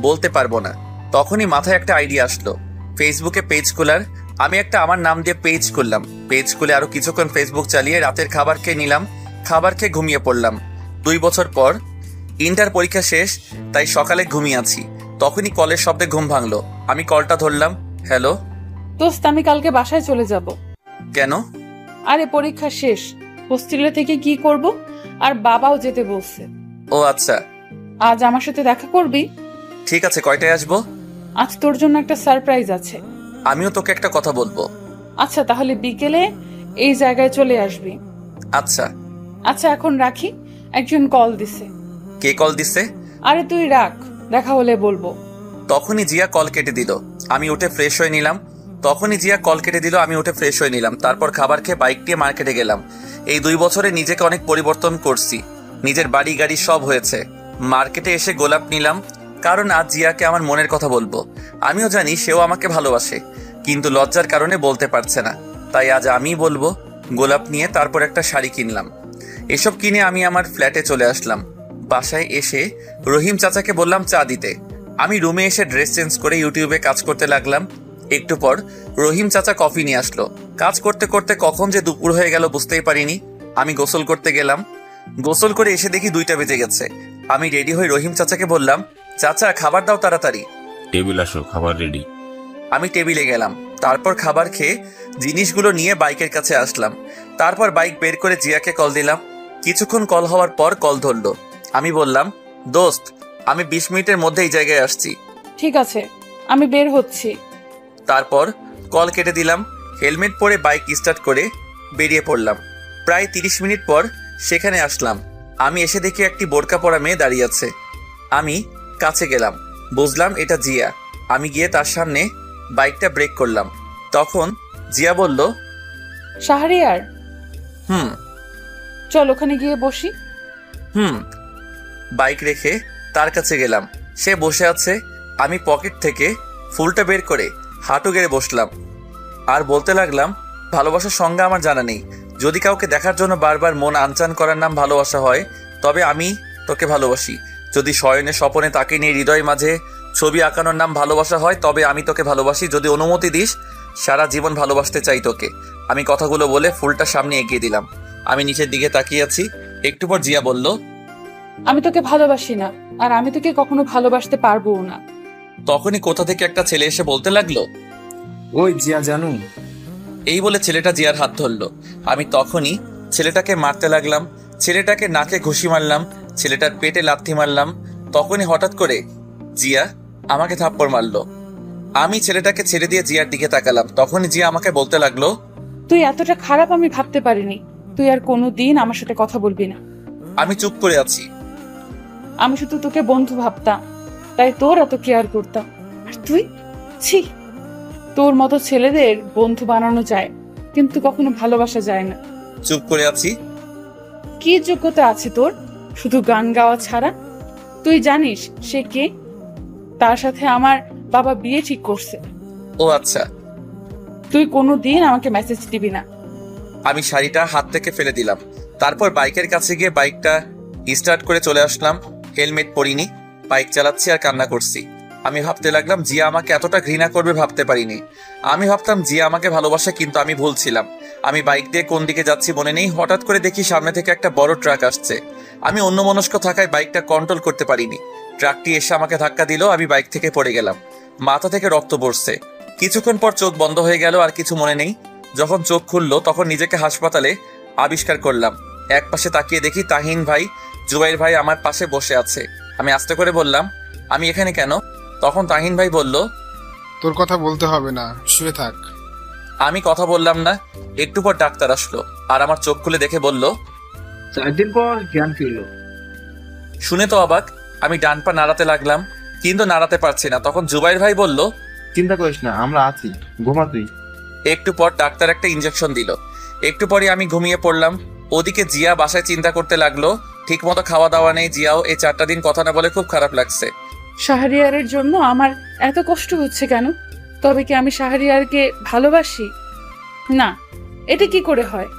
S2: বলতে পারবো না। তখনই মাথায় একটা আইডিয়া আসলো, ফেসবুকে পেজ খোলার। আমি একটা আমার নাম দিয়ে পেজ করলাম। পেজ খুলে আরো কিছুক্ষণ ফেসবুক চালিয়ে রাতের খাবার খেয়ে নিলাম। খাবার খেয়ে ঘুমিয়ে পড়লাম। 2 বছর পর ইন্টার পরীক্ষা শেষ, তাই সকালে ঘুমিয়ে আছি। তখনই কলের শব্দে ঘুম ভাঙলো। আমি কলটা ধরলাম। হ্যালো
S8: দোস্ত, আমি কালকে বাসায় চলে যাব।
S2: কেন?
S8: আরে পরীক্ষা শেষ, হোস্টেলে থেকে কি করব, আর বাবাও যেতে বলছে।
S2: ও আচ্ছা।
S8: আজ আমার সাথে দেখা করবি?
S2: ঠিক আছে, কয়টায় আসবো?
S8: আজ তোর জন্য একটা সারপ্রাইজ আছে।
S2: আমিও তোকে একটা কথা বলবো।
S8: আচ্ছা, তাহলে বিকেলে এই জায়গায় চলে আসবি।
S2: আচ্ছা
S8: আচ্ছা, এখন রাখি, একজন কল দিছে।
S2: কে কল দিছে?
S8: আরে তুই রাখ, দেখা হলে বলবো।
S2: তখনই জিয়া কল কেটে দিল। আমি উঠে ফ্রেশ হয়ে নিলাম। তারপর খাবার খেয়ে বাইক নিয়ে মার্কেটে গেলাম। এই 2 বছরে নিজেকে অনেক পরিবর্তন করছি। নিজের বাড়ি গাড়ি সব হয়েছে। মার্কেটে এসে গোলাপ নিলাম, কারণ আজ জিয়াকে আমার মনের কথা বলবো। আমিও জানি সেও আমাকে ভালোবাসে, কিন্তু লজ্জার কারণে বলতে পারছে না। তাই আজ আমিই বলবো। গোলাপ নিয়ে তারপর একটা শাড়ি কিনলাম। এসব কিনে আমি আমার ফ্ল্যাটে চলে আসলাম। বাসায় এসে রহিম চাচাকে বললাম চা দিতে। আমি রুমে এসে ড্রেস চেঞ্জ করে ইউটিউবে কাজ করতে লাগলাম। একটু পর রহিম চাচা কফি নিয়ে আসলো। কাজ করতে করতে কখন যে দুপুর হয়ে গেল বুঝতেই পারিনি। আমি গোসল করতে গেলাম। গোসল করে এসে দেখি 2টা বেজে গেছে। আমি রেডি হয়ে রহিম চাচাকে বললাম, চাচা খাবার দাও তাড়াতাড়ি।
S13: টেবিল আসো, খাবার রেডি।
S2: আমি টেবিলে গেলাম। তারপর খাবার খেয়ে জিনিসগুলো নিয়ে বাইকের কাছে আসলাম। তারপর বাইক বের করে জিয়াকে কল দিলাম। কিছুক্ষণ কল হওয়ার পর কল ধরলো। আমি বললাম, দোস্ত আমি 20 মিনিটের মধ্যে এই জায়গায় আসছি।
S8: ঠিক আছে, আমি বের হচ্ছি।
S2: তারপর কল কেটে দিলাম। হেলমেট পরে বাইক স্টার্ট করে বেরিয়ে পড়লাম। প্রায় 30 মিনিট পর সেখানে আসলাম। আমি এসে দেখি একটি বোরকা পরা মেয়ে দাঁড়িয়ে আছে। আমি কাছে গেলাম, বুঝলাম এটা জিয়া। আমি গিয়ে তার সামনে বাইকটা ব্রেক করলাম। তখন জিয়া বলল,
S8: শাহরিয়ার।
S2: হুম।
S8: চল ওখানে গিয়ে বসি।
S2: হুম। বাইক রেখে তার কাছে গেলাম। সে বসে আছে। আমি পকেট থেকে ফুলটা বের করে হাঁটু গেড়ে বসলাম আর বলতে লাগলাম, ভালোবাসার সংজ্ঞা আমার জানা নেই। যদি কাউকে দেখার জন্য বারবার মন আনচান করার নাম ভালোবাসা হয়, তবে আমি তোকে ভালোবাসি। যদি শয়নে স্বপনে তাকে নিয়ে হৃদয় মাঝে ছবি আঁকানোর নাম ভালোবাসা হয়, তবে আমি তোকে ভালোবাসি। যদি অনুমতি দিস, সারা জীবন ভালোবাসতে চাই তোকে। আমি কথাগুলো বলে ফুলটা সামনে এগিয়ে দিলাম। আমি নিচের দিকে তাকিয়ে আছি। একটু পর জিয়া বলল,
S8: আমি তোকে ভালোবাসি না, আর আমি তোকে কখনো ভালোবাসতে পারবো না।
S2: তখনই কোথা থেকে একটা ছেলে এসে বলতে লাগলো,
S14: ওই জিয়া জানু।
S2: এই বলে ছেলেটা জিয়ার হাত ধরলো। আমি তখনই ছেলেটাকে মারতে লাগলাম। ছেলেটাকে নাকে ঘুষি মারলাম, ছেলেটার পেটে লাথি মারলাম। তখনই হঠাৎ করে জিয়া আমাকে থাপ্পড় মারলো। আমি ছেলেটাকে ছেড়ে দিয়ে জিয়ার দিকে তাকালাম। তখনই জিয়া আমাকে বলতে লাগলো,
S8: তুই এতটা খারাপ আমি ভাবতে পারিনি। তুই আর কোনোদিন আমার সাথে কথা বলবি না।
S2: আমি চুপ করে আছি।
S8: আমি শুধু তোকে বন্ধু ভাবতাম, তাই তোর এত কেয়ার করতাম। আর তুই, ছি, তোর মতো ছেলেদের বন্ধু বানানো যায়, কিন্তু কখনো ভালোবাসা যায় না।
S2: চুপ করে আছি।
S8: কি যোগ্যতা আছে তোর শুধু গান গাওয়া ছাড়া? তুই জানিস সে কে? তার সাথে আমার বাবা বিয়ে ঠিক করছে।
S2: ও আচ্ছা।
S8: তুই কোনোদিন আমাকে মেসেজ দিবি না।
S2: আমি শাড়িটা হাত থেকে ফেলে দিলাম। তারপর বাইকের কাছে গিয়ে বাইকটা স্টার্ট করে চলে আসলাম। হেলমেট পরিনি, বাইক চালাচ্ছি আর কান্না করছি। আমি ভাবতে লাগলাম, জিয়া আমাকে এতটা ঘৃণা করবে ভাবতে পারিনি। আমি ভাবতাম জিয়া আমাকে ভালোবাসে, কিন্তু আমি ভুল ছিলাম। আমি বাইক দিয়ে কোন দিকে যাচ্ছি মনে নেই। হঠাৎ করে দেখি সামনে থেকে একটা বড় ট্রাক আসছে। আমি অন্যমনস্ক থাকায় বাইকটা কন্ট্রোল করতে পারিনি। ট্রাকটি এসে আমাকে ধাক্কা দিল। আমি বাইক থেকে পড়ে গেলাম। মাথা থেকে রক্ত পড়ছে। কিছুক্ষণ পর চোখ বন্ধ হয়ে গেল, আর কিছু মনে নেই। যখন চোখ খুললো তখন নিজেকে হাসপাতালে আবিষ্কার করলাম। এক পাশে তাকিয়ে দেখি তাহিন ভাই, জুবাইর ভাই আমার পাশে বসে আছে। আমি আস্তে করে বললাম, আমি এখানে কেন? তখন তাহিন ভাই বলল,
S10: তোর কথা বলতে হবে না, শুয়ে থাক।
S2: আমি কথা বললাম না। একটু পর ডাক্তার আসলো আর আমার চোখ খুলে দেখে বলল,
S12: 4 দিন পর জ্ঞান ফিরল।
S2: শুনে তো অবাক। আমি ডান পা নাড়াতে লাগলাম, কিন্তু নাড়াতে পারছি না। তখন জুবাইর ভাই বলল,
S5: চিন্তা করিস না, আমরা আছি, ঘুমা তুই।
S2: একটু পর ডাক্তার একটা ইনজেকশন দিল। একটু পরে আমি ঘুমিয়ে পড়লাম। ওদিকে জিয়া বাসায় চিন্তা করতে লাগলো। ঠিক মতো খাওয়া দাওয়া নেই। জিয়াও এই 4টা দিন কথা না বলে খুব খারাপ লাগছে।
S8: শাহরিয়ারের জন্য আমার এত কষ্ট হচ্ছে কেন? তবে কি আমি শাহরিয়ারকে ভালোবাসি? না, এটা কি করে হয়?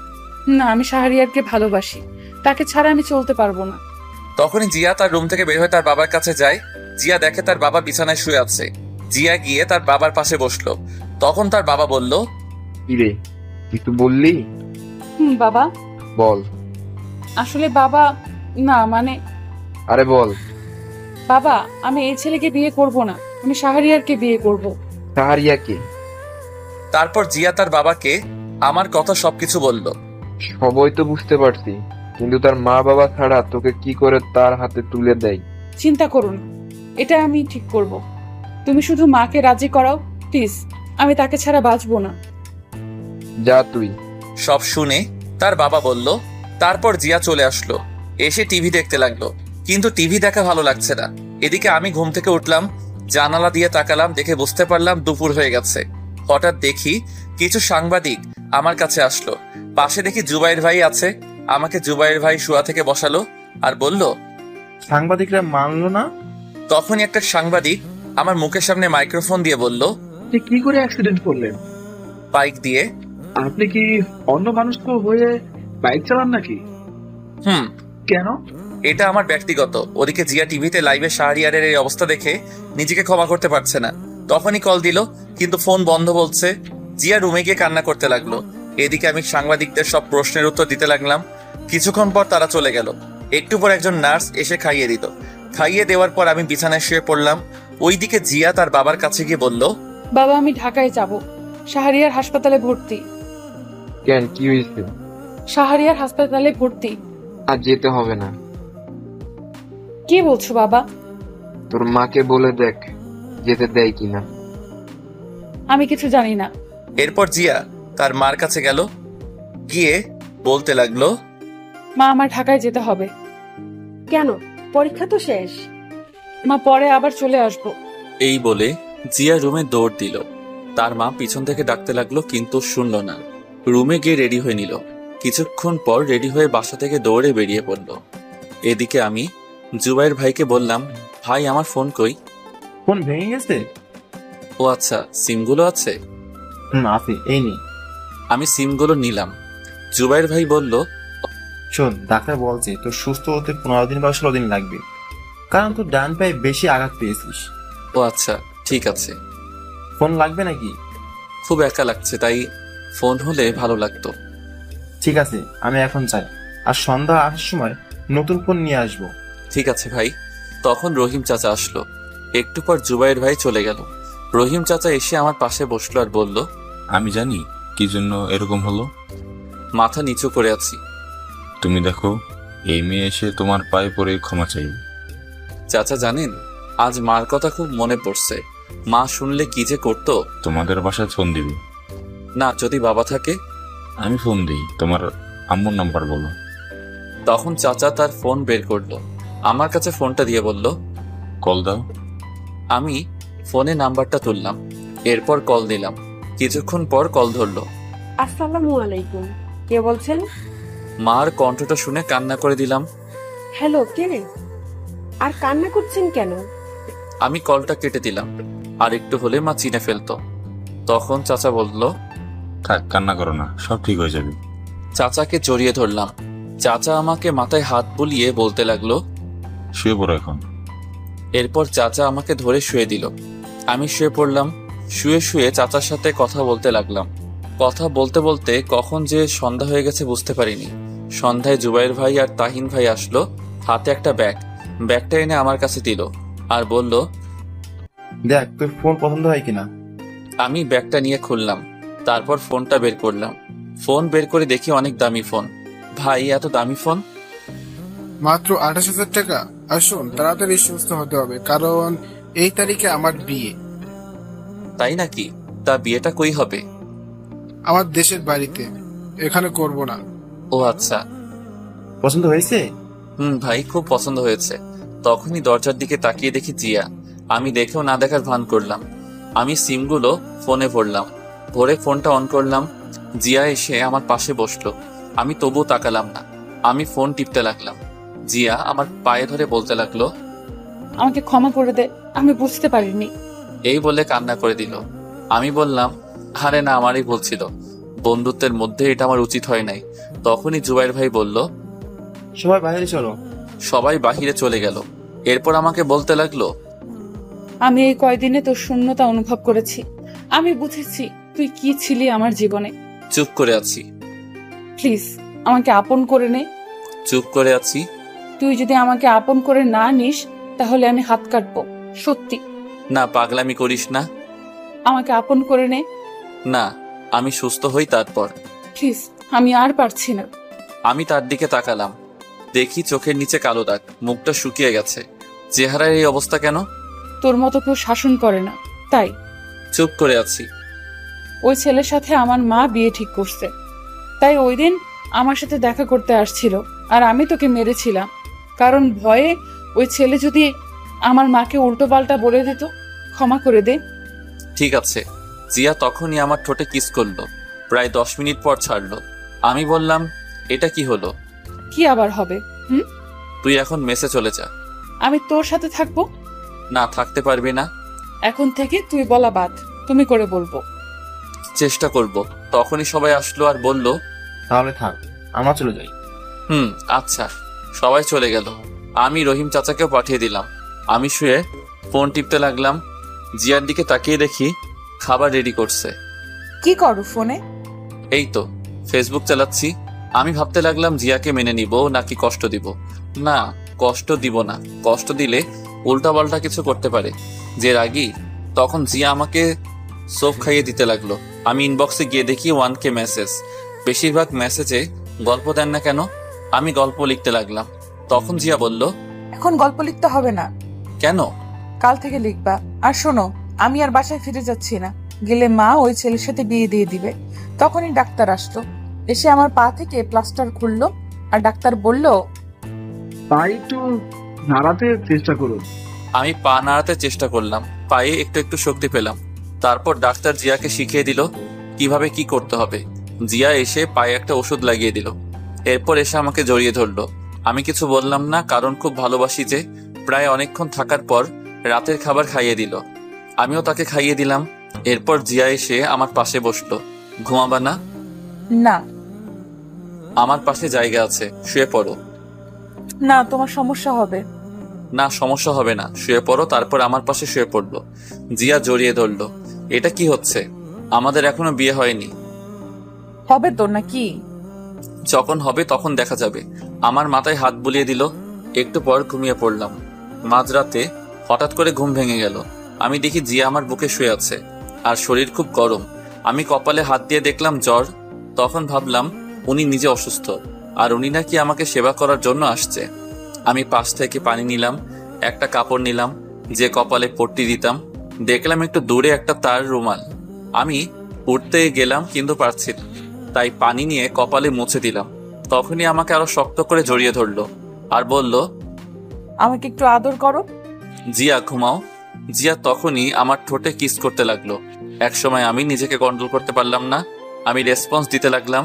S8: না, আমি শাহরিয়ারকে ভালোবাসি। তাকে ছাড়া আমি চলতে পারবো না।
S2: তখনই জিয়া তার রুম থেকে বের হয়ে তার বাবার কাছে যায়। জিয়া দেখে তার বাবা বিছানায় শুয়ে আছে। জিয়া গিয়ে তার বাবার পাশে বসলো। তখন তার বাবা বলল,
S7: কিরে কিছু বললি?
S8: বাবা।
S7: বল।
S8: আসলে বাবা, না মানে
S7: আরে বল।
S8: বাবা, আমি এই ছেলেকে বিয়ে করব না, আমি শাহরিয়ারকে বিয়ে করব।
S7: শাহরিয়াকে?
S2: তারপর জিয়া তার বাবাকে আমার কথা সবকিছু বলল।
S7: সবই তো বুঝতে পারছি, কিন্তু তার মা বাবা ছাড়া তোকে কি করে তার হাতে তুলে দেয়?
S8: চিন্তা করো না, এটা আমি ঠিক করব। তুমি শুধু মাকে রাজি করাও প্লিজ, আমি তাকে ছাড়া বাঁচবো না।
S7: যা তুই।
S2: সব শুনে তার বাবা বলল। তারপর জিয়া চলে আসলো, এসে টিভি দেখতে লাগলো, কিন্তু টিভি দেখা ভালো লাগছে না। এদিকে আমি ঘুম থেকে উঠলাম, জানালা দিয়ে তাকালাম, দেখে বুঝতে পারলাম দুপুর হয়ে গেছে। হঠাৎ দেখি কিছু সাংবাদিক আমার কাছে আসলো। পাশে দেখি জুবাইর ভাই আছে। আমাকে জুবাইর ভাই শোয়া থেকে বসালো আর বলল,
S5: সাংবাদিকরা মানলো না?
S2: তখনই একটা সাংবাদিক আমার মুখের সামনে মাইক্রোফোন দিয়ে বলল,
S12: কি করে অ্যাক্সিডেন্ট করলেন?
S2: বাইক দিয়ে।
S12: আপনি কি অন্য মানুষ হয়ে বাইক চালান নাকি? কেন?
S2: এটা আমার ব্যক্তিগত। ওদিকে জিয়া টিভিতে লাইভে শাহরিয়ারের এই অবস্থা দেখে নিজেকে ক্ষমা করতে পারছে না। তখনই কল দিল, কিন্তু ফোন বন্ধ বলছে। জিয়া রুমে গিয়ে কান্না করতে লাগলো। এদিকে আমি সাংবাদিকদের সব প্রশ্নের উত্তর দিতে লাগলাম। কিছুক্ষণ পর তারা চলে গেল। একটু পর একজন নার্স এসে খাইয়ে দিল। খাইয়ে দেওয়ার পর আমি বিছানায় শুয়ে পড়লাম। ওইদিকে জিয়া তার বাবার কাছে গিয়ে বলল,
S8: বাবা, আমি ঢাকায় যাব, শাহরিয়ার হাসপাতালে ভর্তি।
S7: কেন, কি হয়েছে?
S8: শাহরিয়ার হাসপাতালে ভর্তি।
S7: আর যেতে হবে না।
S8: কি বলছো বাবা?
S7: তোর মাকে বলে দেখ যেতে দেয় কিনা।
S8: আমি কিছু জানি না।
S2: এরপর জিয়া তার মার কাছে গেল, গিয়ে বলতে লাগলো,
S8: মা, আমার ঢাকায় যেতে হবে।
S4: কেন? পরীক্ষা তো শেষ।
S8: মা, পরে আবার চলে আসবো।
S2: এই বলে জিয়া রুমে দৌড় দিল। তার মা পিছন থেকে ডাকতে লাগলো, কিন্তু শুনল না। রুমে গিয়ে রেডি হয়ে নিল। কিছুক্ষণ পর রেডি হয়ে বাসা থেকে দৌড়ে বেরিয়ে পড়ল। এদিকে আমি জুবাইর ভাইকে বললাম, ভাই আমার ফোন কই?
S5: ফোন ভেঙে গেছে?
S2: ও আচ্ছা, সিমগুলো আছে?
S5: আছে, এই নি।
S2: আমি সিমগুলো নিলাম। জুবাইর ভাই বলল,
S5: শোন, ডাক্তার বলছে তোর সুস্থ হতে 15 দিন বা 16 দিন লাগবে, কারণ তোর ডান পায়ে বেশি আঘাত পেয়েছিস।
S2: ও আচ্ছা, ঠিক আছে।
S5: ফোন লাগবে নাকি?
S2: খুব একা লাগছে, তাই ফোন হলে ভালো লাগতো।
S5: ঠিক আছে, আমি এখন যাই, আর সন্ধ্যা আসার সময় নতুন ফোন নিয়ে আসবো।
S2: ঠিক আছে ভাই। তখন রহিম চাচা আসলো। একটু পর জুবাইর ভাই চলে গেল। রহিম চাচা এসে আমার পাশে বসলো আর বলল,
S13: আমি জানি কি জন্য এরকম হলো।
S2: মাথা নিচু করে আছি।
S13: তুমি দেখো, এই মেয়ে এসে তোমার পায়ে পড়ে ক্ষমা চাইবে।
S2: চাচা জানেন, আজ মার কথা খুব মনে পড়ছে। মা শুনলে কি যে করতো।
S13: তোমাদের বাসায় ফোন দিবি?
S2: না, যদি বাবা থাকে।
S13: আমি ফোন দিই, তোমার আম্মুর নাম্বার বলো।
S2: তখন চাচা তার ফোন বের করলো, আমার কাছে ফোনটা দিয়ে বলল,
S13: কল দাও।
S2: আমি ফোনে নাম্বারটা তুললাম, এরপর কল দিলাম। কিছুক্ষণ পর কল ধরলো।
S4: আসসালামু আলাইকুম, কে বলছেন?
S2: মার কণ্ঠটা শুনে কান্না করে দিলাম।
S4: হ্যালো, কে? আর কান্না করছেন কেন?
S2: আমি কলটা কেটে দিলাম, আর একটু হলে মা চিনে ফেলতো। তখন চাচা বলল,
S13: থাক, কান্না করো না, সব ঠিক হয়ে যাবে।
S2: চাচাকে জড়িয়ে ধরলাম। চাচা আমাকে মাথায় হাত বুলিয়ে বলতে লাগলো,
S13: শুয়ে পড়ো এখন।
S2: এরপর চাচা আমাকে ধরে শুয়ে দিল। আমি শুয়ে পড়লাম। শুয়ে শুয়ে চাচার সাথে কথা বলতে লাগলাম। কথা বলতে বলতে কখন যে সন্ধ্যা হয়ে গেছে বুঝতে পারিনি। সন্ধ্যায় জুবাইর ভাই আর তাহিন ভাই আসলো, হাতে একটা ব্যাগটা এনে আমার কাছে দিল আর বলল,
S5: দেখ তোর ফোন পছন্দ হয় কিনা।
S2: আমি ব্যাগটা নিয়ে খুললাম, তারপর ফোনটা বের করলাম। ফোন বের করে দেখি অনেক দামি ফোন। ভাই, এত দামি ফোন?
S10: মাত্র 28,000 টাকা। আর শোন, তাড়াতাড়ি সুস্থ হতে হবে, কারণ এই তারিখে আমার বিয়ে।
S2: তাই নাকি? তা বিয়েটা কই হবে?
S10: আমার দেশের বাড়িতে, এখানে করব না।
S2: ও আচ্ছা।
S5: পছন্দ হয়েছে?
S2: ভাই, খুব পছন্দ হয়েছে। তখনই দরজার দিকে তাকিয়ে দেখি জিয়া। আমি দেখেও না দেখার ভান করলাম। আমি সিমগুলো ফোনে ভরলাম, ভরে ফোনটা অন করলাম। জিয়া এসে আমার পাশে বসলো। আমি তবুও তাকালাম না, আমি ফোন টিপতে লাগলাম। জিয়া আমার পায়ে ধরে বলতে লাগলো,
S8: আমাকে ক্ষমা করে দে, আমি বুঝতে পারিনি।
S2: এই বলে কান্না করে দিল। আমি বললাম, আরে না, আমারই ভুল ছিল, বন্ধুত্বের মধ্যে এটা আমার উচিত হয় নাই। তখনই জুবাইর ভাই বলল,
S5: সবাই বাইরে চলো।
S2: সবাই বাহিরে চলে গেল। এরপর আমাকে বলতে লাগলো,
S8: আমি এই কয়দিনে তোর শূন্যতা অনুভব করেছি। আমি বুঝেছি তুই কি ছিলি আমার জীবনে।
S2: চুপ করে আছি।
S8: প্লিজ আমাকে আপন করে নে।
S2: চুপ করে আছি।
S8: তুই যদি আমাকে আপন করে না নিস তাহলে আমি হাত কাটবো, সত্যি।
S2: না, পাগলামি করিস না।
S8: আমাকে আপন করে নে।
S2: না, আমি সুস্থ হই তারপর।
S8: প্লিজ, আমি আর পারছি না।
S2: আমি তার দিকে তাকালাম, দেখি চোখের নিচে কালো দাগ, মুখটা শুকিয়ে গেছে। চেহারার এই অবস্থা কেন?
S8: তোর মতো কেউ শাসন করে না, তাই।
S2: চুপ করে আছি।
S8: ওই ছেলের সাথে আমার মা বিয়ে ঠিক করছে, তাই ওই দিন আমার সাথে দেখা করতে আসছিল, আর আমি তোকে মেরেছিলাম কারণ ভয়ে ওই ছেলে যদি আমার মাকে উল্টো পাল্টা বলে দিত। ক্ষমা করে দে।
S2: ঠিক আছে। জিয়া তখনই আমার ঠোঁটে কিস করলো, প্রায় 10 মিনিট পর ছাড়লো। আমি বললাম, এটা কি হলো?
S8: কি আবার হবে?
S2: তুই এখন মেসে চলে যা।
S8: আমি তোর সাথে থাকবো
S2: না, থাকতে পারবি না।
S8: এখন থেকে তুই বলা বাদ, তুমি করে বলবো।
S2: চেষ্টা করব। তখনই সবাই আসলো আর বলল,
S5: তাহলে থাক, আমরা চলে যাই।
S2: আচ্ছা। সবাই চলে গেল। আমি রহিম চাচাকেও পাঠিয়ে দিলাম। আমি শুয়ে ফোন টিপতে লাগলাম। জিয়ার দিকে তাকিয়ে দেখি খাবার রেডি করছে।
S8: কি করো ফোনে?
S2: এই তো ফেসবুক চালাচ্ছি। আমি ভাবতে লাগলাম জিয়াকে মেনে নিব নাকি কষ্ট দিব। না, কষ্ট দিব না। কষ্ট দিলে উল্টাপাল্টা কিছু করতে পারে। যে রাগী, তখন জিয়া আমাকে সোপ খাইয়ে দিতে লাগলো। আমি ইনবক্সে গিয়ে দেখি 1K মেসেজ। বেশিরভাগ মেসেজে গল্প দেন না কেন? আমি গল্প লিখতে লাগলাম। তখন জিয়া বলল,
S8: এখন গল্প লিখতে হবে না।
S2: কেন?
S8: কাল থেকে লিখবা। আর শোনো, আমি আর বাসায় ফিরে যাচ্ছি না। গেলে মা ওই ছেলের সাথে বিয়ে দিয়ে দিবে। তখনই ডাক্তার আসলো, এসে আমার পা থেকে প্লাস্টার খুললো, আর ডাক্তার বলল,
S12: পা একটু নাড়াতে চেষ্টা করুন।
S2: আমি পা নাড়াতে চেষ্টা করলাম, পায়ে একটু একটু শক্তি পেলাম। তারপর ডাক্তার জিয়াকে শিখিয়ে দিল কিভাবে কি করতে হবে। জিয়া এসে পায়ে একটা ওষুধ লাগিয়ে দিল। এরপর এসে আমাকে জড়িয়ে ধরলো। আমি কিছু বললাম না, কারণ খুব ভালোবাসি যে। প্রায় অনেকক্ষণ থাকার পর রাতের খাবার খাইয়ে দিল। আমিও তাকে খাইয়ে দিলাম। এরপর জিয়া এসে আমার পাশে বসলো। ঘুমাবা না?
S8: না।
S2: আমার পাশে জায়গা আছে, শুয়ে পড়ো।
S8: না, তোমার সমস্যা হবে।
S2: না, সমস্যা হবে না, শুয়ে পড়ো। তারপর আমার পাশে শুয়ে পড়লো। জিয়া জড়িয়ে ধরলো। এটা কি হচ্ছে? আমাদের এখনো বিয়ে হয়নি।
S8: হবে তো নাকি?
S2: যখন হবে তখন দেখা যাবে। আমার মাথায় হাত বুলিয়ে দিল। একটু পর ঘুমিয়ে পড়লাম। মাঝরাতে হঠাৎ করে ঘুম ভেঙে গেল। আমি দেখি জিয়া আমার বুকে শুয়ে আছে, আর শরীর খুব গরম। আমি কপালে হাত দিয়ে দেখলাম জ্বর। তখন ভাবলাম উনি নিজে অসুস্থ, আর উনি নাকি আমাকে সেবা করার জন্য আসছে। আমি পাশ থেকে পানি নিলাম, একটা কাপড় নিলাম যে কপালে পট্টি দিতাম। দেখলাম একটু দূরে একটা তার রুমাল। আমি উঠতে গেলাম কিন্তু পারছি না, তাই পানি নিয়ে কপালে মুছে দিলাম। তখনই আমাকে আরো শক্ত করে জড়িয়ে ধরলো আর বলল,
S8: আমাকে একটু আদর করো।
S2: জিয়া ঘুমাও। জিয়া তখনই আমার ঠোঁটে কিস করতে লাগলো। একসময় আমি নিজেকে কন্ট্রোল করতে পারলাম না। আমি রেসপন্স দিতে লাগলাম।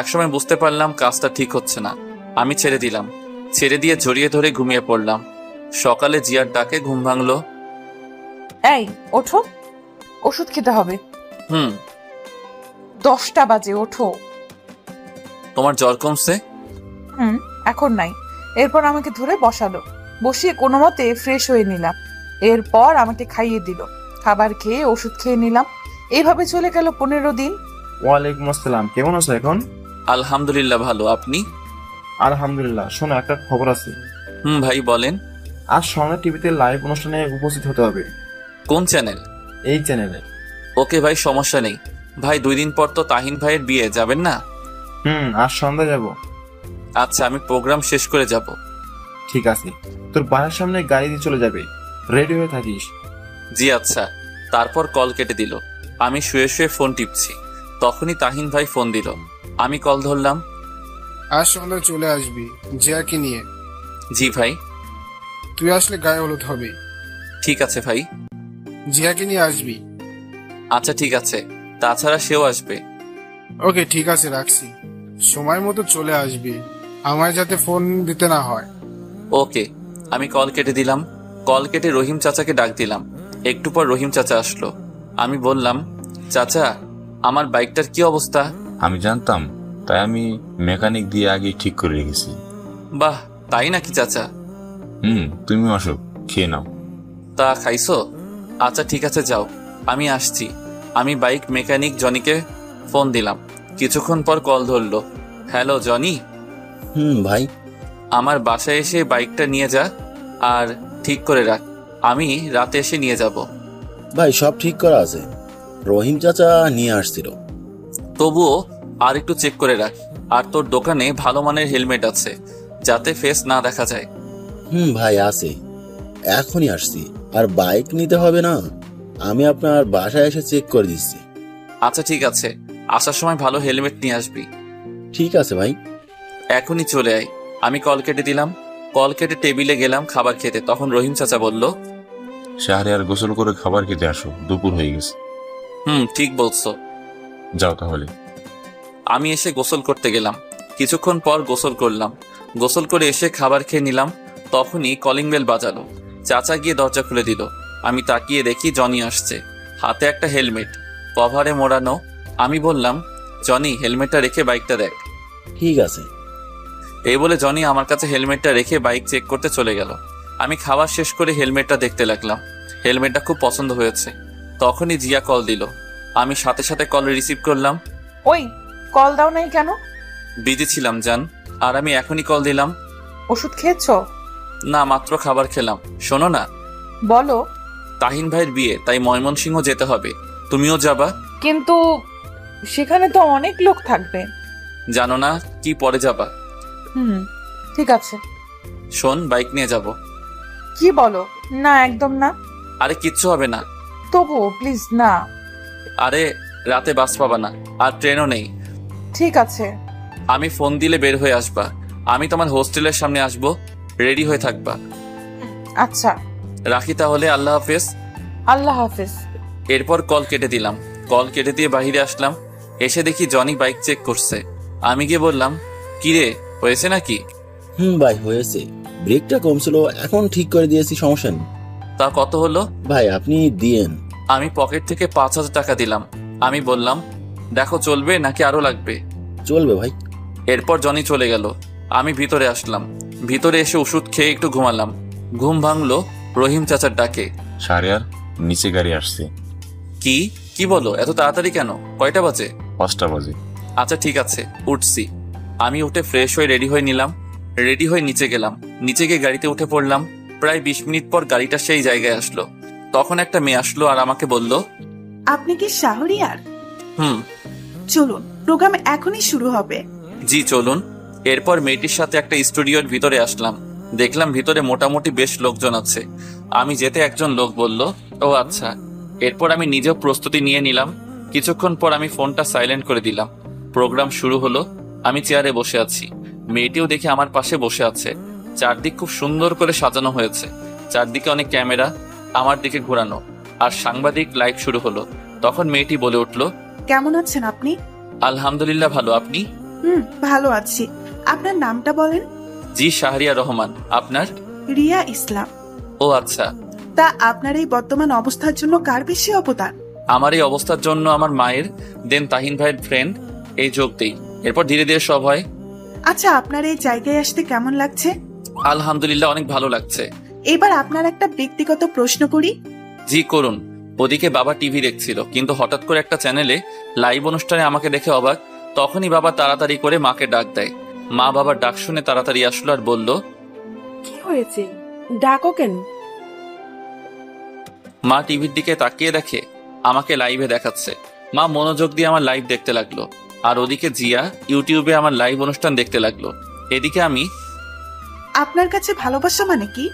S2: একসময় বুঝতে পারলাম কাজটা ঠিক হচ্ছে না। আমি ছেড়ে দিলাম। ছেড়ে দিয়ে জড়িয়ে ধরে ঘুমিয়ে পড়লাম। সকালে জিয়ার ডাকে ঘুম ভাঙলো।
S8: এই ওঠো, ওষুধ খেতে হবে। 10টা বাজে, ওঠো।
S2: তোমার জ্বর কমছে?
S8: এখন নাই। এরপর আমাকে ধরে বসালো, বসিয়ে কোনো মতে ফ্রেশ হয়ে নিলাম। এরপর আমাকে খাইয়ে দিল। খাবার খেয়ে ওষুধ খেয়ে নিলাম। এইভাবে চলে গেল 15 দিন।
S5: ওয়ালাইকুম আসসালাম, কেমন আছো এখন?
S2: আলহামদুলিল্লাহ ভালো, আপনি?
S5: আলহামদুলিল্লাহ। শোনো, একটা খবর আছে।
S2: ভাই বলেন।
S5: আজ সন্ধ্যা টিভিতে লাইভ অনুষ্ঠানে উপস্থিত হতে হবে।
S2: কোন চ্যানেল?
S5: এই চ্যানেলে।
S2: ওকে ভাই, সমস্যা নেই। ভাই 2 দিন পর তো তাহিন ভাইয়ের বিয়ে, যাবেন না?
S5: আজ সন্ধ্যা যাব।
S2: আচ্ছা, আমি প্রোগ্রাম শেষ করে যাব।
S5: ঠিক আছে, তোর বাড়ির সামনে গাড়ি দিয়ে চলে যাবে, রেডি হয়ে থাকিস।
S2: জি আচ্ছা। তারপর কল কেটে দিল। আমি শুয়ে শুয়ে ফোন টিপছি। তখনই তাহিন ভাই ফোন দিল। আমি কল ধরলাম।
S10: আজ সন্ধ্যায় চলে আসবি জিয়াকে নিয়ে।
S2: জি ভাই।
S10: তুই আসলে গায়ে হলুদ হবে।
S2: ঠিক আছে ভাই।
S10: জিয়াকে নিয়ে আসবি।
S2: আচ্ছা ঠিক আছে, তাছাড়া সেও আসবে।
S10: ওকে ঠিক আছে, রাখছি। সময় মতো চলে আসবি, আমায় যাতে ফোন দিতে না হয়।
S2: ওকে। আমি কল কেটে দিলাম। কল কেটে রহিম চাচাকে ডাক দিলাম। একটু পর রহিম চাচা আসলো। আমি বললাম, চাচা আমার বাইকটার কি অবস্থা?
S13: আমি জানতাম, তাই আমি মেকানিক দিয়ে আগে ঠিক করে রেখেছি।
S2: বাহ, তাই নাকি চাচা?
S13: তুমি আসো, খেয়ে নাও।
S2: তা খাইছো? আচ্ছা ঠিক আছে, যাও, আমি আসছি। আমি বাইক মেকানিক জনিকে ফোন দিলাম। কিছুক্ষণ পর কল ধরলো। Hello Johnny.
S3: ভাই।
S2: আমার বাসায় এসে বাইকটা নিয়ে যা আর ঠিক করে রাখ, আমি রাতে এসে নিয়ে যাব।
S3: ভাই সব ঠিক করা আছে, রহিম চাচা নিয়ে আসছিল।
S2: তবুও আর একটু চেক করে রাখ। আর তোর দোকানে ভালো মানের হেলমেট আছে, যাতে ফেস না দেখা যায়।
S3: ভাই আছে, এখনই আসছি। আর বাইক নিতে হবে না, আমি আপনার বাসায় এসে চেক করে দিচ্ছি।
S2: আচ্ছা ঠিক আছে, আসার সময় ভালো হেলমেট নিয়ে আসবি।
S3: ঠিক আছে ভাই।
S2: এখনই চলে আয়। আমি কল কেটে দিলাম। কল কেটে টেবিলে গেলাম খাবার খেতে। তখন রহিম চাচা বলল,
S13: শাহরিয়ার গোসল করে খাবার খেতে আসো, দুপুর হয়ে গেছে।
S2: ঠিক বলছো।
S13: যাও তাহলে।
S2: আমি এসে গোসল করতে গেলাম। কিছুক্ষণ পর গোসল করলাম। গোসল করে এসে খাবার খেয়ে নিলাম। তখনই কলিং বেল বাজালো। চাচা গিয়ে দরজা খুলে দিল। আমি তাকিয়ে দেখি জনি আসছে, হাতে একটা হেলমেট, কভারে মোড়ানো। আমি বললাম, জনি হেলমেটটা রেখে বাইকটা দেখ।
S3: ঠিক আছে।
S2: এই বলে জনি আমার কাছে হেলমেটটা রেখে বাইক চেক করতে চলে গেল। আমি খাবার শেষ করে হেলমেটটা দেখতে লাগলাম। হেলমেটটা খুব পছন্দ হয়েছে। তখনই জিয়া কল দিল। আমি সাথে সাথে কল রিসিভ করলাম।
S8: ওই কল দাও নাই কেন?
S2: বিজি ছিলাম জান, আর আমি এখনই কল দিলাম।
S8: ওষুধ খেয়েছো?
S2: না, মাত্র খাবার খেলাম। শোনো না।
S8: বলো।
S2: তাহিন ভাইয়ের বিয়ে, তাই ময়মনসিংহ যেতে হবে। তুমিও যাবা?
S8: কিন্তু সেখানে তো অনেক লোক থাকবে।
S2: জানো না কি পরে যাবা?
S8: ঠিক আছে।
S2: শোন, বাইক নিয়ে যাব।
S8: কি বলো? না একদম না।
S2: আরে কিচ্ছু হবে না।
S8: তবু প্লিজ না।
S2: আরে রাতে বাস পাবা না, আর ট্রেনও নেই।
S8: ঠিক আছে।
S2: আমি ফোন দিলে বের হয়ে আসবা। আমি তোমার হোস্টেলের সামনে আসবো, রেডি হয়ে থাকবা।
S8: আচ্ছা
S2: রাখি তাহলে, আল্লাহ হাফেজ।
S8: আল্লাহ হাফেজ।
S2: এরপর কল কেটে দিলাম। কল কেটে দিয়ে বাহিরে আসলাম। এসে দেখি জনি বাইক চেক করছে। আমি গিয়ে বললাম, কিরে হয়েছে নাকি?
S3: ভাই হয়েছে, ব্রেকটা কম ছিল, এখন ঠিক করে দিয়েছি, সমস্যা নেই।
S2: তা কত হলো?
S3: ভাই আপনি দিয়েন।
S2: আমি পকেট থেকে 5,000 টাকা দিলাম। আমি বললাম, দেখো চলবে নাকি আরো লাগবে?
S3: চলবে ভাই।
S2: এরপর জনি চলে গেল। আমি ভিতরে আসলাম। ভিতরে এসে ওষুধ খেয়ে একটু ঘুমালাম। ঘুম ভাঙলো রহিম চাচার ডাকে।
S13: শাহরিয়ার, নিচে গাড়ি আসছে।
S2: কি বলো? এত তাড়াতাড়ি কেন? কয়টা বাজে?
S13: 5টা বাজে।
S2: আচ্ছা ঠিক আছে, উঠছি। আমি উঠে ফ্রেশ হয়ে রেডি হয়ে নিলাম। রেডি হয়ে নিচে গেলাম। নিচে গিয়ে গাড়িতে উঠে পড়লাম। প্রায় 20 মিনিট পর গাড়িটা সেই জায়গায় আসলো। তখন একটা মেয়ে আসলো আর আমাকে বলল,
S15: আপনি কি শাহরিয়ার? চলুন, প্রোগ্রাম এখনই শুরু হবে।
S2: জি চলুন। এরপর মেয়েটির সাথে একটা স্টুডিওর ভিতরে আসলাম। দেখলাম ভিতরে মোটামুটি বেশ লোকজন আছে। আমি যেতে একজন লোক বলল, ও আচ্ছা। এরপর আমি নিজেও প্রস্তুতি নিয়ে নিলাম। কিছুক্ষণ পর আমি ফোনটা সাইলেন্ট করে দিলাম। প্রোগ্রাম শুরু হলো। আমি চেয়ারে বসে আছি। মেয়েটিও দেখে আমার পাশে বসে আছে। চারদিক খুব সুন্দর করে সাজানো হয়েছে। চারদিকে অনেক ক্যামেরা আমার দিকে ঘোরানো, আর সাংবাদিক লাইভ শুরু হলো। তখন মেয়েটি বলে উঠল,
S15: কেমন আছেন আপনি?
S2: আলহামদুলিল্লাহ ভালো, আপনি?
S15: ভালো আছি। আপনার নামটা বলেন।
S2: জি শাহরিয়া রহমান। আপনার?
S15: রিয়া ইসলাম।
S2: ও আচ্ছা।
S15: তা আপনার এই বর্তমান অবস্থার জন্য কার বেশি অবদান?
S2: আমার এই অবস্থার জন্য আমার মায়ের, দেন তাহিন ভাইয়ের ফ্রেন্ড, এই যোগ দেই। এরপর ধীরে ধীরে সব হয়।
S15: আচ্ছা, আপনার এই জায়গায় আসতে কেমন লাগছে?
S2: আলহামদুলিল্লাহ অনেক ভালো লাগছে।
S15: এবার আপনার একটা ব্যক্তিগত প্রশ্ন করি।
S2: জি করুন। ওদিকে বাবা টিভি দেখছিল, কিন্তু হঠাৎ করে একটা চ্যানেলে লাইভ অনুষ্ঠানে আমাকে দেখে অবাক। তখনই বাবা তাড়াতাড়ি করে মাকে ডাক দেয়। মা বাবার ডাক শুনে তাড়াতাড়ি আসলো আর বলল,
S4: কি হয়েছে, ডাকো কেন?
S2: মা টিভির দিকে তাকিয়ে দেখে আমাকে লাইভে দেখাচ্ছে। মা মনোযোগ দিয়ে আমার লাইভ দেখতে লাগলো, আর ওদিকে জিয়া ইউটিউবে আমার লাইভ অনুষ্ঠান দেখতে লাগলো। এদিকে আমি।
S15: আপনার কাছে ভালোবাসা মানে কি?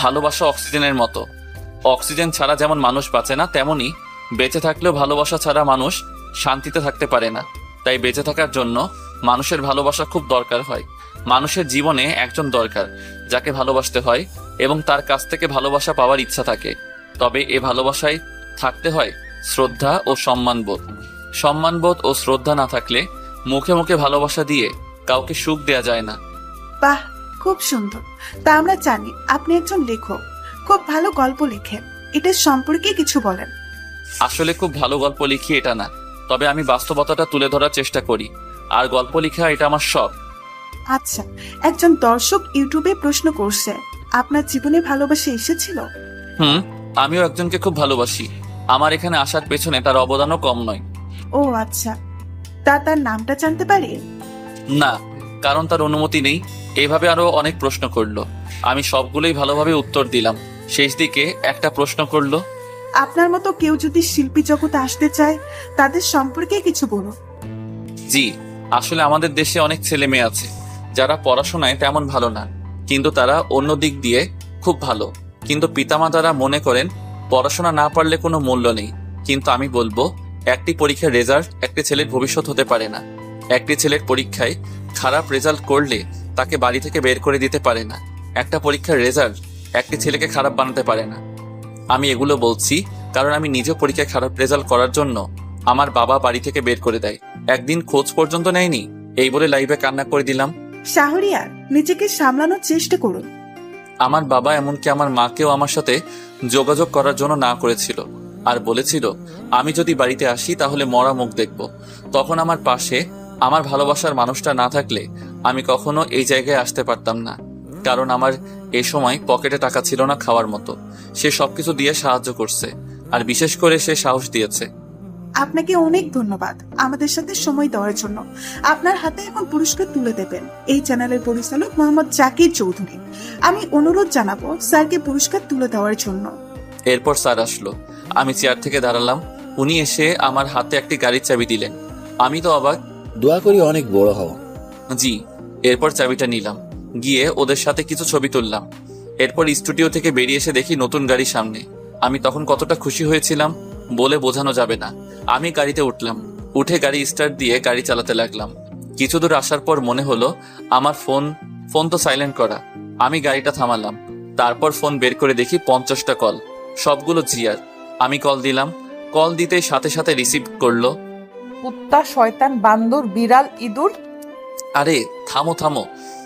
S2: ভালোবাসা অক্সিজেনের মতো। অক্সিজেন ছাড়া যেমন মানুষ বাঁচে না, তেমনি বেঁচে থাকলেও ভালোবাসা ছাড়া মানুষ শান্তিতে থাকতে পারে না। তাই বেঁচে থাকার জন্য মানুষের ভালোবাসা খুব দরকার হয়। মানুষের জীবনে একজন দরকার যাকে ভালোবাসতে হয় এবং তার কাছ থেকে ভালোবাসা পাওয়ার ইচ্ছা থাকে। তবে এ ভালোবাসায় থাকতে হয় শ্রদ্ধা ও সম্মানবোধ। সম্মানবোধ ও শ্রদ্ধা না থাকলে মুখে মুখে ভালোবাসা দিয়ে কাউকে সুখ দেয়া যায় না।
S15: বাহ, খুব সুন্দর। তা আমরা জানি আপনি একজন লেখক, খুব ভালো গল্প লেখেন। এটার সম্পর্কে কিছু বলেন।
S2: আসলে খুব ভালো গল্প লিখি এটা না, তবে আমি বাস্তবতাটা তুলে ধরার চেষ্টা করি, আর গল্প লেখা এটা আমার শখ।
S15: আচ্ছা, একজন দর্শক ইউটিউবে প্রশ্ন করছে, আপনার জীবনে ভালোবাসা এসেছিল?
S2: আমিও একজনকে খুব ভালোবাসি। আমার এখানে আসার পেছনে তার অবদানও কম নয়।
S15: ও আচ্ছা, তার নামটা জানতে পারি?
S2: না, কারণ তার অনুমতি নেই। এভাবে আরো অনেক প্রশ্ন করলো, আমি সবগুলোই ভালোভাবে উত্তর দিলাম। শেষ দিকে একটা প্রশ্ন করলো,
S15: আপনার মতো কেউ যদি শিল্পী জগতে আসতে চায় তাদের সম্পর্কে কিছু বলুন।
S2: জি, আসলে আমাদের দেশে অনেক ছেলে মেয়ে আছে যারা পড়াশোনায় তেমন ভালো না, কিন্তু তারা অন্য দিক দিয়ে খুব ভালো। কিন্তু পিতামাতারা মনে করেন পড়াশোনা না পারলে কোনো মূল্য নেই। কিন্তু আমি বলবো, একটি পরীক্ষার রেজাল্ট একটি ছেলের ভবিষ্যৎ হতে পারে না। একটি ছেলের পরীক্ষায় খারাপ রেজাল্ট করলে তাকে বাড়ি থেকে বের করে দিতে পারে না। একটা পরীক্ষার রেজাল্ট একটি ছেলেকে খারাপ বানাতে পারে না। আমি এগুলো বলছি কারণ আমি নিজে পরীক্ষায় খারাপ রেজাল্ট করার জন্য আমার বাবা বাড়ি থেকে বের করে দেয়, একদিন খোঁজ পর্যন্ত নেয়নি। এই বলে লাইভে কান্না করে দিলাম।
S15: শাহরিয়ার, নিজেকে সামলানোর চেষ্টা করুন।
S2: আমার বাবা এমনকি আমার মাকেও আমার সাথে যোগাযোগ করার জন্য না করেছিল, আর বলেছিল আমি যদি বাড়িতে আসি তাহলে মরা মুখ দেখব। তখন আমার পাশে আমার ভালোবাসার মানুষটা না থাকলে আমি কখনো এই জায়গায় আসতে পারতাম না, কারণ আমার এই সময় পকেটে টাকা ছিল না খাওয়ার মতো। সে সবকিছু দিয়ে সাহায্য করছে, আর বিশেষ করে সে সাহস দিয়েছে।
S15: আপনাকে অনেক ধন্যবাদ আমাদের সাথে সময় দেওয়ার জন্য। আপনার হাতে এখন পুরস্কার তুলে দেবেন এই চ্যানেলের পরিচালক মোহাম্মদ জাকির চৌধুরী। আমি অনুরোধ জানাবো স্যারকে পুরস্কার তুলে দেওয়ার জন্য।
S2: এরপর স্যার আসলো, আমি চেয়ার থেকে দাঁড়ালাম। উনি এসে আমার হাতে একটি গাড়ির চাবি দিলেন। আমি তো অবাক।
S3: দোয়া করি অনেক বড় হও।
S2: জি। এরপর চাবিটা নিলাম, গিয়ে ওদের সাথে কিছু ছবি তুললাম। এরপর স্টুডিও থেকে বেরিয়ে এসে দেখি নতুন গাড়ি সামনে। আমি তখন কতটা খুশি হয়েছিলাম বলে বোঝানো যাবে না। আমি গাড়িতে উঠলাম, উঠে গাড়ি স্টার্ট দিয়ে গাড়ি চালাতে লাগলাম। কিছু দূর আসার পর মনে হলো আমার ফোন তো সাইলেন্ট করা। আমি গাড়িটা থামালাম, তারপর ফোন বের করে দেখি 50টা কল, সবগুলো জিয়ার। আমি কল দিলাম, কল দিতেই সাথে সাথে রিসিভ করলো।
S16: কুত্তা, শয়তান, বান্দর, বিড়াল, ইঁদুর।
S2: আরে থামো থামো,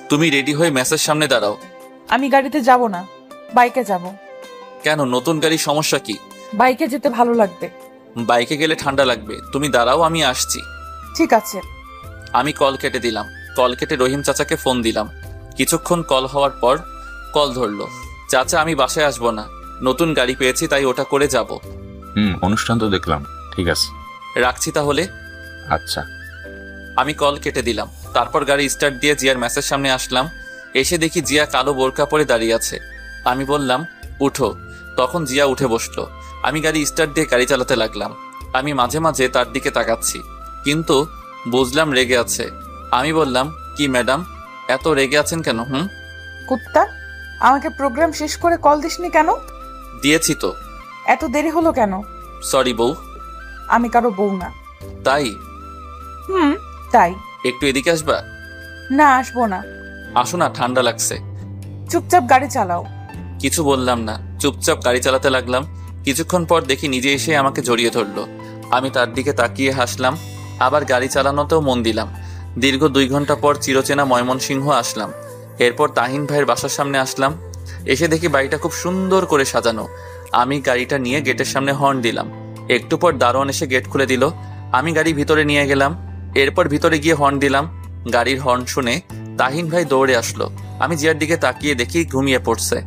S2: তুমি রেডি হয়ে মেসের সামনে দাঁড়াও।
S16: আমি গাড়িতে যাব না, বাইকে যাব।
S2: কেন, নতুন গাড়ি সমস্যা কি?
S16: বাইকে যেতে ভালো লাগবে।
S2: বাইকে গেলে ঠান্ডা লাগবে, তুমি দাঁড়াও আমি আসছি।
S16: ঠিক আছে।
S2: আমি কল কেটে দিলাম। কল কেটে রহিম চাচাকে ফোন দিলাম। কিছুক্ষণ কল হওয়ার পর কল ধরলো। চাচা, আমি বাসায় আসবো না, নতুন গাড়ি পেয়েছি তাই ওটা করে যাব।
S13: অনুষ্ঠান তো দেখলাম, ঠিক আছে
S2: রাখছি তাহলে।
S13: আচ্ছা।
S2: আমি কল কেটে দিলাম। তারপর গাড়ি স্টার্ট দিয়ে জিয়ার মেসের সামনে আসলাম। এসে দেখি জিয়া কালো বোরকা পরে দাঁড়িয়ে আছে। আমি বললাম উঠো, তখন জিয়া উঠে বসলো। আমি গাড়ি স্টার্ট দিয়ে গাড়ি চালাতে লাগলাম। আমি মাঝে মাঝে তার দিকে তাকাচ্ছি, কিন্তু বুঝলাম রেগে আছে। আমি বললাম, কি ম্যাডাম, এত রেগে আছেন কেন?
S16: কুত্তা, আমাকে প্রোগ্রাম শেষ করে কল দিসনি কেন?
S2: দিয়েছি তো।
S16: এত দেরি হলো কেন?
S2: সরি বউ।
S16: আমি কারো বউ না।
S2: তাই?
S16: তাই।
S2: একটু এদিকে আসবা?
S16: না, আসবো না।
S2: আসো না, ঠান্ডা লাগছে।
S16: চুপচাপ গাড়ি চালাও।
S2: কিছু বললাম না, চুপচাপ গাড়ি চালাতে লাগলাম। কিছুক্ষণ পর দেখি নিজে এসে আমাকে জড়িয়ে ধরলো। আমি তার দিকে তাকিয়ে হাসলাম, আবার গাড়ি চালানোতেও মন দিলাম। দীর্ঘ 2 ঘন্টা পর চিরচেনা ময়মনসিংহ আসলাম। এরপর তাহিন ভাইয়ের বাসার সামনে আসলাম। এসে দেখি বাড়িটা খুব সুন্দর করে সাজানো। আমি গাড়িটা নিয়ে গেটের সামনে হর্ন দিলাম। একটু পর দারোয়ান এসে গেট খুলে দিল। আমি গাড়ি ভিতরে নিয়ে গেলাম। এরপর ভিতরে গিয়ে হর্ন দিলাম। গাড়ির হর্ন শুনে তাহিন ভাই দৌড়ে আসলো। আমি জিয়ার দিকে তাকিয়ে দেখি ঘুমিয়ে পড়ছে।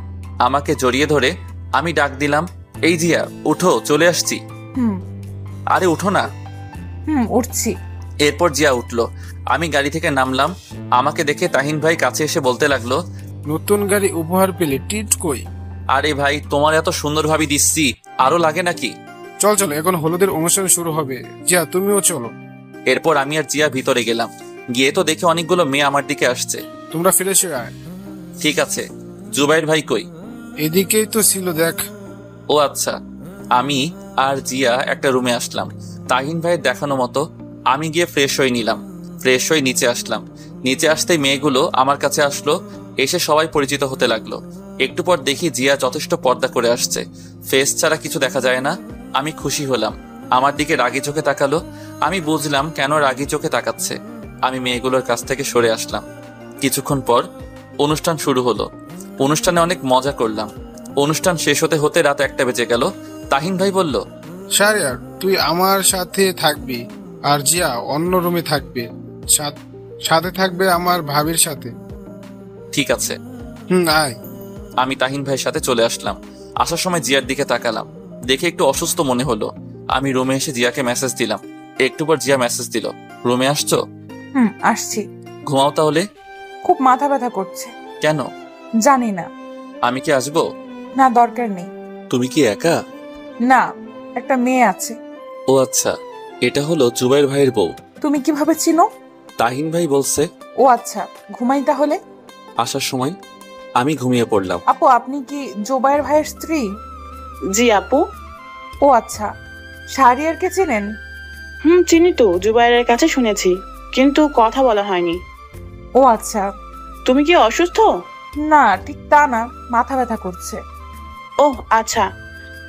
S2: আমাকে জড়িয়ে ধরে আমি ডাক দিলাম, এই জিয়া, উঠো, চলে আসছি। আরে উঠো না।
S16: উঠছি।
S2: এরপর জিয়া উঠলো। আমি গাড়ি থেকে নামলাম। আমাকে দেখে তাহিন ভাই কাছে এসে বলতে লাগলো,
S10: নতুন গাড়ি উপহার পেলে টিট কই?
S2: আরে ভাই, তোমার এত সুন্দর ভাবে দিচ্ছি, আরো লাগে নাকি?
S10: চল চল, এখন হলুদের অনুষ্ঠান শুরু হবে। জিয়া, তুমিও চলো।
S2: এরপর আমি আর জিয়া ভিতরে গেলাম। গিয়ে তো দেখে অনেকগুলো মেয়ে আমার দিকে আসছে।
S10: তোমরা ফ্রেশ হয়ে আয়।
S2: ঠিক আছে। জুবাইর ভাই কই?
S10: এদিকেই তো ছিল, দেখ।
S2: ও আচ্ছা। আমি আর জিয়া একটা রুমে আসলাম। তাহিন ভাইয়ের দেখানো মতো আমি গিয়ে ফ্রেশ হয়ে নিলাম। ফ্রেশ হয়ে নিচে আসলাম। নিচে আসতেই মেয়েগুলো আমার কাছে আসলো। এসে সবাই পরিচিত হতে লাগলো। একটু পর দেখি জিয়া যথেষ্ট পর্দা করে আসছে, ফেস ছাড়া কিছু দেখা যায় না। আমি খুশি হলাম। আমার দিকে রাগি চোখে তাকালো। আমি বুঝলাম কেন রাগি চোখে তাকাচ্ছে। আমি মেয়েগুলোর কাছ থেকে সরে আসলাম। কিছুক্ষণ পর অনুষ্ঠান শুরু হলো। অনুষ্ঠানে অনেক মজা করলাম। অনুষ্ঠান শেষ হতে হতে রাত 1টা বেজে গেল। তাহিন ভাই বলল,
S10: শাহরিয়ার, তুই আমার সাথে থাকবি আর জিয়া অন্য রুমে থাকবে। সাথে থাকবে আমার ভাবির সাথে।
S2: ঠিক আছে।
S10: আয়।
S2: আমি তাহিন ভাইয়ের সাথে চলে আসলাম। আসার সময় জিয়ার দিকে তাকালাম। দেখে একটু অসুস্থ মনে হলো। আমি রুমে এসে জিয়াকে মেসেজ দিলাম। একটু পর জিয়া মেসেজ দিল, রুমে আসছো?
S16: আসছি।
S2: ঘুমাও তাহলে।
S16: খুব মাথা ব্যথা করছে।
S2: কেন?
S16: জানি না।
S2: আমি কি আসবো?
S16: না, দরকার নেই।
S2: তুমি কি একা?
S16: না, একটা মেয়ে আছে।
S2: ও আচ্ছা, এটা হলো জুবাইর ভাইয়ের বউ।
S16: তুমি কিভাবে চিনো?
S2: তাহিন ভাই বলছে।
S16: ও আচ্ছা, ঘুমাই তাহলে।
S2: আসার সময় আমি ঘুমিয়ে পড়লাম।
S16: আপু, আপনি কি জুবাইর ভাইয়ের স্ত্রী?
S6: জি আপু।
S16: ও আচ্ছা, শাহরিয়ারকে চেনেন?
S6: চিনি তো, জুবাইরের কাছে শুনেছি, কিন্তু কথা বলা হয়নি।
S16: ও আচ্ছা।
S6: তুমি কি অসুস্থ?
S16: না, ঠিক তা না, মাথা ব্যথা করছে।
S6: ও আচ্ছা,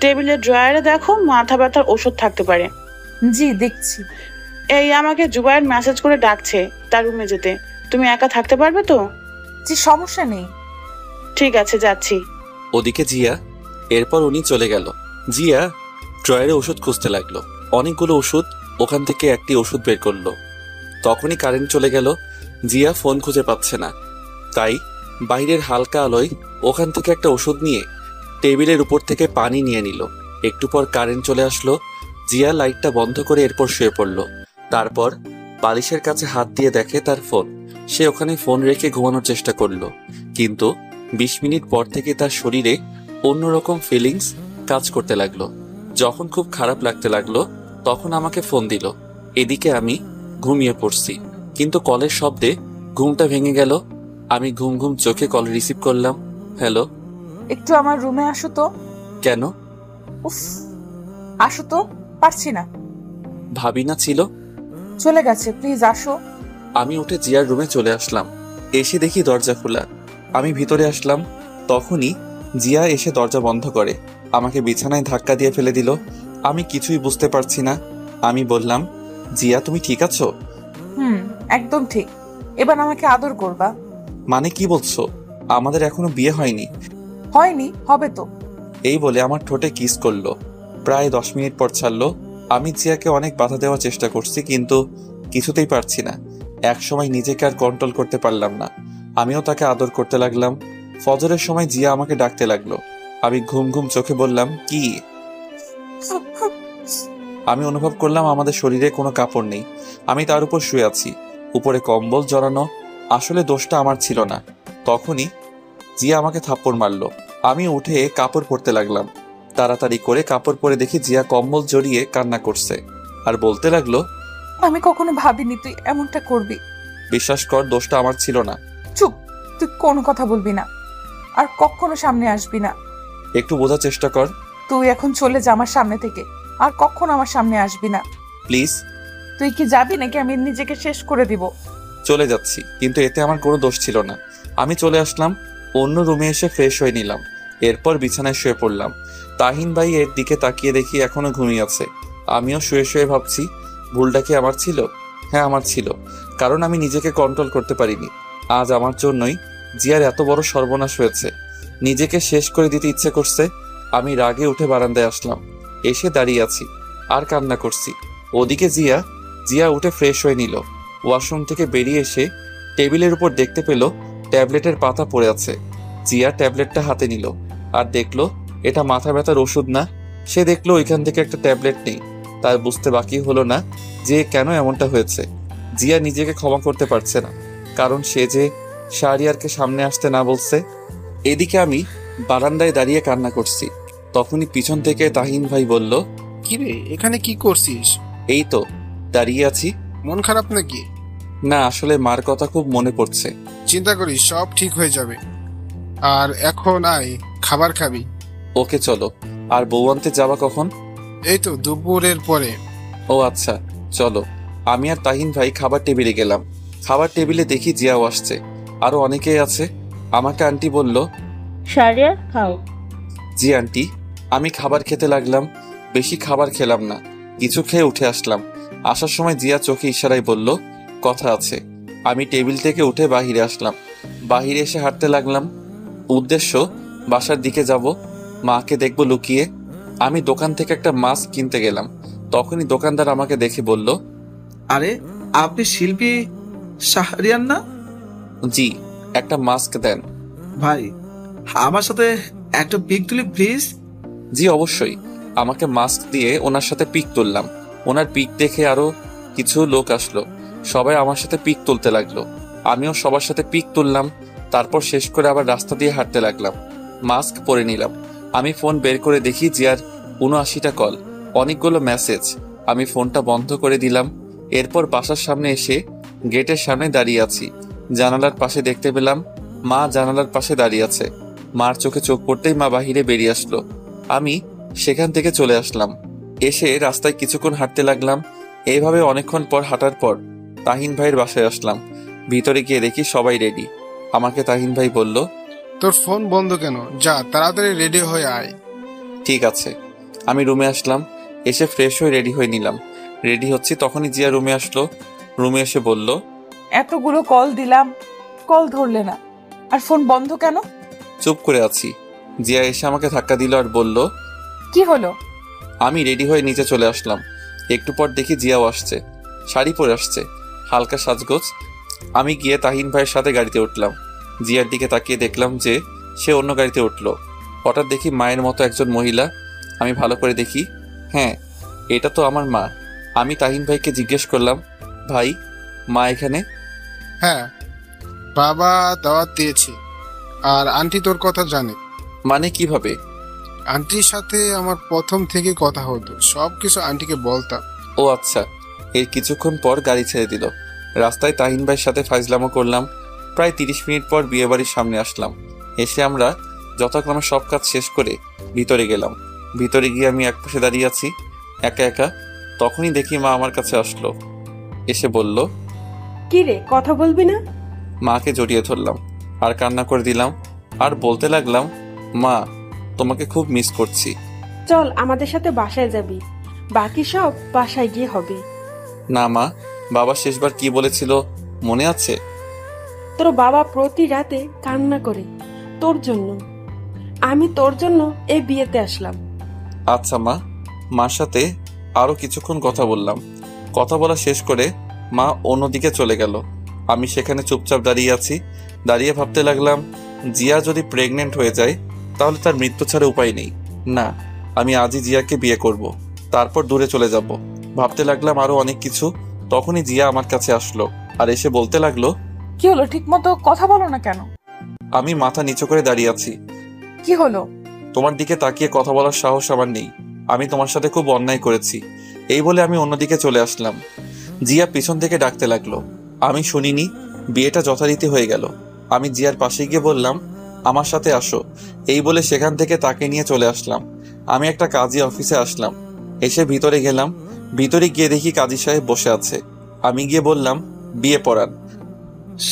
S6: টেবিলের ড্রয়ারে দেখো, মাথা ব্যথার ওষুধ থাকতে পারে।
S16: জি, দেখছি।
S6: এই আমাকে জুবাইর মেসেজ করে ডাকছে তার রুমে যেতে। তুমি একা থাকতে পারবে তো?
S16: জি, সমস্যা নেই।
S6: ঠিক আছে, যাচ্ছি।
S2: ওদিকে জিয়া, এরপর উনি চলে গেল। জিয়া ড্রয়ারে ওষুধ খুঁজতে লাগলো। অনেকগুলো ওষুধ, ওখান থেকে একটি ওষুধ বের করলো। তখনই কারেন্ট চলে গেল। জিয়া ফোন খুঁজে পাচ্ছে না, তাই বাইরের হালকা আলোয় ওখান থেকে একটা ওষুধ নিয়ে টেবিলের উপর থেকে পানি নিয়ে নিল। একটু পর কারেন্ট চলে আসলো। জিয়া লাইটটা বন্ধ করে এরপর শুয়ে পড়ল। তারপর বালিশের কাছে হাত দিয়ে দেখে তার ফোন। সে ওখানে ফোন রেখে ঘুমানোর চেষ্টা করলো, কিন্তু 20 মিনিট পর থেকে তার শরীরে অন্যরকম ফিলিংস কাজ করতে লাগলো। যখন খুব খারাপ লাগতে লাগলো, তখন আমাকে ফোন দিল। এদিকে আমি ঘুমিয়ে পড়ছি, কিন্তু কলের শব্দে ঘুমটা ভেঙে গেল। আমি ঘুম ঘুম চোখে কল রিসিভ করলাম। হ্যালো।
S16: একটু আমার রুমে আসো তো।
S2: কেন?
S16: উফ, আসো তো, পারছি না।
S2: ভাবি না ছিল?
S16: চলে গেছে, প্লিজ আসো।
S2: আমি উঠে জিয়ার রুমে চলে আসলাম। এসে দেখি দরজা খোলা। আমি ভিতরে আসলাম, তখনই জিয়া এসে দরজা বন্ধ করে আমাকে বিছানায় ধাক্কা দিয়ে ফেলে দিল। আমি কিছুই বুঝতে পারছি না। আমি বললাম, জিয়া তুমি ঠিক আছো?
S16: একদম ঠিক। এবার আমাকে আদর করবা।
S2: মানে কি বলছো? আমাদের এখনো বিয়ে হয়নি।
S16: হয়নি, হবে তো।
S2: এই বলে আমার ঠোঁটে কিস করলো। প্রায় 10 মিনিট পর ছাড়লো। আমি জিয়াকে অনেক বাধা দেওয়ার চেষ্টা করছি, কিন্তু কিছুতেই পারছি না। এক সময় নিজেকে আর কন্ট্রোল করতে পারলাম না। আমিও তাকে আদর করতে লাগলাম। ফজরের সময় জিয়া আমাকে ডাকতে লাগলো। আমি ঘুম ঘুম চোখে বললাম, কি? আমি অনুভব করলাম আমাদের শরীরে কোনো কাপড় নেই। আমি তার উপর শুয়ে আছি, উপরে কম্বল জড়ানো। আসলে দোষটা আমার ছিল না। তখনই জিয়া আমাকে থাপ্পড় মারলো। আমি উঠে কাপড় পরতে লাগলাম। তাড়াতাড়ি করে কাপড় পরে দেখি জিয়া কম্বল জড়িয়ে কান্না করছে আর বলতে লাগলো,
S16: আমি কখনো ভাবিনি তুই এমনটা করবি।
S2: বিশ্বাস কর, দোষটা আমার ছিল না।
S16: চুপ, তুই কোনো কথা বলবি না, আর কখনো সামনে আসবি না।
S2: একটু বোঝার চেষ্টা কর।
S16: তুই এখন চলে যা আমার সামনে থেকে, আর কখনো আমার সামনে আসবি না,
S2: প্লিজ।
S16: তুই কি যাবি নাকি আমি নিজেকে শেষ করে দিব?
S2: চলে যাচ্ছি, কিন্তু এতে আমার কোনো দোষ ছিল না। আমি চলে আসলাম, অন্য রুমে এসে ফ্রেশ হয়ে নিলাম। এরপর বিছানায় শুয়ে পড়লাম। তাহিন ভাই এর দিকে তাকিয়ে দেখি এখনো ঘুমিয়ে আছে। আমিও শুয়ে শুয়ে ভাবছি, ভুলটা কি আমার ছিল? হ্যাঁ, আমার ছিল, কারণ আমি নিজেকে কন্ট্রোল করতে পারিনি। আজ আমার জন্যই জিয়ার এত বড় সর্বনাশ হয়েছে। নিজেকে শেষ করে দিতে ইচ্ছে করছে। আমি রাগে উঠে বারান্দায় আসলাম। এসে দাঁড়িয়ে আছি আর কান্না করছি। ওদিকে জিয়া উঠে ফ্রেশ হয়ে নিল। ওয়াশরুম থেকে বেরিয়ে এসে টেবিলের উপর দেখতে পেল ট্যাবলেটের পাতা পড়ে আছে। জিয়া ট্যাবলেটটা হাতে নিল আর দেখলো এটা মাথা ব্যথার ওষুধ না। সে দেখলো ওইখান থেকে একটা ট্যাবলেট নেই। তার বুঝতে বাকি হলো না যে কেন এমনটা হয়েছে। জিয়া নিজেকে ক্ষমা করতে পারছে না, কারণ সে যে শাহরিয়ারকে সামনে আসতে না বলছে। এদিকে আমি বারান্দায় দাঁড়িয়ে কান্না করছি। তখনই পিছন থেকে তাহিন ভাই বলল,
S10: কিরে, এখানে কি করছিস?
S2: এই তো দাঁড়িয়ে আছি।
S10: মন খারাপ নাকি?
S2: না, আসলে মার কথা খুব মনে পড়ছে।
S10: চিন্তা করিস, সব ঠিক হয়ে যাবে। আর এখন আয়, খাবার খাবি।
S2: ওকে চলো। আর বউ আনতে যাবা কখন?
S10: এই তো দুপুরের পরে।
S2: ও আচ্ছা, চলো। আমি আর তাহিন ভাই খাবার টেবিলে গেলাম। খাবার টেবিলে দেখি জিয়াও আসছে, আরো অনেকেই আছে। আমাকে আন্টি বলল,
S11: শাহরিয়ার খাও।
S2: জি আন্টি। আমি খাবার খেতে লাগলাম। বেশি খাবার খেলাম না, কিছু খেয়ে উঠে আসলাম। আসার সময় জিয়া চোখে ইশারায় বলল, কথা আছে। আমি টেবিল থেকে উঠে বাহিরে আসলাম। বাহিরে এসে হাঁটতে লাগলাম। উদ্দেশ্য বাসার দিকে যাব, মাকে দেখবো লুকিয়ে। আমি দোকান থেকে একটা মাস্ক কিনতে গেলাম। তখনই দোকানদার আমাকে দেখে বলল,
S12: আরে আপনি শিল্পী শাহরিয়ার না?
S2: জি। একটা মাস্ক দেন।
S12: ভাই, আমার সাথে একটা পিক তুলি প্লিজ।
S2: জি অবশ্যই। আমাকে মাস্ক দিয়ে ওনার সাথে পিক তুললাম। ওনার পিক দেখে আরো কিছু লোক আসলো, সবাই আমার সাথে পিক তুলতে লাগলো। আমিও সবার সাথে পিক তুললাম। তারপর শেষ করে আবার রাস্তা দিয়ে হাঁটতে লাগলাম। মাস্ক পরে নিলাম। আমি ফোন বের করে দেখি জিয়ার ৭৯টা কল, অনেকগুলো মেসেজ। আমি ফোনটা বন্ধ করে দিলাম। এরপর বাসার সামনে এসে গেটের সামনে দাঁড়িয়ে আছি। জানালার পাশে দেখতে পেলাম মা জানালার পাশে দাঁড়িয়ে আছে। মার চোখে চোখ পড়তেই মা বাহিরে বেরিয়ে আসলো। আমি সেখান থেকে চলে আসলাম। এসে রাস্তায় কিছুক্ষণ হাঁটতে লাগলাম। এইভাবে অনেকক্ষণ পর হাঁটার পর তাহিন ভাইয়ের বাসায় আসলাম। ভিতরে গিয়ে দেখি সবাই রেডি। আমাকে তাহিন ভাই বলল,
S10: তোর ফোন বন্ধ কেন? যা তাড়াতাড়ি রেডি হয়ে আয়।
S2: ঠিক আছে। আমি রুমে আসলাম। এসে ফ্রেশ হয়ে রেডি হয়ে নিলাম। রেডি হচ্ছি তখনই জিয়া রুমে আসলো। রুমে এসে বলল,
S16: এতগুলো কল দিলাম, কল ধরলে না, আর ফোন বন্ধ কেন?
S2: চুপ করে আছি। জিয়া এসে আমাকে ধাক্কা দিল আর বলল,
S16: কি হলো?
S2: আমি রেডি হয়ে নিচে চলে আসলাম। একটু পর দেখি জিয়াও আসছে, শাড়ি পরে আসছে, হালকা সাজগোজ। আমি গিয়ে তাহিন ভাইয়ের সাথে গাড়িতে উঠলাম। জিয়ার দিকে তাকিয়ে দেখলাম যে সে অন্য গাড়িতে উঠলো। হঠাৎ দেখি মায়ের মতো একজন মহিলা। আমি ভালো করে দেখি, হ্যাঁ, এটা তো আমার মা। আমি তাহিন ভাইকে জিজ্ঞেস করলাম, ভাই, মা এখানে?
S10: হ্যাঁ, বাবা দাওয়াত দিয়েছি, আর আন্টি তোর কথা জানে।
S2: মানে কিভাবে?
S10: আন্টির সাথে আমার প্রথম থেকে কথা হতো, সবকিছু আন্টিকে বলতাম।
S2: ও আচ্ছা। এর কিছুক্ষণ পর গাড়ি ছেড়ে দিল। রাস্তায় তাহিন ভাইয়ের সাথে ফাইজলামো করলাম। প্রায় 30 মিনিট পর বিয়েবাড়ির সামনে আসলাম। এসে আমরা যথাক্রমে সব কাজ শেষ করে ভিতরে গেলাম। ভিতরে গিয়ে আমি একপাশে দাঁড়িয়ে আছি একা একা। তখনই দেখি মা আমার কাছে আসলো। এসে বলল,
S4: কি রে, কথা বলবি না?
S2: মাকে জড়িয়ে ধরলাম আর কান্না করে দিলাম আর বলতে লাগলাম, মা, তোমাকে খুব মিস করছি।
S4: চল আমাদের সাথে বাসায় যাবি, বাকি সব বাসায় গিয়ে হবে।
S2: না মা, বাবা শেষবার কি বলেছিল মনে আছে?
S4: তোর বাবা প্রতি রাতে কান্না করে তোর জন্য। আমি তোর জন্য এই বিয়েতে আসলাম।
S2: আচ্ছা মা। মার সাথে আরো কিছুক্ষণ কথা বললাম। কথা বলা শেষ করে মা অন্যদিকে চলে গেল। আমি সেখানে চুপচাপ দাঁড়িয়ে আছি। দাঁড়িয়ে ভাবতে লাগলাম, জিয়া যদি প্রেগনেন্ট হয়ে যায় তাহলে তার মৃত্যু ছাড়া উপায় নেই। না, আমি আজই জিয়াকে বিয়ে করব, তারপর দূরে চলে যাব। ভাবতে লাগলাম আরো অনেক কিছু। তখনই জিয়া আমার কাছে আসলো আর এসে বলতে লাগলো,
S16: কি হলো? ঠিক মতো কথা বলো না কেন?
S2: আমি মাথা নিচু করে দাঁড়িয়ে আছি।
S16: কি হলো?
S2: তোমার দিকে তাকিয়ে কথা বলার সাহস আমার নেই। আমি তোমার সাথে খুব অন্যায় করেছি। এই বলে আমি অন্যদিকে চলে আসলাম। জিয়া পিছন থেকে ডাকতে লাগলো। আমি শুনিনি। বিয়েটা যথারীতি হয়ে গেল। আমি জিয়ার পাশে গিয়ে বললাম, আমার সাথে আসো। এই বলে সেখান থেকে তাকে নিয়ে চলে আসলাম। আমি একটা কাজী অফিসে আসলাম। এসে ভিতরে গেলাম। ভিতরে গিয়ে দেখি কাজী সাহেব বসে আছে। আমি গিয়ে বললাম, বিয়ে পড়ান।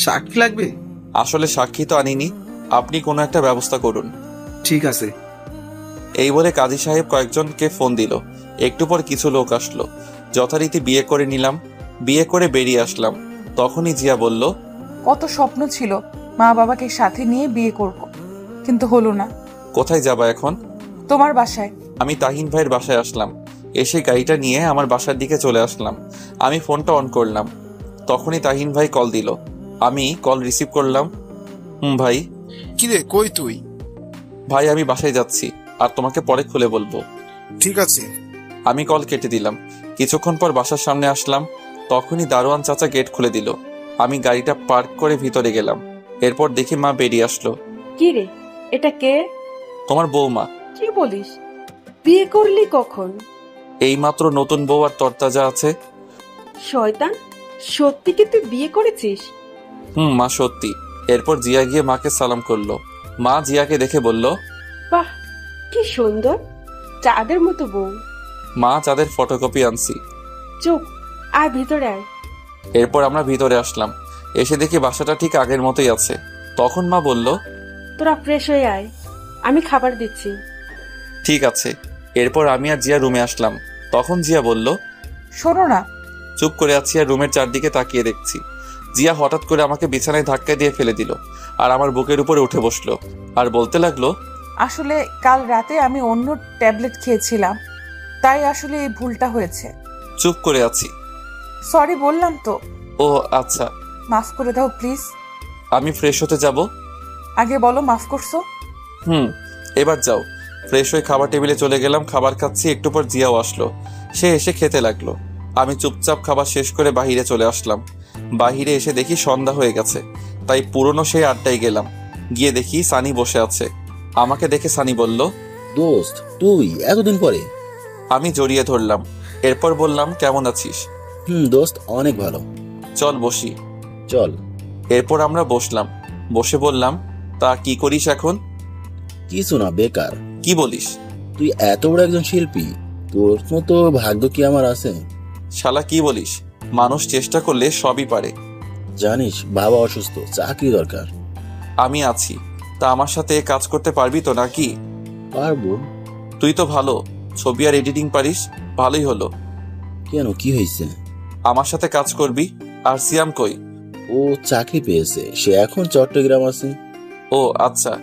S12: সাক্ষী লাগবে?
S2: আসলে সাক্ষী তো আনিনি, আপনি কোনো একটা ব্যবস্থা করুন।
S12: ঠিক আছে।
S2: এই বলে কাজী সাহেব কয়েকজনকে ফোন দিল। একটু পর কিছু লোক আসলো। যথারীতি বিয়ে করে নিলাম। বিয়ে করে বেরিয়ে আসলাম। তখনই জিয়া বলল,
S16: কত স্বপ্ন ছিল মা বাবাকে সাথে নিয়ে বিয়ে করব, কিন্তু হলো না।
S2: কোথায় যাবা এখন?
S16: তোমার বাসায়।
S2: আমি তাহিন ভাইয়ের বাসায় আসলাম। এসে গাড়িটা নিয়ে আমার বাসার দিকে চলে আসলাম। আমি ফোনটা অন করলাম। তখনই তাহিন ভাই কল দিল। আমি কল রিসিভ করলাম। ভাই।
S10: কিরে, কই তুই?
S2: ভাই, আমি বাসায় যাচ্ছি, আর তোমাকে পরে খুলে বলবো।
S10: ঠিক আছে।
S2: আমি কল কেটে দিলাম। কিছুক্ষণ পর বাসার সামনে আসলাম। তখনই দারোয়ান চাচা গেট খুলে দিল। আমি গাড়িটা পার্ক করে ভিতরে গেলাম। এরপর দেখি মা বেরিয়ে আসলো।
S4: কি রে, এটা কে?
S2: তোমার বৌমা।
S4: কি বলিস? বিয়ে করলি কখন?
S2: এইমাত্র নতুন বউ আর তরতাজা আছে।
S4: শয়তান, সত্যি কি তুই বিয়ে করেছিস?
S2: মা, সত্যি। এরপর জিয়া গিয়ে মাকে সালাম করলো। মা জিয়াকে দেখে বলল,
S4: বাহ, কি সুন্দর, চাঁদের মতো বউ।
S2: মা, চাঁদের ফটোকপি আনছি।
S4: চুপ, আয় ভিতরে আয়।
S2: এরপর আমরা ভিতরে আসলাম। এসে দেখি বাসাটা ঠিক আগের মতোই আছে। তখন মা বলল,
S4: তোরা ফ্রেশ হয়ে আয়, আমি খাবার দিচ্ছি।
S2: ঠিক আছে। এরপর আমি আর জিয়া রুমে আসলাম। তখন জিয়া বলল,
S16: শোনো না।
S2: চুপ করে আছি আর রুমের চারদিকে তাকিয়ে দেখছি। জিয়া হঠাৎ করে আমাকে বিছানায় ধাক্কা দিয়ে ফেলে দিল আর আমার বুকের উপরে উঠে বসলো আর বলতে লাগলো,
S16: আসলে কাল রাতে আমি অন্য ট্যাবলেট খেয়েছিলাম, তাই আসলে এই ভুলটা হয়েছে।
S2: চুপ করে আছি।
S16: সরি বললাম তো।
S2: ও আচ্ছা,
S16: মাফ করে দাও প্লিজ।
S2: আমি ফ্রেশ হতে যাব।
S16: আগে বলো মাফ করছো।
S2: এবার যাও। ফ্রেশ হয়ে খাবার টেবিলে চলে গেলাম। খাবার খাচ্ছি, একটু পর জিয়াও আসলো। সে এসে খেতে লাগলো। আমি চুপচাপ খাবার শেষ করে বাহিরে চলে আসলাম। বাহিরে এসে দেখি সন্ধ্যা হয়ে গেছে, তাই পুরনো সেই আড্ডায় গেলাম। গিয়ে দেখি সানি বসে আছে। আমাকে দেখে সানি বলল,
S3: দোস্ত তুই এতদিন পরে?
S2: আমি জড়িয়ে ধরলাম। এরপর বললাম, কেমন আছিস?
S3: দোস্ত অনেক ভালো।
S2: চল বসি।
S3: চল।
S2: এরপর আমরা বসলাম। বসে বললাম, তা কি করিস এখন?
S3: কিছু না, বেকার।
S2: কি বলিস?
S3: তুই এত বড় একজন শিল্পী, তোর মতো ভাগ্য কি আমার আছে?
S2: শালা কি বলিস? মানুষ চেষ্টা করলে সবই পারে।
S3: জানিস বাবা অসুস্থ, চাকরি দরকার।
S2: আমি আছি, তা আমার সাথে কাজ করতে পারবি তো নাকি?
S3: পারবো।
S2: তুই তো ভালো ছবি আর এডিটিং পারিস, ভালোই হলো।
S3: কেন, কি হয়েছে?
S2: আমার সাথে কাজ করবি। আর সিয়াম কই?
S3: ও চাকরি পেয়েছে, সে এখন চট্টগ্রাম আছে।
S2: ও আচ্ছা।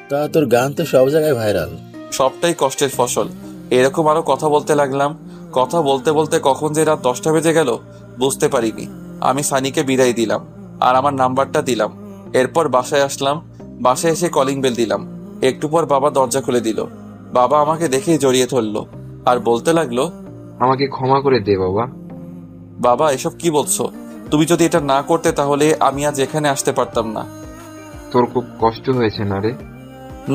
S3: তা তোর গান তো সব জায়গায় ভাইরাল।
S2: সবটাই কষ্টের ফসল। এরকম আরো কথা বলতে লাগলাম। কথা বলতে বলতে কখন যে রাত 10টা বেজে গেল বুঝতে পারিনি। আমি সানিকে বিদায় দিলাম আর আমার নাম্বারটা দিলাম। এরপর বাসায় আসলাম। বাসায় এসে কলিং বেল দিলাম। একটু পর বাবা দরজা খুলে দিল। বাবা আমাকে দেখেই জড়িয়ে ধরলো আর বলতে লাগলো,
S7: আমাকে ক্ষমা করে দে বাবা।
S2: বাবা এসব কি বলছো? তুমি যদি এটা না করতে তাহলে আমি আজ এখানে আসতে পারতাম না।
S7: তোর খুব কষ্ট হয়েছে না রে?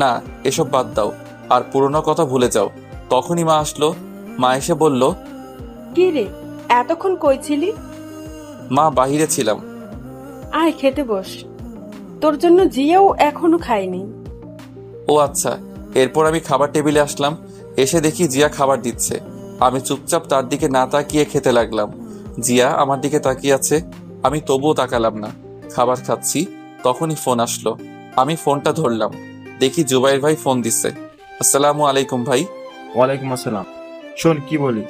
S2: না, এসব বাদ দাও আর পুরনো কথা ভুলে যাও। তখনই মা আসলো। মা এসে বলল,
S4: কি রে, এতক্ষণ কই ছিলি?
S2: মা বাহিরে ছিলাম।
S4: আয় খেতে বস, তোর জন্য জিয়াও এখনো খায়নি।
S2: ও আচ্ছা। এরপর আমি খাবার টেবিলে আসলাম। এসে দেখি জিয়া খাবার দিচ্ছে। আমি চুপচাপ তার দিকে না তাকিয়ে খেতে লাগলাম। জিয়া আমার দিকে তাকিয়ে আছে, আমি তবুও তাকালাম না। খাবার খাচ্ছি, তখনই ফোন আসলো। আমি ফোনটা ধরলাম। দেখি জুবাইর ভাই ফোন দিচ্ছে। আসসালামু আলাইকুম ভাই।
S5: ওয়ালাইকুম আসসালাম। শোন কি বলি।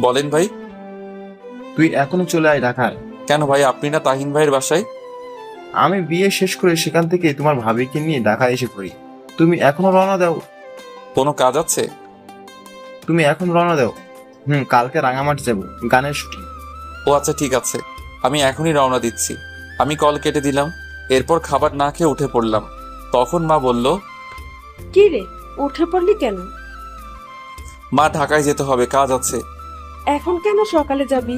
S2: বলেন ভাই।
S5: তুই এখনো চলে আয় ঢাকায়।
S2: কেন ভাই, আপনি না তাহিন ভাইয়ের বাসায়?
S5: আমি বিয়ে শেষ করে সেখান থেকে তোমার ভাবিকে নিয়ে ঢাকায় এসে পড়ি। তুমি এখনো রওনা দাও?
S2: কোনো কাজ আছে?
S5: তুমি এখন রওনা দাও। কালকে রাঙামাটি যাবো, গানের শুটিং।
S2: ও আচ্ছা ঠিক আছে, আমি এখনই রওনা দিচ্ছি। আমি কল কেটে দিলাম। এরপর খাবার না খেয়ে উঠে পড়লাম। তখন মা বলল,
S4: কি রে, উঠে পড়লি কেন?
S2: মা ঢাকায় যেতে হবে, কাজ আছে।
S4: এখন কেন সকালে যাবি?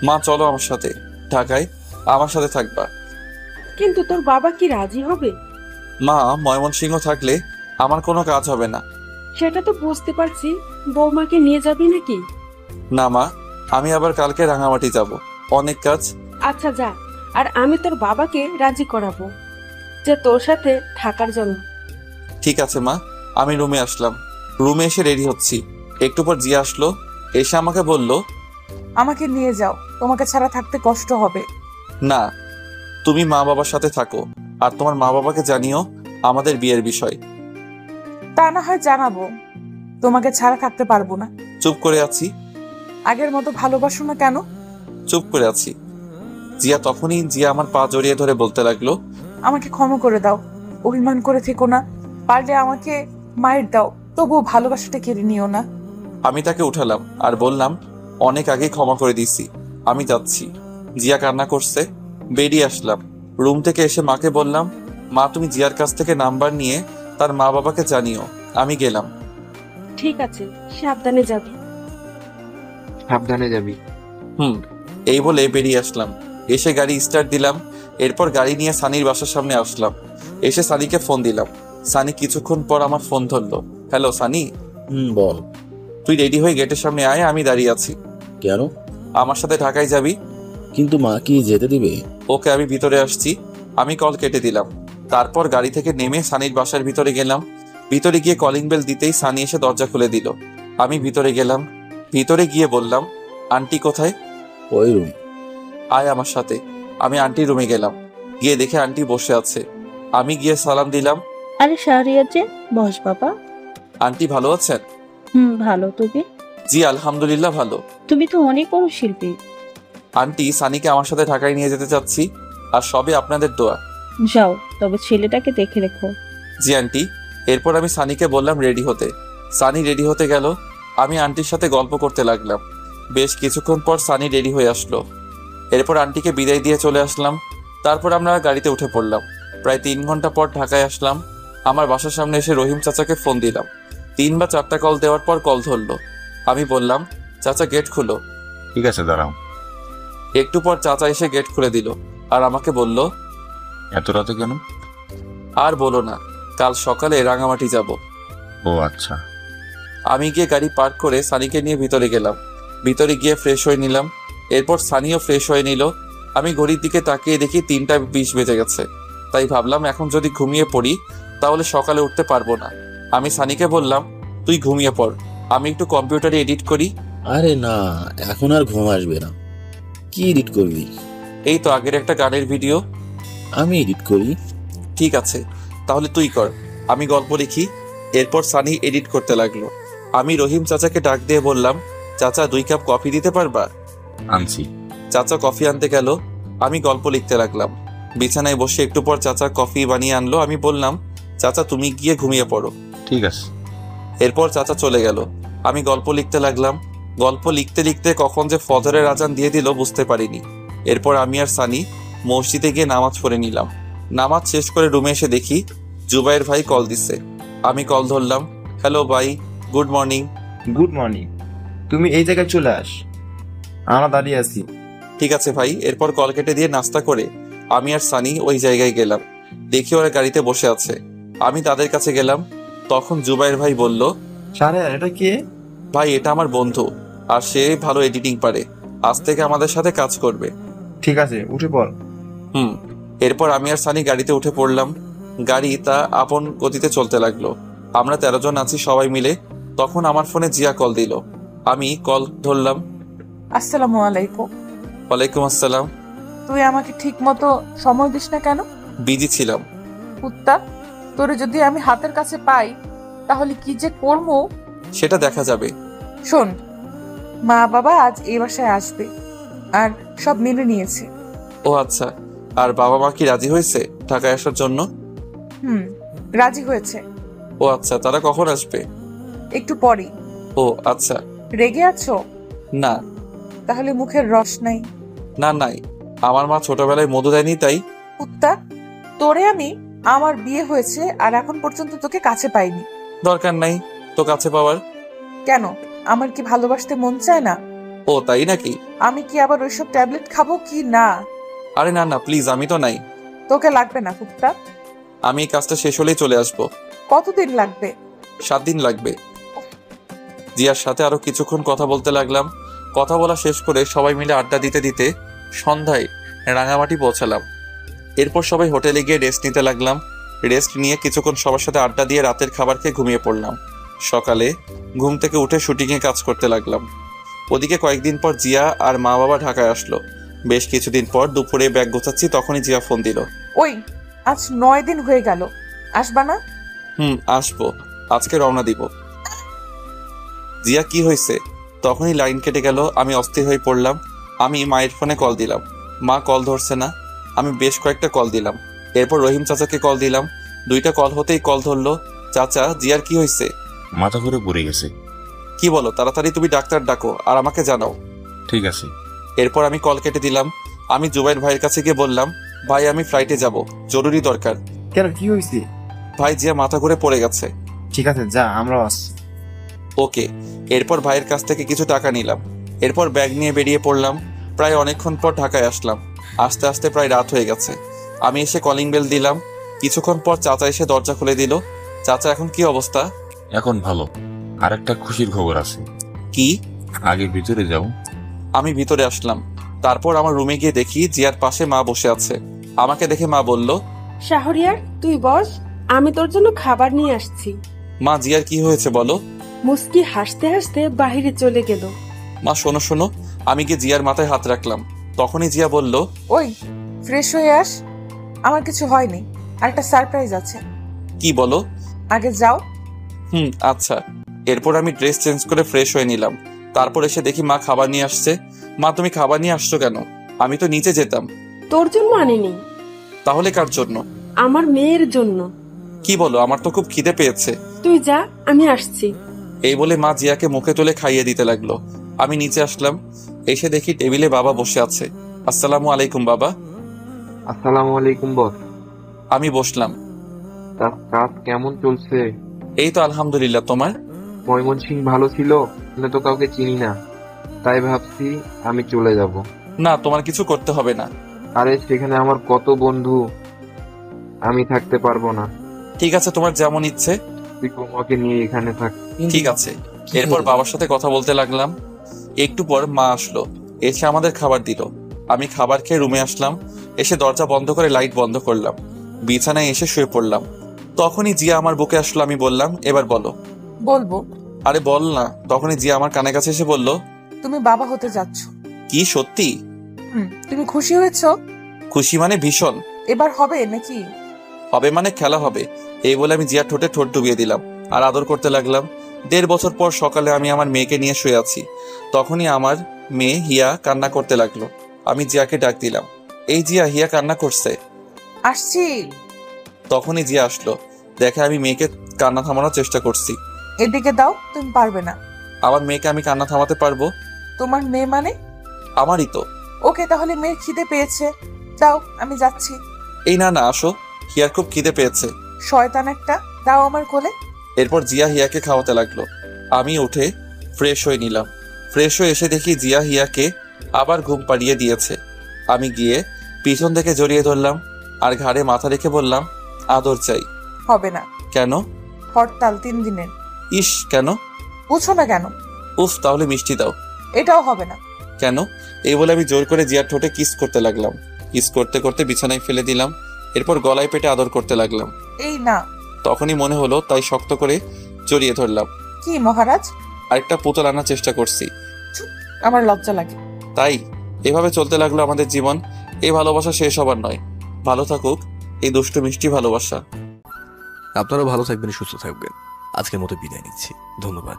S2: মা চলো আমার সাথে ঢাকায়, আমার সাথে থাকবা।
S4: কিন্তু তোর বাবা কি রাজি হবে?
S2: মা, ময়মনসিংহ থাকলে আমার কোনো কাজ হবে না।
S4: সেটা তো বুঝতে পারছি, বৌমাকে নিয়ে যাবি নাকি?
S2: না মা, আমি আবার কালকে রাঙামাটি যাব, অনেক কাজ।
S4: আচ্ছা যা, আর আমি তোর বাবাকে রাজি করাবো যে তোর সাথে থাকার জন্য।
S2: ঠিক আছে মা। আমি রুমে আসলাম। রুমে এসে রেডি হচ্ছি। একটু পর জিয়া আসলো। এসে আমাকে বলল,
S16: আমাকে নিয়ে যাও, তোমাকে ছাড়া থাকতে কষ্ট হবে।
S2: না, তুমি মা বাবার সাথে থাকো আর তোমার মা বাবাকে জানিও আমাদের বিয়ের বিষয়।
S16: তা না হয় জানাবো, তোমাকে ছাড়া থাকতে পারবো না।
S2: চুপ করে আছি।
S16: আগের মতো ভালোবাসো না কেন?
S2: চুপ করে আছি। জিয়া তখনই আমার পা জড়িয়ে ধরে বলতে লাগলো,
S16: আমাকে ক্ষমা করে দাও, অভিমান করে থেকো না, পারলে আমাকে মায়ের দাও, তবুও ভালোবাসাটা কেড়ে নিও না।
S2: আমি তাকে উঠালাম আর বললাম, অনেক আগে ক্ষমা করে দিয়েছি, আমি যাচ্ছি। জিয়া কান্না করছে। বেরিয়ে আসলাম। রুম থেকে এসে মাকে বললাম, মা তুমি জিয়ার কাছ থেকে নাম্বার নিয়ে তার মা বাবাকে জানিও। আমি গেলাম।
S4: ঠিক আছে, সাবধানে যাবি।
S7: সাবধানে যাবি।
S2: এই বলে বেরিয়ে আসলাম। এসে গাড়ি স্টার্ট দিলাম। এরপর গাড়ি নিয়ে সানির বাসার সামনে আসলাম। এসে সানিকে ফোন দিলাম। সানি কিছুক্ষণ পর আমার ফোন ধরলো। হ্যালো সানি।
S3: বল।
S2: তুই রেডি হয়ে গেটের সামনে আয়, আমি দাঁড়িয়ে আছি।
S3: কেন?
S2: আমার সাথে ঢাকায় যাবি।
S3: কিন্তু মা কি যেতে দিবে?
S2: ওকে, আমি ভিতরে আসছি। আমি কল কেটে দিলাম। তারপর গাড়ি থেকে নেমে সানির বাসার ভিতরে গেলাম। ভিতরে গিয়ে কলিং বেল দিতেই সানি এসে দরজা খুলে দিল। আমি ভিতরে গেলাম। ভিতরে গিয়ে বললাম, আন্টি কোথায়?
S3: ওই রুম।
S2: আয় আমার সাথে। আমি আন্টির রুমে গেলাম। গিয়ে দেখে আন্টি বসে আছে। আমি গিয়ে সালাম দিলাম।
S11: আরে শাহরিয়ার যে, বস বাবা।
S2: আন্টি ভালো আছেন?
S11: ভালো, তুমি?
S2: জি আলহামদুলিল্লাহ ভালো।
S11: তুমি তো অনেক বড় শিল্পী।
S2: আন্টি, সানিকে আমার সাথে ঢাকায় নিয়ে যেতে চাচ্ছি, আর সবে আপনাদের দোয়া।
S11: যাও, তবে ছেলেটাকে দেখে রেখো।
S2: জি আন্টি। এরপর আমি সানিকে বললাম রেডি হতে। সানি রেডি হতে গেল। আমি আন্টির সাথে গল্প করতে লাগলাম। বেশ কিছুক্ষণ পর সানি রেডি হয়ে আসলো। এরপর আন্টিকে বিদায় দিয়ে চলে আসলাম। তারপর আমরা গাড়িতে উঠে পড়লাম। প্রায় 3 ঘন্টা পর ঢাকায় আসলাম। আমার বাসার সামনে এসে রহিম চাচাকে ফোন দিলাম। 3 বা 4টা কল দেওয়ার পর কল ধরলো। আমি বললাম, চাচা গেট খুলো।
S13: ঠিক আছে, দাঁড়াও।
S2: একটু পর চাচা এসে গেট খুলে দিল আর আমাকে বলল,
S13: এত রাতে কেন?
S2: আর বলো না, কাল সকালে রাঙামাটি যাব।
S13: ও আচ্ছা।
S2: আমি গিয়ে গাড়ি পার্ক করে সানিকে নিয়ে ভিতরে গেলাম। ভিতরে গিয়ে ফ্রেশ হয়ে নিলাম। এরপর সানিও ফ্রেশ হয়ে নিল। আমি ঘড়ির দিকে তাকিয়ে দেখি 3টা 20 বেজে গেছে। তাই ভাবলাম এখন যদি ঘুমিয়ে পড়ি তাহলে সকালে উঠতে পারবো না। আমি সানিকে বললাম, তুই ঘুমিয়ে পড়, আমি একটু কম্পিউটারে এডিট করি।
S3: আরে না, এখন আর ঘুম আসবে না। কি এডিট করবি?
S2: এই তো আগের একটা গানের ভিডিও।
S3: আমি এডিট করি।
S2: ঠিক আছে, তাহলে তুই কর, আমি গল্প লিখি। এরপর সানি এডিট করতে লাগলো। আমি রহিম চাচাকে ডাক দিয়ে বললাম, চাচা 2 কাপ কফি দিতে পারবা?
S13: আনছি।
S2: চাচা কফি আনতে গেল। আমি গল্প লিখতে লাগলাম। বিছানায় বসে একটু পর চাচা কফি বানিয়ে আনলো। আমি বললাম, চাচা তুমি গিয়ে ঘুমিয়ে পড়ো।
S13: ঠিক আছে।
S2: এরপর চাচা চলে গেল। আমি গল্প লিখতে লাগলাম। গল্প লিখতে লিখতে কখন যে ফজরের আজান দিয়ে দিল বুঝতে পারিনি। এরপর আমি আর সানি মসজিদে গিয়ে নামাজ পড়ে নিলাম। নামাজ শেষ করে রুমে এসে দেখি জুবাইর ভাই কল দিচ্ছে। আমি কল ধরলাম। হ্যালো ভাই, গুড মর্নিং।
S5: Good morning. তুমি এই জায়গায় চলে আস, আমরা দাঁড়িয়ে আছি।
S2: ঠিক আছে ভাই। এরপর কল কেটে দিয়ে নাস্তা করে আমি আর সানি ওই জায়গায় গেলাম। দেখি ওরা গাড়িতে বসে আছে। আমি তাদের কাছে গেলাম। তখন জুবাইর ভাই বলল,
S5: শাহরিয়ার এটা কে?
S2: ভাই এটা আমার বন্ধু, আর সে ভালো এডিটিং পারে, আজ থেকে আমাদের সাথে কাজ করবে।
S5: ঠিক আছে, উঠে পড়।
S2: এরপর আমি আর সানি গাড়িতে উঠে পড়লাম। গাড়ি তা আপন গতিতে চলতে লাগলো। আমরা 13 জন আছি সবাই মিলে। তখন আমার ফোনে জিয়া কল দিল। আমি কল ধরলাম।
S16: আসসালামু আলাইকুম।
S2: ওয়ালাইকুম আসসালাম।
S16: তুই আমাকে ঠিক মতো সময় দিস না কেন?
S2: বিজি ছিলাম।
S16: কুত্তা, তোরে যদি আমি হাতের কাছে পাই তাহলে কি যে করবো
S2: সেটা দেখা যাবে।
S16: শোন, মা বাবা আজ এই বাসায় আসবে আর সব মেনে নিয়েছে।
S2: ও আচ্ছা, আর বাবা মা কি রাজি হয়েছে ঢাকায় আসার জন্য?
S16: রাজি হয়েছে।
S2: ও আচ্ছা, তারা কখন আসবে?
S16: একটু পরে।
S2: ও আচ্ছা।
S16: রেগে আছো?
S2: না।
S16: তাহলে মুখের রস নাই?
S2: না নাই, আমার মা ছোটবেলায় মধু দেয়নি তাই।
S16: কুত্তা, তোরে আমি আমার বিয়ে হয়েছে আর এখন পর্যন্ত তোকে কাছে পাইনি।
S2: দরকার নাই তো কাছে পাওয়ার।
S16: কেন, আমার কি ভালোবাসতে মন চায় না?
S2: ও তাই নাকি?
S16: আমি কি আবার ওইসব ট্যাবলেট খাবো কি না?
S2: আরে না না প্লিজ, আমি তো নাই।
S16: তোকে লাগবে না কুত্তা।
S2: আমি কাজটা শেষ হলেই চলে আসবো।
S16: কতদিন লাগবে?
S2: 7 দিন লাগবে। জিয়ার সাথে আরো কিছুক্ষণ কথা বলতে লাগলাম। কথা বলা শেষ করে সবাই মিলে আড্ডা দিতে দিতে সন্ধ্যায় রাঙামাটি পৌঁছালাম। এরপর সবাই হোটেলে গিয়ে রেস্ট নিতে লাগলাম। রেস্ট নিয়ে কিছুক্ষণ সবার সাথে আড্ডা দিয়ে রাতের খাবার খেয়ে ঘুমিয়ে পড়লাম। সকালে ঘুম থেকে উঠে শুটিংয়ে কাজ করতে লাগলাম। ওদিকে কয়েকদিন পর জিয়া আর মা বাবা ঢাকায় আসলো। বেশ কিছুদিন পর দুপুরে ব্যাগ গোছাচ্ছি, তখনই জিয়া ফোন দিল।
S16: ওই, আজ 9 দিন হয়ে গেল, আসবা না?
S2: আসবো, আজকে রওনা দিব। জিয়া কি হয়েছে? তখনই লাইন কেটে গেল। আমি অস্থির হয়ে পড়লাম। আমি মায়ের ফোনে কল দিলাম, মা কল ধরছে না। আমি বেশ কয়েকটা কল দিলাম। এরপর রহিম চাচাকে কল দিলাম। 2টা কল হতেই কল ধরলো। চাচা, জিয়ার কি হয়েছে?
S13: মাথা ঘুরে পড়ে গেছে।
S2: কি বলো? তাড়াতাড়ি তুমি ডাক্তার ডাকো আর আমাকে জানাও।
S13: ঠিক আছে।
S2: এরপর আমি কল কেটে দিলাম। আমি জুবাইর ভাইয়ের কাছে গিয়ে বললাম, ভাই আমি ফ্লাইটে যাব, জরুরি দরকার।
S5: কেন, কি হয়েছে?
S2: ভাই জিয়া মাথা ঘুরে পড়ে গেছে।
S5: ঠিক আছে, যা, আমরাও আসছি।
S2: ওকে। এরপর ভাইয়ের কাছ থেকে কিছু টাকা নিলাম। এরপর ব্যাগ নিয়ে বেরিয়ে পড়লাম। প্রায় অনেকক্ষণ পর ঢাকায় আসলাম। আস্তে আস্তে প্রায় রাত হয়ে গেছে। আমি এসে কলিং বেল দিলাম। কিছুক্ষণ পর চাচা এসে দরজা খুলে দিল। চাচা, এখন কি অবস্থা?
S13: এখন ভালো। আর একটা খুশির খবর আছে।
S2: কি?
S13: আগে ভিতরে যাও।
S2: আমি ভিতরে আসলাম। তারপর আমার রুমে গিয়ে দেখি জিয়ার পাশে মা বসে আছে। আমাকে দেখে মা বলল,
S4: শাহরিয়ার তুই বস, আমি তোর জন্য খাবার নিয়ে আসছি।
S2: মা, জিয়ার কি হয়েছে বলো?
S4: মুস্কি হাসতে হাসতে বাহিরে চলে গেল।
S2: মা শোনো শোনো। আমি গিয়ে জিয়ার মাথায় হাত রাখলাম। তখনই জিয়া বলল,
S16: ওই ফ্রেশ হয়ে আস, আমার কিছু হয়নি, আর একটা সারপ্রাইজ আছে।
S2: কি বলো?
S16: আগে যাও।
S2: আচ্ছা। এরপর আমি ড্রেস চেঞ্জ করে ফ্রেশ হয়ে নিলাম। তারপর এসে দেখি মা খাবার নিয়ে আসছে। মা, তুমি খাবার নিয়ে আসছো কেন? আমি তো নিচে যেতাম।
S4: তোর জন্য আনিনি।
S2: তাহলে কার জন্য?
S4: আমার মেয়ের জন্য।
S2: কি বলো? আমার তো খুব খিদে পেয়েছে।
S4: তুই যা, আমি আসছি।
S2: এই বলে মা জিয়াকে মুখে তুলে খাইয়ে দিতে লাগলো। আমি নিচে আসলাম। এসে দেখি টেবিলে বাবা বসে আছে। আসসালামু আলাইকুম বাবা।
S7: আসসালামু আলাইকুম বস।
S2: আমি বসলাম।
S7: তার কাজ কেমন চলছে?
S2: এই তো আলহামদুলিল্লাহ। তোমার?
S7: ময়মনসিংহ ভালো ছিল? আমি তো কাউকে চিনি না, তাই ভাবছি আমি চলে যাব।
S2: না, তোমার কিছু করতে হবে না।
S7: আরে সেখানে আমার কত বন্ধু, আমি থাকতে পারবো না।
S2: ঠিক আছে, তোমার যেমন ইচ্ছে।
S7: তুই তোমাকে নিয়ে এখানে থাক।
S2: ঠিক আছে। এরপর বাবার সাথে কথা বলতে লাগলাম। একটু পর মা আসলো, এসে আমাদের খাবার দিল। আমি খাবার খেয়ে রুমে আসলাম। এসে দরজা বন্ধ করে লাইট বন্ধ করলাম, বিছানায় এসে শুয়ে পড়লাম। তখনই জিয়া আমার বুকে আসলো। আমি বললাম, এবার বলো।
S16: বলবো।
S2: আরে বল না। তখনই জিয়া আমার কানের কাছে এসে বলল,
S16: তুমি বাবা হতে যাচ্ছ।
S2: কি সত্যি?
S16: তুমি খুশি হয়েছো?
S2: খুশি মানে ভীষণ।
S16: এবার হবে নাকি?
S2: হবে মানে খেলা হবে। এই বলে আমি জিয়ার ঠোঁটে ঠোঁট ডুবিয়ে দিলাম আর আদর করতে লাগলাম। 1.5 বছর পর সকালে আমি আমার মেয়েকে নিয়ে শুয়ে আছি। তখনই আমার মেয়ে হিয়া কান্না করতে লাগলো। আমি জিয়াকে ডাক দিলাম, এই জিয়া, হিয়া কান্না করছে।
S16: আসছি।
S2: তখনই জিয়া আসলো। দেখে আমি মেয়েকে কান্না থামানোর চেষ্টা করছি।
S16: এদিকে দাও, তুমি পারবে না।
S2: আমার মেয়েকে আমি কান্না থামাতে পারবো?
S16: তোমার মেয়ে মানে?
S2: আমারই তো।
S16: ওকে, তাহলে মেয়ের খিদে পেয়েছে, দাও আমি যাচ্ছি।
S2: এই না না, আসো, হিয়ার খুব খিদে পেয়েছে।
S16: শয়তান একটা, দাও আমার কোলে।
S2: এরপর জিয়া হিয়াকে খাওয়াতে লাগলো। আমি উঠে ফ্রেশ হয়ে নিলাম। ফ্রেশ হয়ে এসে দেখি জিয়া হিয়াকে আবার ঘুম পাড়িয়ে দিয়েছে। আমি গিয়ে পিছন থেকে জড়িয়ে ধরলাম আর ঘাড়ে মাথা রেখে বললাম, আদর চাই।
S16: হবে না।
S2: কেন?
S16: হরতাল 3 দিনের।
S2: ইস, কেন?
S16: বুঝছো না কেন?
S2: উফ, তাহলে মিষ্টি দাও।
S16: এটাও হবে না।
S2: কেন? এই বলে আমি জোর করে জিয়ার ঠোঁটে কিস করতে লাগলাম। কিস করতে করতে বিছানায় ফেলে দিলাম। এরপর গলায় পেটে আদর করতে লাগলাম।
S16: এই না।
S2: তখনই মনে হলো, তাই শক্ত করে জড়িয়ে ধরলাম।
S16: কি মহারাজ?
S2: আরেকটা পুতুল আনার চেষ্টা করছি।
S16: আমার লজ্জা লাগে।
S2: তাই এভাবে চলতে লাগলো আমাদের জীবন। এই ভালোবাসা শেষ হবার নয়। ভালো থাকুক এই দুষ্টু মিষ্টি ভালোবাসা।
S17: আপনারাও ভালো থাকবেন, সুস্থ থাকবেন। আজকের মতো বিদায় নিচ্ছি। ধন্যবাদ।